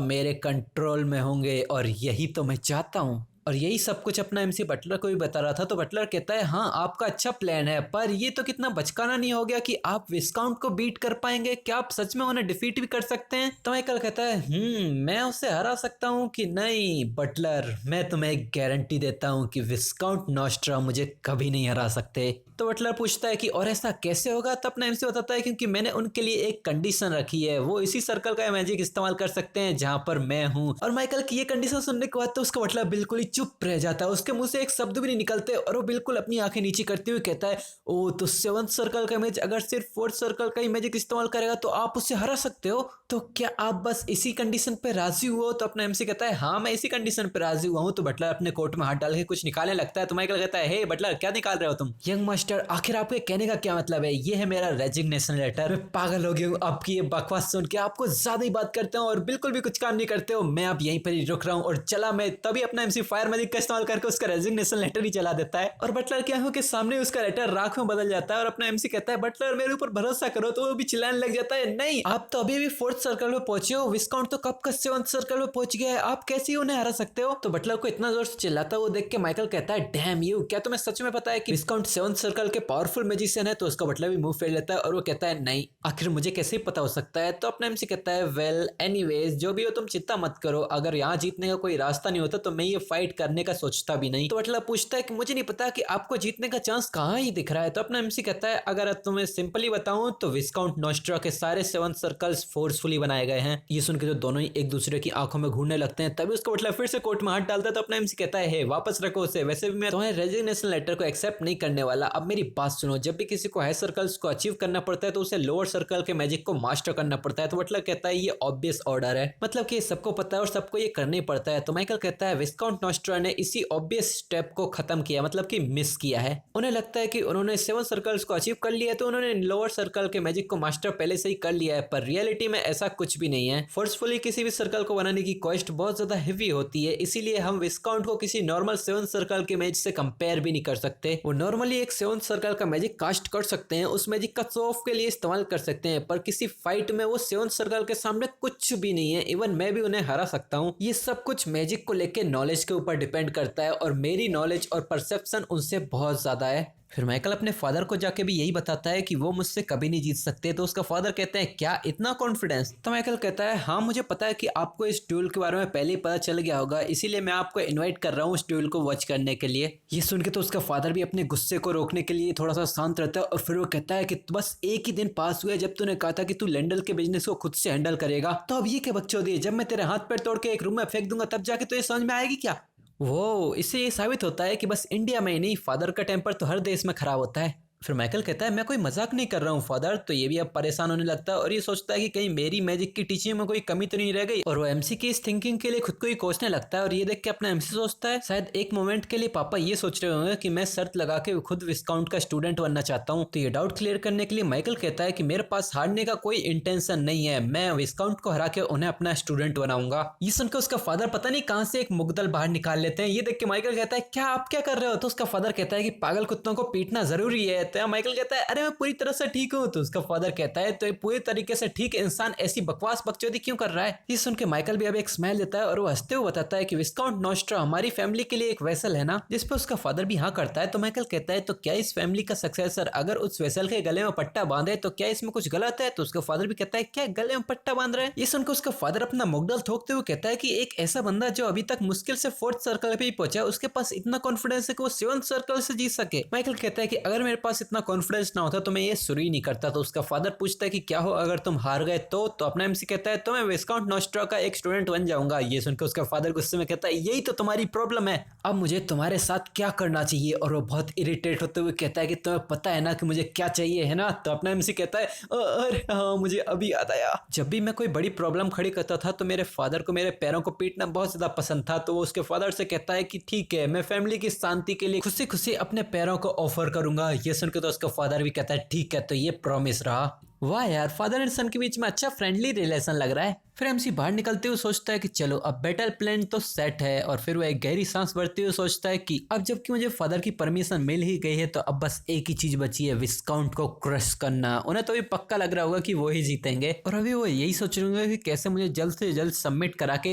मेरे कंट्रोल में होंगे और यही तो मैं चाहता हूँ। और यही सब कुछ अपना एमसी बटलर को भी बता रहा था। तो बटलर कहता है, हाँ आपका अच्छा प्लान है, पर ये तो कितना बचकाना नहीं हो गया कि आप विस्काउंट को बीट कर पाएंगे? क्या आप सच में उन्हें डिफीट भी कर सकते हैं? तो माइकल कहता है, मैं उसे हरा सकता हूँ कि नहीं? बटलर मैं तुम्हें एक गारंटी देता हूँ कि विस्काउंट नोस्ट्रो मुझे कभी नहीं हरा सकते। तो बटलर पूछता है कि और ऐसा कैसे होगा? तो अपना एमसी बताता है, क्योंकि मैंने उनके लिए एक कंडीशन रखी है, वो इसी सर्कल का मैजिक इस्तेमाल कर सकते हैं जहां पर मैं हूं। और माइकल की ये कंडीशन सुनने के बाद तो उसका बटलर बिल्कुल ही चुप रह जाता है, उसके मुंह से एक शब्द भी नहीं निकलते और वो बिल्कुल अपनी आंखें नीचे करते हुए कहता है, ओ तो 7th सर्कल का मैजिक अगर सिर्फ 4th सर्कल का ही मैजिक इस्तेमाल करेगा तो आप उससे हरा सकते हो? तो क्या आप बस इसी कंडीशन पे राजी हुए हो? तो अपना एमसी कहता है, हाँ मैं इसी कंडीशन पे राजी हुआ हूँ। तो बटलर अपने कोट में हाथ डाल के कुछ निकालने लगता है। तो माइकल कहता है, हे बटलर क्या निकाल रहे हो तुम? यंग मास्टर आखिर आपके कहने का क्या मतलब है? ये है मेरा रेजिग्नेशन लेटर। मैं पागल हो गया हूँ आपकी ये बकवास सुन के, आपको ज्यादा ही बात करते हो और बिल्कुल भी कुछ काम नहीं करते हो। मैं अब यहीं पर ही रुक रहा हूँ और चला मैं। तभी अपना एमसी फायर मैजिक का इस्तेमाल करके उसका रेजिग्नेशन लेटर ही चला देता है और बटलर की आंखों के सामने उसका लेटर राख में बदल जाता है। और अपना एमसी कहता है, बटलर मेरे ऊपर भरोसा करो। तो वो भी चिल्लाने लग जाता है, नहीं आप तो अभी भी 4th सर्कल में पहुंचे हो, विस्काउंट तो कब का 7th सर्कल में पहुंच गया है, आप कैसे ही उन्हें हरा सकते हो? तो बटलर को इतना जोर से चिल्लाता वो देख के माइकल कहता है, डैम यू, क्या तुम्हें सच में पता है कि विस्काउंट 7th सर्कल के पावरफुल मैजिशियन है? तो उसका बटलर भी मुंह फेर लेता है और वो कहता है, नहीं आखिर मुझे कैसे ही पता हो सकता है? तो अपना एमसी कहता है, वेल एनीवेज जो भी हो तुम चिंता मत करो, अगर यहाँ जीतने का कोई रास्ता नहीं होता तो मैं ये फाइट करने का सोचता भी नहीं। तो बटलर पूछता है कि मुझे नहीं पता कि आपको जीतने का चांस कहाँ ही दिख रहा है? तो अपना एमसी कहता है, अगर तुम्हें सिंपली बताऊं तो विस्काउंट नोस्ट्रो के सारे 7 सर्कल्स फोर्सफुली बनाए गए हैं। ये सुन के तो दोनों ही एक दूसरे की आंखों में घूरने लगते हैं। तभी उसका बटलर फिर से कोर्ट में हाथ डालता है। तो अपना एमसी कहता है, हे वापस रखो उसे, वैसे भी मैं तुम्हारे रेजिग्नेशन लेटर को एक्सेप्ट नहीं करने वाला। अब मेरी बात सुनो, जब भी किसी को हाई सर्कल्स को अचीव करना पड़ता है तो उसे लोअर सर्कल के मैजिक को मास्टर करना पड़ता है। तो बटलर कहता है, ये ऑब्वियस ऑर्डर है, मतलब कि सबको पता है और सबको ये करना ही पड़ता है। तो माइकल कहता है, विस्काउंट नोस्ट्रो ने इसी ऑब्वियस स्टेप को खत्म किया, मतलब कि मिस किया है। उन्हें लगता है कि उन्होंने 7 सर्कल्स को अचीव कर लिया है तो उन्होंने लोअर सर्कल के मैजिक को मास्टर पहले से ही कर लिया है, पर रियलिटी में ऐसा कुछ भी नहीं है। फोर्सफुली किसी भी सर्कल को बनाने की कॉस्ट बहुत ज्यादा हेवी होती है, इसीलिए हम विस्काउंट को किसी नॉर्मल 7 सर्कल के मैजिक से कंपेयर भी नहीं कर सकते। वो नॉर्मली एक 7 सर्कल का मैजिक कास्ट कर सकते हैं, उस मैजिक का शो ऑफ के लिए इस्तेमाल कर सकते हैं, पर किसी फाइट में वो 7 सर्कल के सामने कुछ भी नहीं है। इवन मैं भी उन्हें हरा सकता हूँ। ये सब कुछ मैजिक को लेके नॉलेज के ऊपर डिपेंड करता है और मेरी नॉलेज और परसेप्शन उनसे बहुत ज्यादा है। फिर माइकल अपने फादर को जाके भी यही बताता है कि वो मुझसे कभी नहीं जीत सकते। तो उसका फादर कहते हैं क्या इतना कॉन्फिडेंस? तो माइकल कहता है हाँ मुझे पता है कि आपको इस ड्यूल के बारे में पहले ही पता चल गया होगा, इसीलिए मैं आपको इनवाइट कर रहा हूँ उस ड्यूल को वॉच करने के लिए। ये सुन के तो उसका फादर भी अपने गुस्से को रोकने के लिए थोड़ा सा शांत रहता है और फिर वो कहता है कि बस एक ही दिन पास हुआ जब तूने कहा था कि तू लैंडल के बिजनेस को खुद से हैंडल करेगा, तो अब ये क्या बकचोदी है? जब मैं तेरे हाथ पैर तोड़ के एक रूम में फेंक दूंगा तब जाके तो ये समझ में आएगी क्या? वो इससे ये साबित होता है कि बस इंडिया में ही नहीं, फादर का टेम्पर तो हर देश में खराब होता है। फिर माइकल कहता है मैं कोई मजाक नहीं कर रहा हूँ फादर। तो ये भी अब परेशान होने लगता है और ये सोचता है कि कहीं मेरी मैजिक की टीचिंग में कोई कमी तो नहीं रह गई, और वो एमसी की इस थिंकिंग के लिए खुद को ही कोसने लगता है। और ये देख के अपना एमसी सोचता है शायद एक मोमेंट के लिए पापा ये सोच रहे होंगे कि मैं शर्त लगा के खुद विस्काउंट का स्टूडेंट बनना चाहता हूँ। तो ये डाउट क्लियर करने के लिए माइकल कहता है कि मेरे पास हारने का कोई इंटेंशन नहीं है, मैं विस्काउंट को हरा के उन्हें अपना स्टूडेंट बनाऊंगा। ये सुनकर उसका फादर पता नहीं कहां से एक मुगदल बाहर निकाल लेते हैं। ये देख के माइकल कहता है क्या आप क्या कर रहे हो? तो उसका फादर कहता है कि पागल कुत्तों को पीटना जरूरी है। तो माइकल कहता है अरे मैं पूरी तरह से ठीक हूँ। तो उसका फादर कहता है तो पूरी तरीके से ठीक इंसान ऐसी बकवास बकचोदी क्यों कर रहा है? ये सुन के माइकल भी अब एक स्माइल देता है और वो हंसते हुए बताता है कि विस्काउंट नोस्ट्रा हमारी फैमिली के लिए एक वेसल है ना, जिस पे उसका फादर भी हाँ करता है। तो माइकल कहता है तो क्या इस फैमिली का सक्सेसर अगर उस वेसल के गले में पट्टा बांधे तो क्या इसमें कुछ गलत है? तो उसका फादर भी कहता है क्या गले में पट्टा बांध रहे हैं? ये सुनकर उसका फादर अपना मुगदल ठोकते हुए कहता है कि एक ऐसा बंदा जो अभी तक मुश्किल से 4th सर्कल पे ही पहुंचा, उसके पास इतना कॉन्फिडेंस है कि वो 7th सर्कल से जीत सके। माइकल कहता है कि अगर मेरे पास इतना कॉन्फिडेंस ना होता तो मैं ये शुरू ही नहीं करता। तो उसका फादर पूछता है कि क्या हो अगर तुम हार गए तो अपना एमसी कहता है तो मैं विस्काउंट नोस्ट्रा का एक स्टूडेंट बन जाऊंगा। ये सुनकर उसका फादर गुस्से में कहता है यही तो तुम्हारी प्रॉब्लम है, अब मुझे तुम्हारे साथ क्या करना चाहिए? और वो बहुत इरिटेट होते हुए कहता है कि तुम्हें पता है ना कि मुझे क्या चाहिए है ना? तो अपना एमसी कहता है अरे हाँ मुझे अभी याद आया, जब भी मैं कोई बड़ी प्रॉब्लम खड़ी करता था तो मेरे फादर को मेरे पैरों को पीटना बहुत ज्यादा पसंद था। तो वो उसके फादर से कहता है कि ठीक है मैं फैमिली की शांति के लिए खुशी खुशी अपने पैरों को ऑफर करूंगा। ये सुनकर तो उसका फादर भी कहता है ठीक है तो ये प्रॉमिस रहा। वाह यार, फादर एंड सन के बीच में अच्छा फ्रेंडली रिलेशन लग रहा है। फिर एमसी बाहर निकलते हुए सोचता है कि चलो अब बैटल प्लान तो सेट है, और फिर वो एक गहरी सांस भरते हुए सोचता है कि अब जबकि मुझे फादर की परमिशन मिल ही गई है तो अब बस एक ही चीज बची है, विस्काउंट को क्रश करना। उन्हें तो अभी पक्का लग रहा होगा कि वो ही जीतेंगे, और अभी वो यही सोच रहे होंगे कि कैसे मुझे जल्द से जल्द सबमिट करा के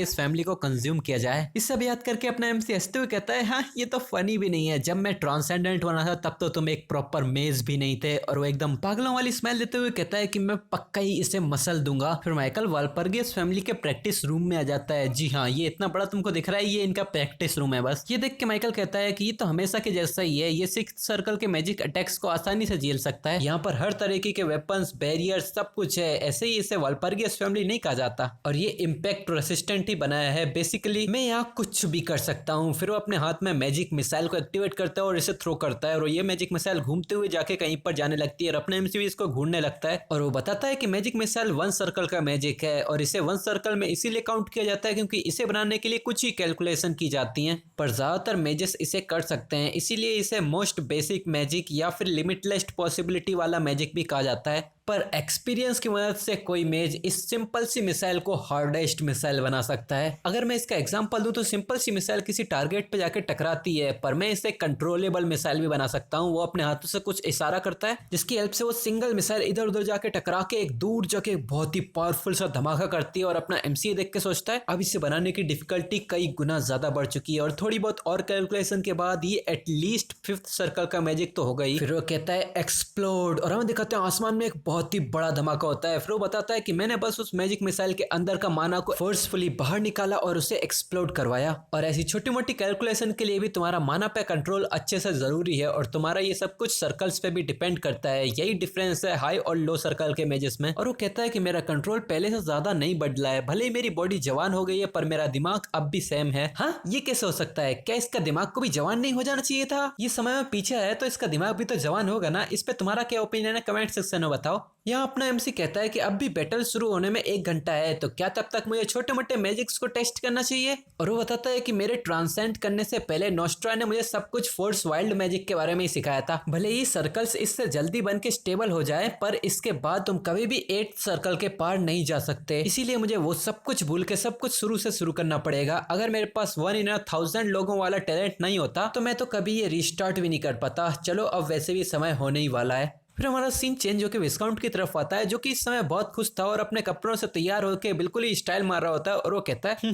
इस फैमिली को कंज्यूम किया जाए। इस सब याद करके अपना एमसी हंसते हुए कहता है हाँ ये तो फनी भी नहीं है, जब मैं ट्रांसेंडेंट बना था तब तो तुम एक प्रॉपर मेज भी नहीं थे। और वो एकदम पागलों वाली स्माइल देते हुए कहता है कि मैं पक्का ही इसे मसल दूंगा। फिर माइकल वालपर्गियस फैमिली के प्रैक्टिस रूम में आ जाता है। जी हाँ, ये इतना बड़ा तुमको दिख रहा है, ये इनका प्रैक्टिस रूम है बस। ये देख के माइकल कहता है कि ये तो हमेशा के जैसा ही है, ये 6th सर्कल के मैजिक अटैक्स को आसानी से झेल सकता है, यहाँ पर हर तरीके के वेपन्स बैरियर्स सब कुछ है, ऐसे ही इसे वालपर्गियस फैमिली नहीं कहा जाता, और ये इम्पैक्ट रेसिस्टेंट ही बनाया है। बेसिकली मैं यहाँ कुछ भी कर सकता हूँ। फिर वो अपने हाथ में मैजिक मिसाइल को एक्टिवेट करता है और इसे थ्रो करता है, और ये मैजिक मिसाइल घूमते हुए जाके कहीं पर जाने लगती है और अपने एमसी भी इसको घूरने लगता है। और वो बताता है कि मैजिक मिसाइल 1 सर्कल का मैजिक है, और इसे 1 सर्कल में इसीलिए काउंट किया जाता है क्योंकि इसे बनाने के लिए कुछ ही कैलकुलेशन की जाती हैं, पर ज्यादातर मैजेस इसे कर सकते हैं, इसीलिए इसे मोस्ट बेसिक मैजिक या फिर लिमिटलेस पॉसिबिलिटी वाला मैजिक भी कहा जाता है। पर एक्सपीरियंस की मदद से कोई मेज इस सिंपल सी मिसाइल को हार्डेस्ट मिसाइल बना सकता है। अगर मैं इसका एग्जांपल दूं तो सिंपल सी मिसाइल किसी टारगेट पे जाके टकराती है, पर मैं इसे कंट्रोलेबल मिसाइल भी बना सकता हूं। वो अपने हाथों से कुछ इशारा करता है जिसकी हेल्प से वो सिंगल मिसाइल इधर उधर जाके टकरा के एक दूर जाके बहुत ही पावरफुल सा धमाका करती है, और अपना एमसीए देख के सोचता है अब इसे बनाने की डिफिकल्टी कई गुना ज्यादा बढ़ चुकी है, और थोड़ी बहुत और कैलकुलेशन के बाद ये एटलीस्ट 5th सर्कल का मैजिक तो हो गई। फिर वो कहता है एक्सप्लोड, और हमें दिखाते हैं आसमान में एक बहुत ही बड़ा धमाका होता है। फिर वो बताता है कि मैंने बस उस मैजिक मिसाइल के अंदर का माना को फोर्सफुली बाहर निकाला और उसे एक्सप्लोड करवाया, और ऐसी छोटी मोटी कैलकुलेशन के लिए भी तुम्हारा माना पे कंट्रोल अच्छे से जरूरी है, और तुम्हारा ये सब कुछ सर्कल्स पे भी डिपेंड करता है। यही डिफरेंस है हाई और लो सर्कल के मैजेस में। और वो कहता है कि मेरा कंट्रोल पहले से ज्यादा नहीं बदला है, भले ही मेरी बॉडी जवान हो गई है पर मेरा दिमाग अब भी सेम है। हाँ ये कैसे हो सकता है? क्या इसका दिमाग को भी जवान नहीं हो जाना चाहिए था? ये समय में पीछे है तो इसका दिमाग भी तो जवान होगा ना। इस पे तुम्हारा क्या ओपिनियन है कमेंट सेक्शन में बताओ। यहाँ अपना एमसी कहता है कि अब भी बैटल शुरू होने में 1 घंटा है, तो क्या तब तक मुझे छोटे मोटे मैजिक्स को टेस्ट करना चाहिए? और वो बताता है कि मेरे ट्रांसेंड करने से पहले नोस्ट्रा ने मुझे सब कुछ फोर्स वाइल्ड मैजिक के बारे में ही सिखाया था। भले ही सर्कल्स इससे जल्दी बन के स्टेबल हो जाए, पर इसके बाद तुम कभी भी 8th सर्कल के पार नहीं जा सकते, इसीलिए मुझे वो सब कुछ भूल के सब कुछ शुरू से शुरू करना पड़ेगा। अगर मेरे पास 1 in 1000 लोगों वाला टैलेंट नहीं होता तो मैं तो कभी ये रिस्टार्ट भी नहीं कर पाता। चलो अब वैसे भी समय होने ही वाला है। फिर हमारा सीन चेंज होकर विस्काउंट की तरफ आता है, जो कि इस समय बहुत खुश था और अपने कपड़ों से तैयार होकर बिल्कुल ही स्टाइल मार रहा होता है। और वो कहता है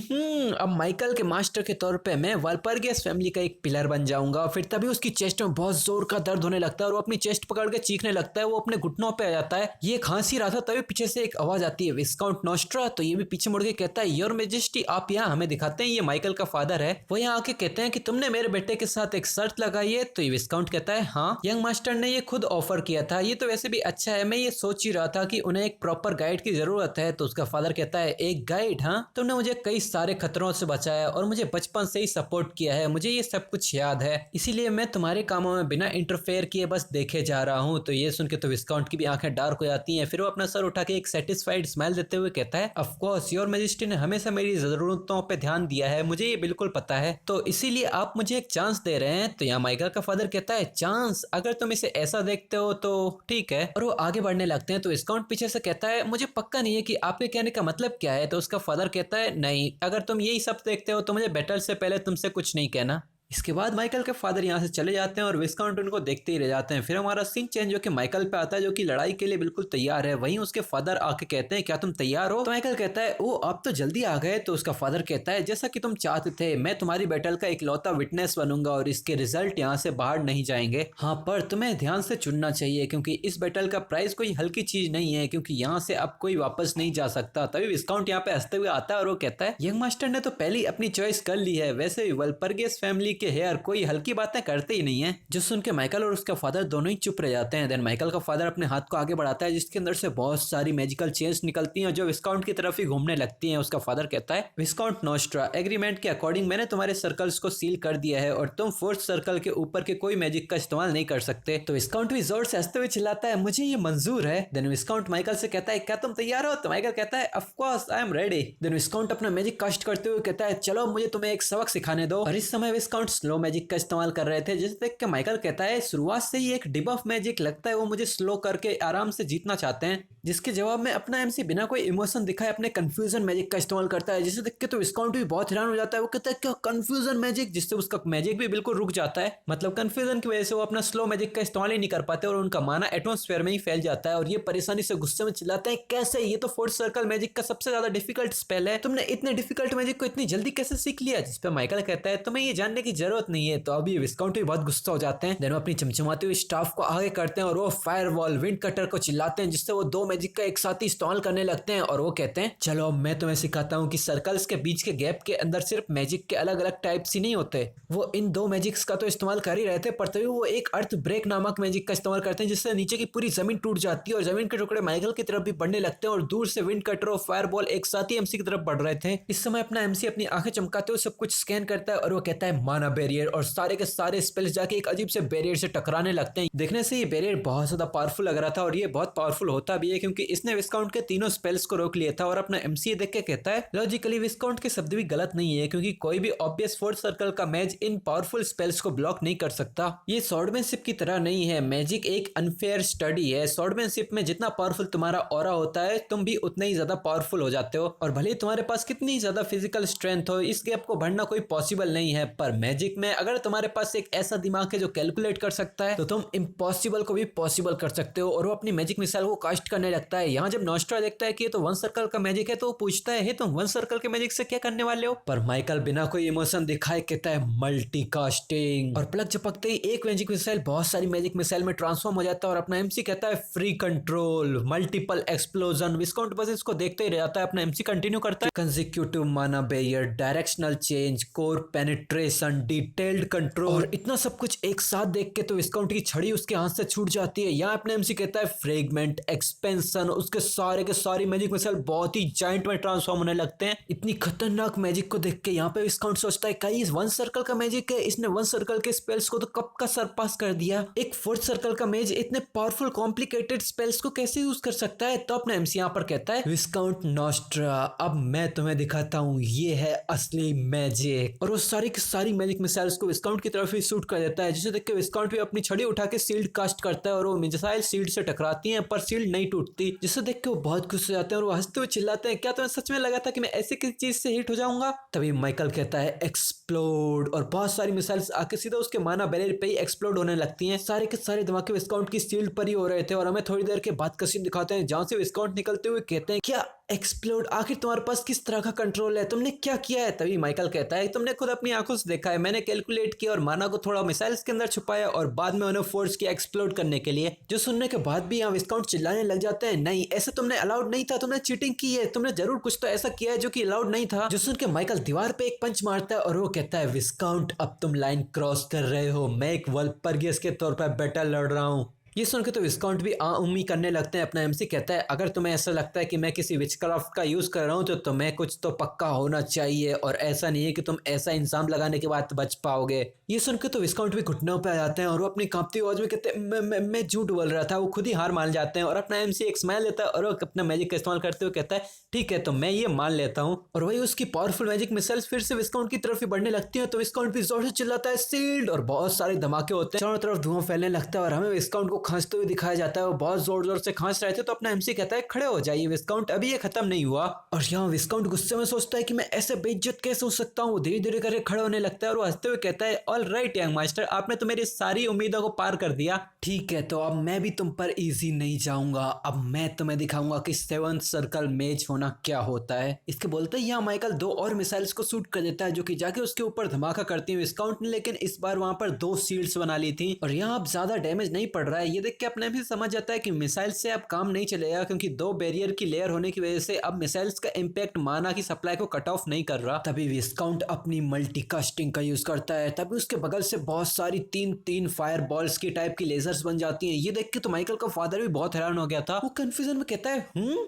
अब माइकल के मास्टर के तौर पे मैं वाल्परगियस फैमिली का एक पिलर बन जाऊंगा। फिर तभी उसकी चेस्ट में बहुत जोर का दर्द होने लगता है और वो अपनी चेस्ट पकड़ के चीखने लगता है। वो अपने घुटनों पे आ जाता है। ये खांसी रहा था, तभी पीछे से एक आवाज आती है, विस्काउंट नोस्ट्रा। तो ये भी पीछे मुड़ के कहता है, योर मेजेस्टी, आप यहाँ हमें दिखाते हैं ये माइकल का फादर है। वो यहाँ आके कहते हैं कि तुमने मेरे बेटे के साथ एक शर्त लगाई है। तो ये विस्काउंट कहता है, हाँ, यंग मास्टर ने ये खुद ऑफर किया था। ये तो वैसे भी अच्छा है, मैं ये सोच ही रहा था कि उन्हें एक प्रॉपर गाइड की जरूरत है। तो उसका फादर कहता है, एक गाइड? हाँ, तुमने मुझे कई सारे खतरों से बचाया और मुझे बचपन से ही सपोर्ट किया है, मुझे ये सब कुछ याद है, इसीलिए मैं तुम्हारे कामों में बिना इंटरफेयर किए बस देखे जा रहा हूँ। तो ये सुन के तो विस्काउंट की भी आंखें डार्क हो जाती हैं। फिर वो अपना सर उठा के एक सेटिस्फाइड स्माइल देते हुए कहता है, ऑफ कोर्स, योर मैजेस्टी ने हमेशा मेरी जरूरतों पे ध्यान दिया है, मुझे ये बिल्कुल पता है, तो इसीलिए आप मुझे एक चांस दे रहे हैं। तो यहाँ माइकल का फादर कहता है, चांस? अगर तुम इसे ऐसा देखते हो तो ठीक है। और वो आगे बढ़ने लगते हैं। तो विस्काउंट पीछे से कहता है, मुझे पक्का नहीं है कि आपके कहने का मतलब क्या है। तो उसका फादर कहता है, नहीं, अगर तुम यही सब देखते हो तो मुझे बैटल से पहले तुमसे कुछ नहीं कहना। इसके बाद माइकल के फादर यहाँ से चले जाते हैं और विस्काउंट उनको देखते ही रह जाते हैं। फिर हमारा सीन चेंज होकर माइकल पे आता है, जो कि लड़ाई के लिए बिल्कुल तैयार है। वहीं उसके फादर आके कहते हैं, क्या तुम तैयार हो? तो माइकल कहता है, ओ, आप तो जल्दी आ गए। तो उसका फादर कहता है, जैसा कि तुम चाहते थे, मैं तुम्हारी बैटल का इकलौता विटनेस बनूंगा और इसके रिजल्ट यहाँ से बाहर नहीं जाएंगे। हाँ, पर तुम्हें ध्यान से चुनना चाहिए, क्योंकि इस बैटल का प्राइस कोई हल्की चीज नहीं है, क्योंकि यहाँ से अब कोई वापस नहीं जा सकता। तभी विस्काउंट यहाँ पे हंसते हुए आता है और वो कहता है, यंग मास्टर ने तो पहले ही अपनी चॉइस कर ली है, वैसे भी वाल्परगियस फैमिली के हेयर कोई की बातें करते ही नहीं है। जो सुन के माइकल और उसका फादर दोनों ही चुप रह जाते हैं। देन माइकल का फादर अपने हाथ को आगे बढ़ाता है, जिसके अंदर से बहुत सारी मैजिकल चेन्स निकलती हैं जो विस्काउंट की तरफ ही घूमने लगती हैं। उसका फादर कहता है, विस्काउंट नोस्ट्रा, एग्रीमेंट के अकॉर्डिंग मैंने तुम्हारे सर्कल्स को सील कर दिया है और तुम फोर्थ सर्कल के ऊपर के कोई मैजिक का इस्तेमाल नहीं कर सकते। तो विस्काउंट भी जोर से हंसते हुए चिल्लाता है, मुझे ये मंजूर है। देन विस्काउंट माइकल से कहता है, क्या तुम तैयार हो? तो माइकल कहता है, of course, I am ready. Then viscount अपना मैजिक कास्ट करते हुए कहता है, चलो मुझे तुम्हें एक सबक सिखाने दो। और इस समय विस्काउंट स्लो मैजिक का इस्तेमाल कर रहे थे, जिसे देख के माइकल कहता है, शुरुआत से ही एक डिबफ मैजिक लगता है वो मुझे स्लो करके आराम से जीतना चाहते हैं। जिसके जवाब में अपना एमसी बिना कोई इमोशन दिखाए अपने कंफ्यूजन मैजिक का इस्तेमाल करता है, जिसे देख के तो विस्काउंट भी बहुत हैरान हो जाता है। वो कहता है, क्या कंफ्यूजन मैजिक? जिससे उसका मैजिक भी बिल्कुल रुक जाता है। मतलब कंफ्यूजन की वजह से वो अपना स्लो मैजिक का इस्तेमाल ही नहीं कर पाते और उनका माना एटमॉस्फेयर में ही फैल जाता है। और ये परेशानी से गुस्से में चिल्लाते हैं, कैसे? ये तो फोर्थ सर्कल मैजिक का सबसे ज्यादा डिफिकल्ट स्पेल है, तुमने इतने डिफिकल्ट मैजिक को इतनी जल्दी कैसे सीख लिया? जिसपे माइकल कहता है, तुम्हें ये जानने की जरूरत नहीं है। तो अभी विस्काउंट भी बहुत गुस्सा हो जाते हैं। देन वो अपनी चमचमाते हुए स्टाफ को आगे करते हैं और वो फायरवॉल, विंड कटर को चिल्लाते हैं, जिससे वो दो मैजिक का एक साथ ही इस्तेमाल करने लगते हैं। और वो कहते हैं, चलो अब मैं तुम्हें सिखाता हूँ कि सर्कल्स के बीच के गैप के अंदर सिर्फ मैजिक के अलग अलग टाइप्स ही नहीं होते। वो इन दो मैजिक्स का तो इस्तेमाल कर ही रहे थे, पर तभी वो एक अर्थ ब्रेक नामक मैजिक का इस्तेमाल करते हैं, जिससे नीचे की पूरी जमीन टूट जाती है और जमीन के टुकड़े माइकल की तरफ भी बढ़ने लगते हैं। और दूर से विंड कटर और फायरबॉल एक साथ ही एमसी की तरफ बढ़ रहे थे। इस समय अपना एमसी अपनी आंखें चमकाते हुए सब कुछ स्कैन करता है और वो कहता है, माना बैरियर। और सारे के सारे स्पेल्स जाके एक अजीब से बैरियर से टकराने लगते हैं। देखने से ये बैरियर बहुत ज्यादा पावरफुल लग रहा था और ये बहुत पावरफुल होता भी है, क्योंकि इसने विस्काउंट के तीनों स्पेल्स को रोक लिया था। और अपना एमसी देख के कहता है, लॉजिकली विस्काउंट के शब्द भी गलत नहीं है, क्योंकि कोई भी ऑब्वियस फोर्थ सर्कल का मैच इन पावरफुल स्पेल्स को ब्लॉक नहीं कर सकता। ये स्वॉर्डमैनशिप की तरह नहीं है, मैजिक एक अनफेयर स्टडी है। स्वॉर्डमैनशिप में जितना पावरफुल तुम्हारा ऑरा होता है, तुम भी उतना ही ज्यादा पावरफुल हो जाते हो। और भले ही तुम्हारे पास कितनी ज्यादा फिजिकल स्ट्रेंथ हो, इस गैप को भरना कोई पॉसिबल नहीं है। पर मैजिक में अगर तुम्हारे पास एक ऐसा दिमाग है जो कैलकुलेट कर सकता है, तो तुम इम्पॉसिबल को भी पॉसिबल कर सकते हो। और वो अपनी मैजिक मिसाइल को कास्ट करने लगता है। यहाँ जब नोस्ट्रा देखता है कि ये तो वन सर्कल का मैजिक है, तो वो पूछता है, तुम वन सर्कल के मैजिक से क्या करने वाले हो? पर माइकल बिना कोई इमोशन दिखाए कहता है, मल्टी कास्टिंग। और पलक झपकते ही एक मैजिक मिसाइल बहुत सारी मैजिक मिसाइल में ट्रांसफॉर्म हो जाता है और अपना एमसी कहता है, फ्री कंट्रोल, मल्टीपल एक्सप्लोजन। विस्काउंट बस इसको देखते ही रह जाता है। अपना एमसी कंटिन्यू करता है, कंसेक्यूटिव माना barrier, directional change, core penetration, detailed control. और इतना सब कुछ एक साथ देख के तो विस्काउंट की छड़ी उसके हाथ से छूट जाती है। यहाँ अपने एमसी कहता है, फ्रेगमेंट, एक्सपेंशन। उसके सारे के सारी मैजिक मिसाइल बहुत ही जाइंट में ट्रांसफॉर्म होने लगते हैं। इतनी खतरनाक मैजिक को देख के यहाँ पे विस्काउंट सोचता है, कहीं वन सर्कल का मैजिक है, इसने वन सर्कल के स्पेल्स को तो कब का सरपास कर दिया। एक फोर्थ सर्कल का मैज इतने पावरफुल कॉम्प्लिकेटेड स्पेल्स को कैसे यूज कर सकता है? तो अपना एमसी यहाँ पर कहता है, विस्काउंट नोस्ट्रा, अब मैं तुम्हें दिखाता हूँ, ये है असली मैजिक। और वो सारी की सारी मैजिक मैजिक मिसाइल्स को विस्काउंट की तरफ ही शूट कर देता है, जिसे देख के विस्काउंट भी अपनी छड़ी उठा के शील्ड कास्ट करता है और वो मिसाइल शील्ड से टकराती है पर शील्ड नहीं टूटती, जिसे देख के वो बहुत खुश हो जाते हैं और वो हंसते हुए चिल्लाते हैं, क्या तुम्हें सच में लगा था कि मैं ऐसी किसी चीज से हिट हो जाऊंगा? तभी माइकल कहता है एक्सप्लोड, और बहुत सारी मिसाइल्स आके सीधा उसके माना बैरियर पे ही एक्सप्लोड होने लगती हैं। सारे के सारे धमाके विस्काउंट की शील्ड पर ही हो रहे थे और हमें थोड़ी देर के बाद का सीन दिखाते हैं जहां से विस्काउंट निकलते हुए कहते हैं, क्या एक्सप्लोड? आखिर तुम्हारे पास किस तरह का कंट्रोल है? तुमने क्या किया है? तभी माइकल कहता है, तुमने खुद अपनी आंखों से देखा है, मैंने कैलकुलेट किया और माना को थोड़ा मिसाइल्स के अंदर छुपाया और बाद में उन्हें फोर्स किया एक्सप्लोड करने के लिए। जो सुनने के बाद भी यहाँ विस्काउंट चिल्लाने लग जाते हैं, नहीं ऐसा तुमने अलाउड नहीं था, तुमने चीटिंग की है, तुमने जरूर कुछ तो ऐसा किया है जो कि अलाउड नहीं था। जो सुन के माइकल दीवार पे एक पंच मारता है और वो कहता है, विस्काउंट अब तुम लाइन क्रॉस कर रहे हो, मैं एक वल्परगियस के तौर पर बैटल लड़ रहा हूँ। ये सुनकर तो विस्काउंट भी उम्मीद करने लगते हैं। अपना एमसी कहता है, अगर तुम्हें ऐसा लगता है कि मैं किसी विचक्राफ्ट का यूज कर रहा हूँ तो तुम्हें कुछ तो पक्का होना चाहिए और ऐसा नहीं है कि तुम ऐसा इंजाम लगाने के बाद बच पाओगे। ये सुनकर तो विस्काउंट भी घुटनों पे आ जाते हैं और वो अपनी कांपती आवाज में कहते हैं, मैं झूठ बोल रहा था। वो खुद ही हार मान जाते हैं और अपना एमसी एक स्माइल देता है और वो अपना मैजिक का इस्तेमाल करते हुए कहता है, ठीक है तो मैं ये मान लेता हूँ। और वही उसकी पावरफुल मैजिक मिसाइल्स फिर से विस्काउंट की तरफ ही बढ़ने लगती है तो विस्काउंट भी जोर से चिल्लाता है, सील्ड, और बहुत सारे धमाके होते हैं, चारों तरफ धुआं फैलने लगता है और हमें विस्काउंट को खांसते हुए दिखाया जाता है। वो बहुत जोर जोर से खांस रहे थे तो अपना एमसी कहता है, खड़े हो जाइए विस्काउंट, अभी ये खत्म नहीं हुआ। और यहाँ विस्काउंट गुस्से में सोचता है कि मैं ऐसे बेइज्जत कैसे हो सकता हूँ। वो धीरे धीरे करके खड़े होने लगता है और वो हंसते हुए कहता है, ऑल राइट यंग मास्टर, आपने तो मेरी सारी उम्मीदों को पार कर दिया। ठीक है तो अब मैं भी तुम पर इजी नहीं जाऊंगा, अब मैं तुम्हें दिखाऊंगा कि सेवंथ सर्कल मेज होना क्या होता है। इसके बोलते ही यहाँ माइकल दो और मिसाइल्स को शूट कर देता है जो कि जाके उसके ऊपर धमाका करती है विस्काउंट ने, लेकिन इस बार वहां पर दो शील्ड्स बना ली थी और यहाँ अब ज्यादा डैमेज नहीं पड़ रहा है। ये देख के अपने भी समझ जाता है कि मिसाइल से अब काम नहीं चलेगा क्योंकि दो बैरियर की लेयर होने की वजह से अब मिसाइल्स का इंपैक्ट माना की सप्लाई को कट ऑफ नहीं कर रहा। तभी विस्काउंट अपनी मल्टीकास्टिंग का यूज करता है, तभी उसके बगल से बहुत सारी तीन तीन फायर बॉल्स की टाइप की लेजर्स बन जाती हैं। ये देख के तो माइकल का फादर भी बहुत हैरान हो गया था। वो कंफ्यूजन में कहता है,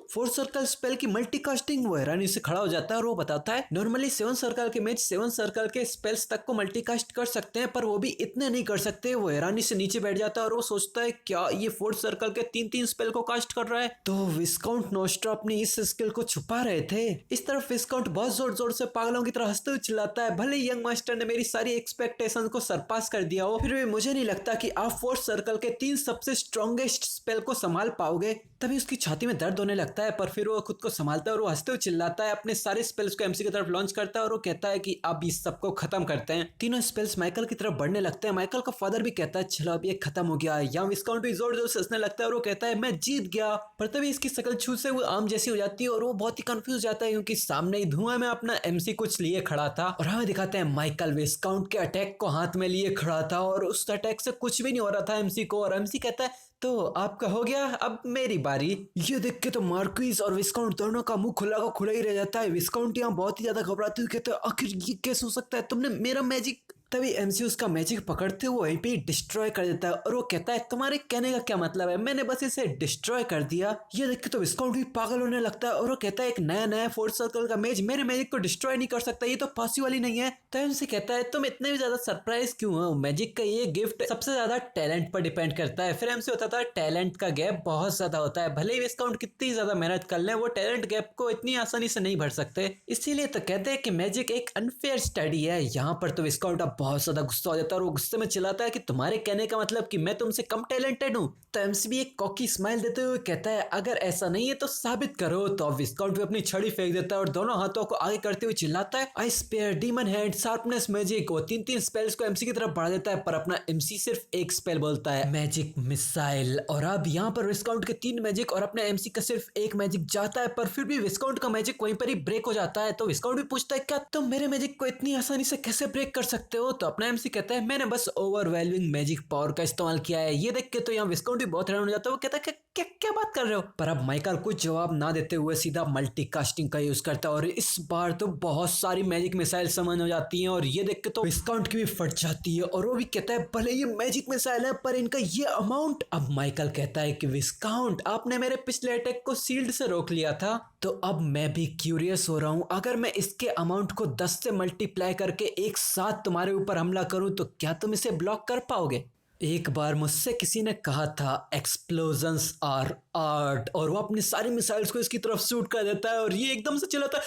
फोर्थ सर्कल स्पेल की मल्टीकास्टिंग? वो हैरानी से खड़ा हो जाता है और वो बताता है, नॉर्मली सेवन सर्कल के मेज सेवन सर्कल के स्पेल्स तक को मल्टीकास्ट कर सकते हैं पर वो भी इतने नहीं कर सकते। वो हैरानी से नीचे बैठ जाता है और वो सोचता है, क्या ये फोर्थ सर्कल के तीन तीन स्पेल को कास्ट कर रहा है? तो विस्काउंट नोस्ट्रा अपनी इस स्किल को छुपा रहे थे। इस तरफ विस्काउंट बहुत जोर जोर से पागलों की तरह हंसते हुए चिल्लाता है, भले यंग मास्टर ने मेरी सारी एक्सपेक्टेशन को सरपास कर दिया हो, फिर भी मुझे नहीं लगता कि आप फोर्थ सर्कल के तीन सबसे स्ट्रॉन्गेस्ट स्पेल को संभाल पाओगे। तभी उसकी छाती में दर्द होने लगता है पर फिर वो खुद को संभालता है और वो हंसते हुए चिल्लाता है, अपने सारे स्पेल्स को एमसी की तरफ लॉन्च करता है और वो कहता है कि अब इस सबको खत्म करते हैं। तीनों स्पेल्स माइकल की तरफ बढ़ने लगते हैं। माइकल का फादर भी कहता है, चलो अब ये खत्म हो गया। यहाँ विस्काउंट भी जोर जोर से हंसने लगता है और वो कहता है, मैं जीत गया। पर तभी इसकी शकल छू से वो आम जैसी हो जाती है और वो बहुत ही कंफ्यूज जाता है क्योंकि सामने ही धुआं में अपना एमसी कुछ लिए खड़ा था और हमें दिखाते हैं माइकल विस्काउंट के अटैक को हाथ में लिए खड़ा था और उस अटैक से कुछ भी नहीं हो रहा था एमसी को। और एमसी कहता है, तो आपका हो गया, अब मेरी बारी। ये देख के तो मार्क्विस और विस्काउंट दोनों का मुंह खुला का खुला ही रह जाता है। विस्काउंट यहाँ बहुत ही ज्यादा घबराते हुए कहते हैं, आखिर ये कैसे हो सकता है, तुमने मेरा मैजिक। तभी एमसी उसका मैजिक पकड़ते हुए वहीं पे डिस्ट्रॉय कर देता है और वो कहता है, तुम्हारे कहने का क्या मतलब है, मैंने बस इसे डिस्ट्रॉय कर दिया। ये देख के तो विस्काउंट भी पागल होने लगता है और वो कहता है, एक नया नया फोर्थ सर्कल का मैज मेरे मैजिक को डिस्ट्रॉय नहीं कर सकता, ये तो पॉसिबल ही नहीं है। तो एमसी कहता है, तुम इतने भी ज्यादा सरप्राइज क्यों हो, मैजिक का ये गिफ्ट सबसे ज्यादा टैलेंट पर डिपेंड करता है। फिर एमसी होता था, टैलेंट का गैप बहुत ज्यादा होता है, भले ही विस्काउंट कितनी ज्यादा मेहनत कर ले वो टैलेंट गैप को इतनी आसानी से नहीं भर सकते। इसीलिए तो कहते हैं कि मैजिक एक अनफेयर स्टडी है। यहाँ पर तो विस्काउंट अब बहुत ज्यादा गुस्सा जाता है और वो गुस्से में चिल्लाता है कि तुम्हारे कहने का मतलब कि मैं तुमसे कम टैलेंटेड हूँ। तो एमसी भी एक कॉकी स्माइल देते हुए कहता है, अगर ऐसा नहीं है तो साबित करो। तो अब विस्काउंट भी अपनी छड़ी फेंक देता है और दोनों हाथों को आगे करते हुए चिल्लाता है, I spare demon head sharpness magic. वो तीन तीन स्पेल्स को एमसी की तरफ बढ़ा देता है पर अपना एमसी सिर्फ एक स्पेल बोलता है, मैजिक मिसाइल। और अब यहाँ पर विस्काउंट के तीन मैजिक और अपने एमसी का सिर्फ एक मैजिक जाता है पर फिर भी विस्काउंट का मैजिक वहीं पर ही ब्रेक हो जाता है। तो विस्काउंट भी पूछता है, क्या तुम मेरे मैजिक को इतनी आसानी से कैसे ब्रेक कर सकते हो? तो अपना एमसी कहता है, मैंने बस ओवरवेलमिंग मैजिक पावर का इस्तेमाल किया है। ये देख के तो यहाँ विस्काउंट भी बहुत हैरान हो जाता है। वो कहता है, क्या क्या बात कर रहे हो? पर अब माइकल कुछ जवाब ना देते हुए सीधा मल्टीकास्टिंग का यूज करता है और इस बार तो बहुत सारी मैजिक मिसाइल समन हो जाती हैं और ये देख के तो विस्काउंट की भी फट जाती है और वो भी कहता है, भले ये मैजिक मिसाइल है पर इनका ये अमाउंट। अब माइकल कहता है कि विस्काउंट, आपने मेरे पिछले अटैक को शील्ड से रोक लिया था, तो अब मैं भी क्यूरियस हो रहा हूँ, अगर मैं इसके अमाउंट को 10 से मल्टीप्लाई करके एक साथ तुम्हारे ऊपर हमला करूं तो क्या तुम इसे ब्लॉक कर पाओगे? एक बार मुझसे किसी ने कहा था, एक्सप्लोजन्स आर आर्ट, और वो अपनी सारी मिसाइल्स को इसकी तरफ शूट कर देता है और ये एकदम से चिल्लाता है,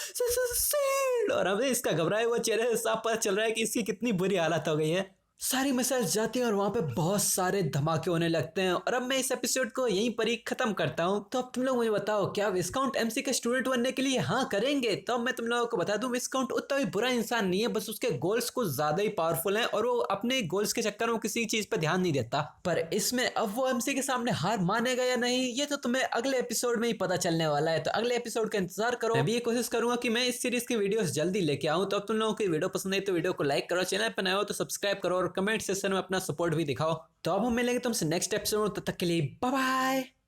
शिल्ड, और हमें इसका घबराया हुआ चेहरे से साफ पता चल रहा है कि इसकी कितनी बुरी हालत हो गई है। सारी मिसाइल जाती हैं और वहां पे बहुत सारे धमाके होने लगते हैं। और अब मैं इस एपिसोड को यहीं पर ही खत्म करता हूँ। तो अब तुम लोग मुझे बताओ, क्या विस्काउंट एमसी के स्टूडेंट बनने के लिए हाँ करेंगे? तो अब मैं तुम लोगों को बता दूं, विस्काउंट उतना भी बुरा इंसान नहीं है, बस उसके गोल्स कुछ ज्यादा ही पावरफुल हैं और वो अपने गोल्स के चक्कर में किसी चीज पर ध्यान नहीं देता। पर इसमें अब वो एमसी के सामने हार मानेगा या नहीं, ये तो तुम्हें अगले एपिसोड में ही पता चलने वाला है। तो अगले एपिसोड का इंतजार करो। मैं भी ये कोशिश करूंगा कि मैं इस सीरीज की वीडियोस जल्दी लेके आऊं। तो अब तुम लोगों की वीडियो पसंद आई तो वीडियो को लाइक करो, चैनल पर नए हो तो सब्सक्राइब करो और कमेंट सेक्शन में अपना सपोर्ट भी दिखाओ। तो अब हम मिलेंगे तुमसे नेक्स्ट एपिसोड, तब तक के लिए बाय बाय।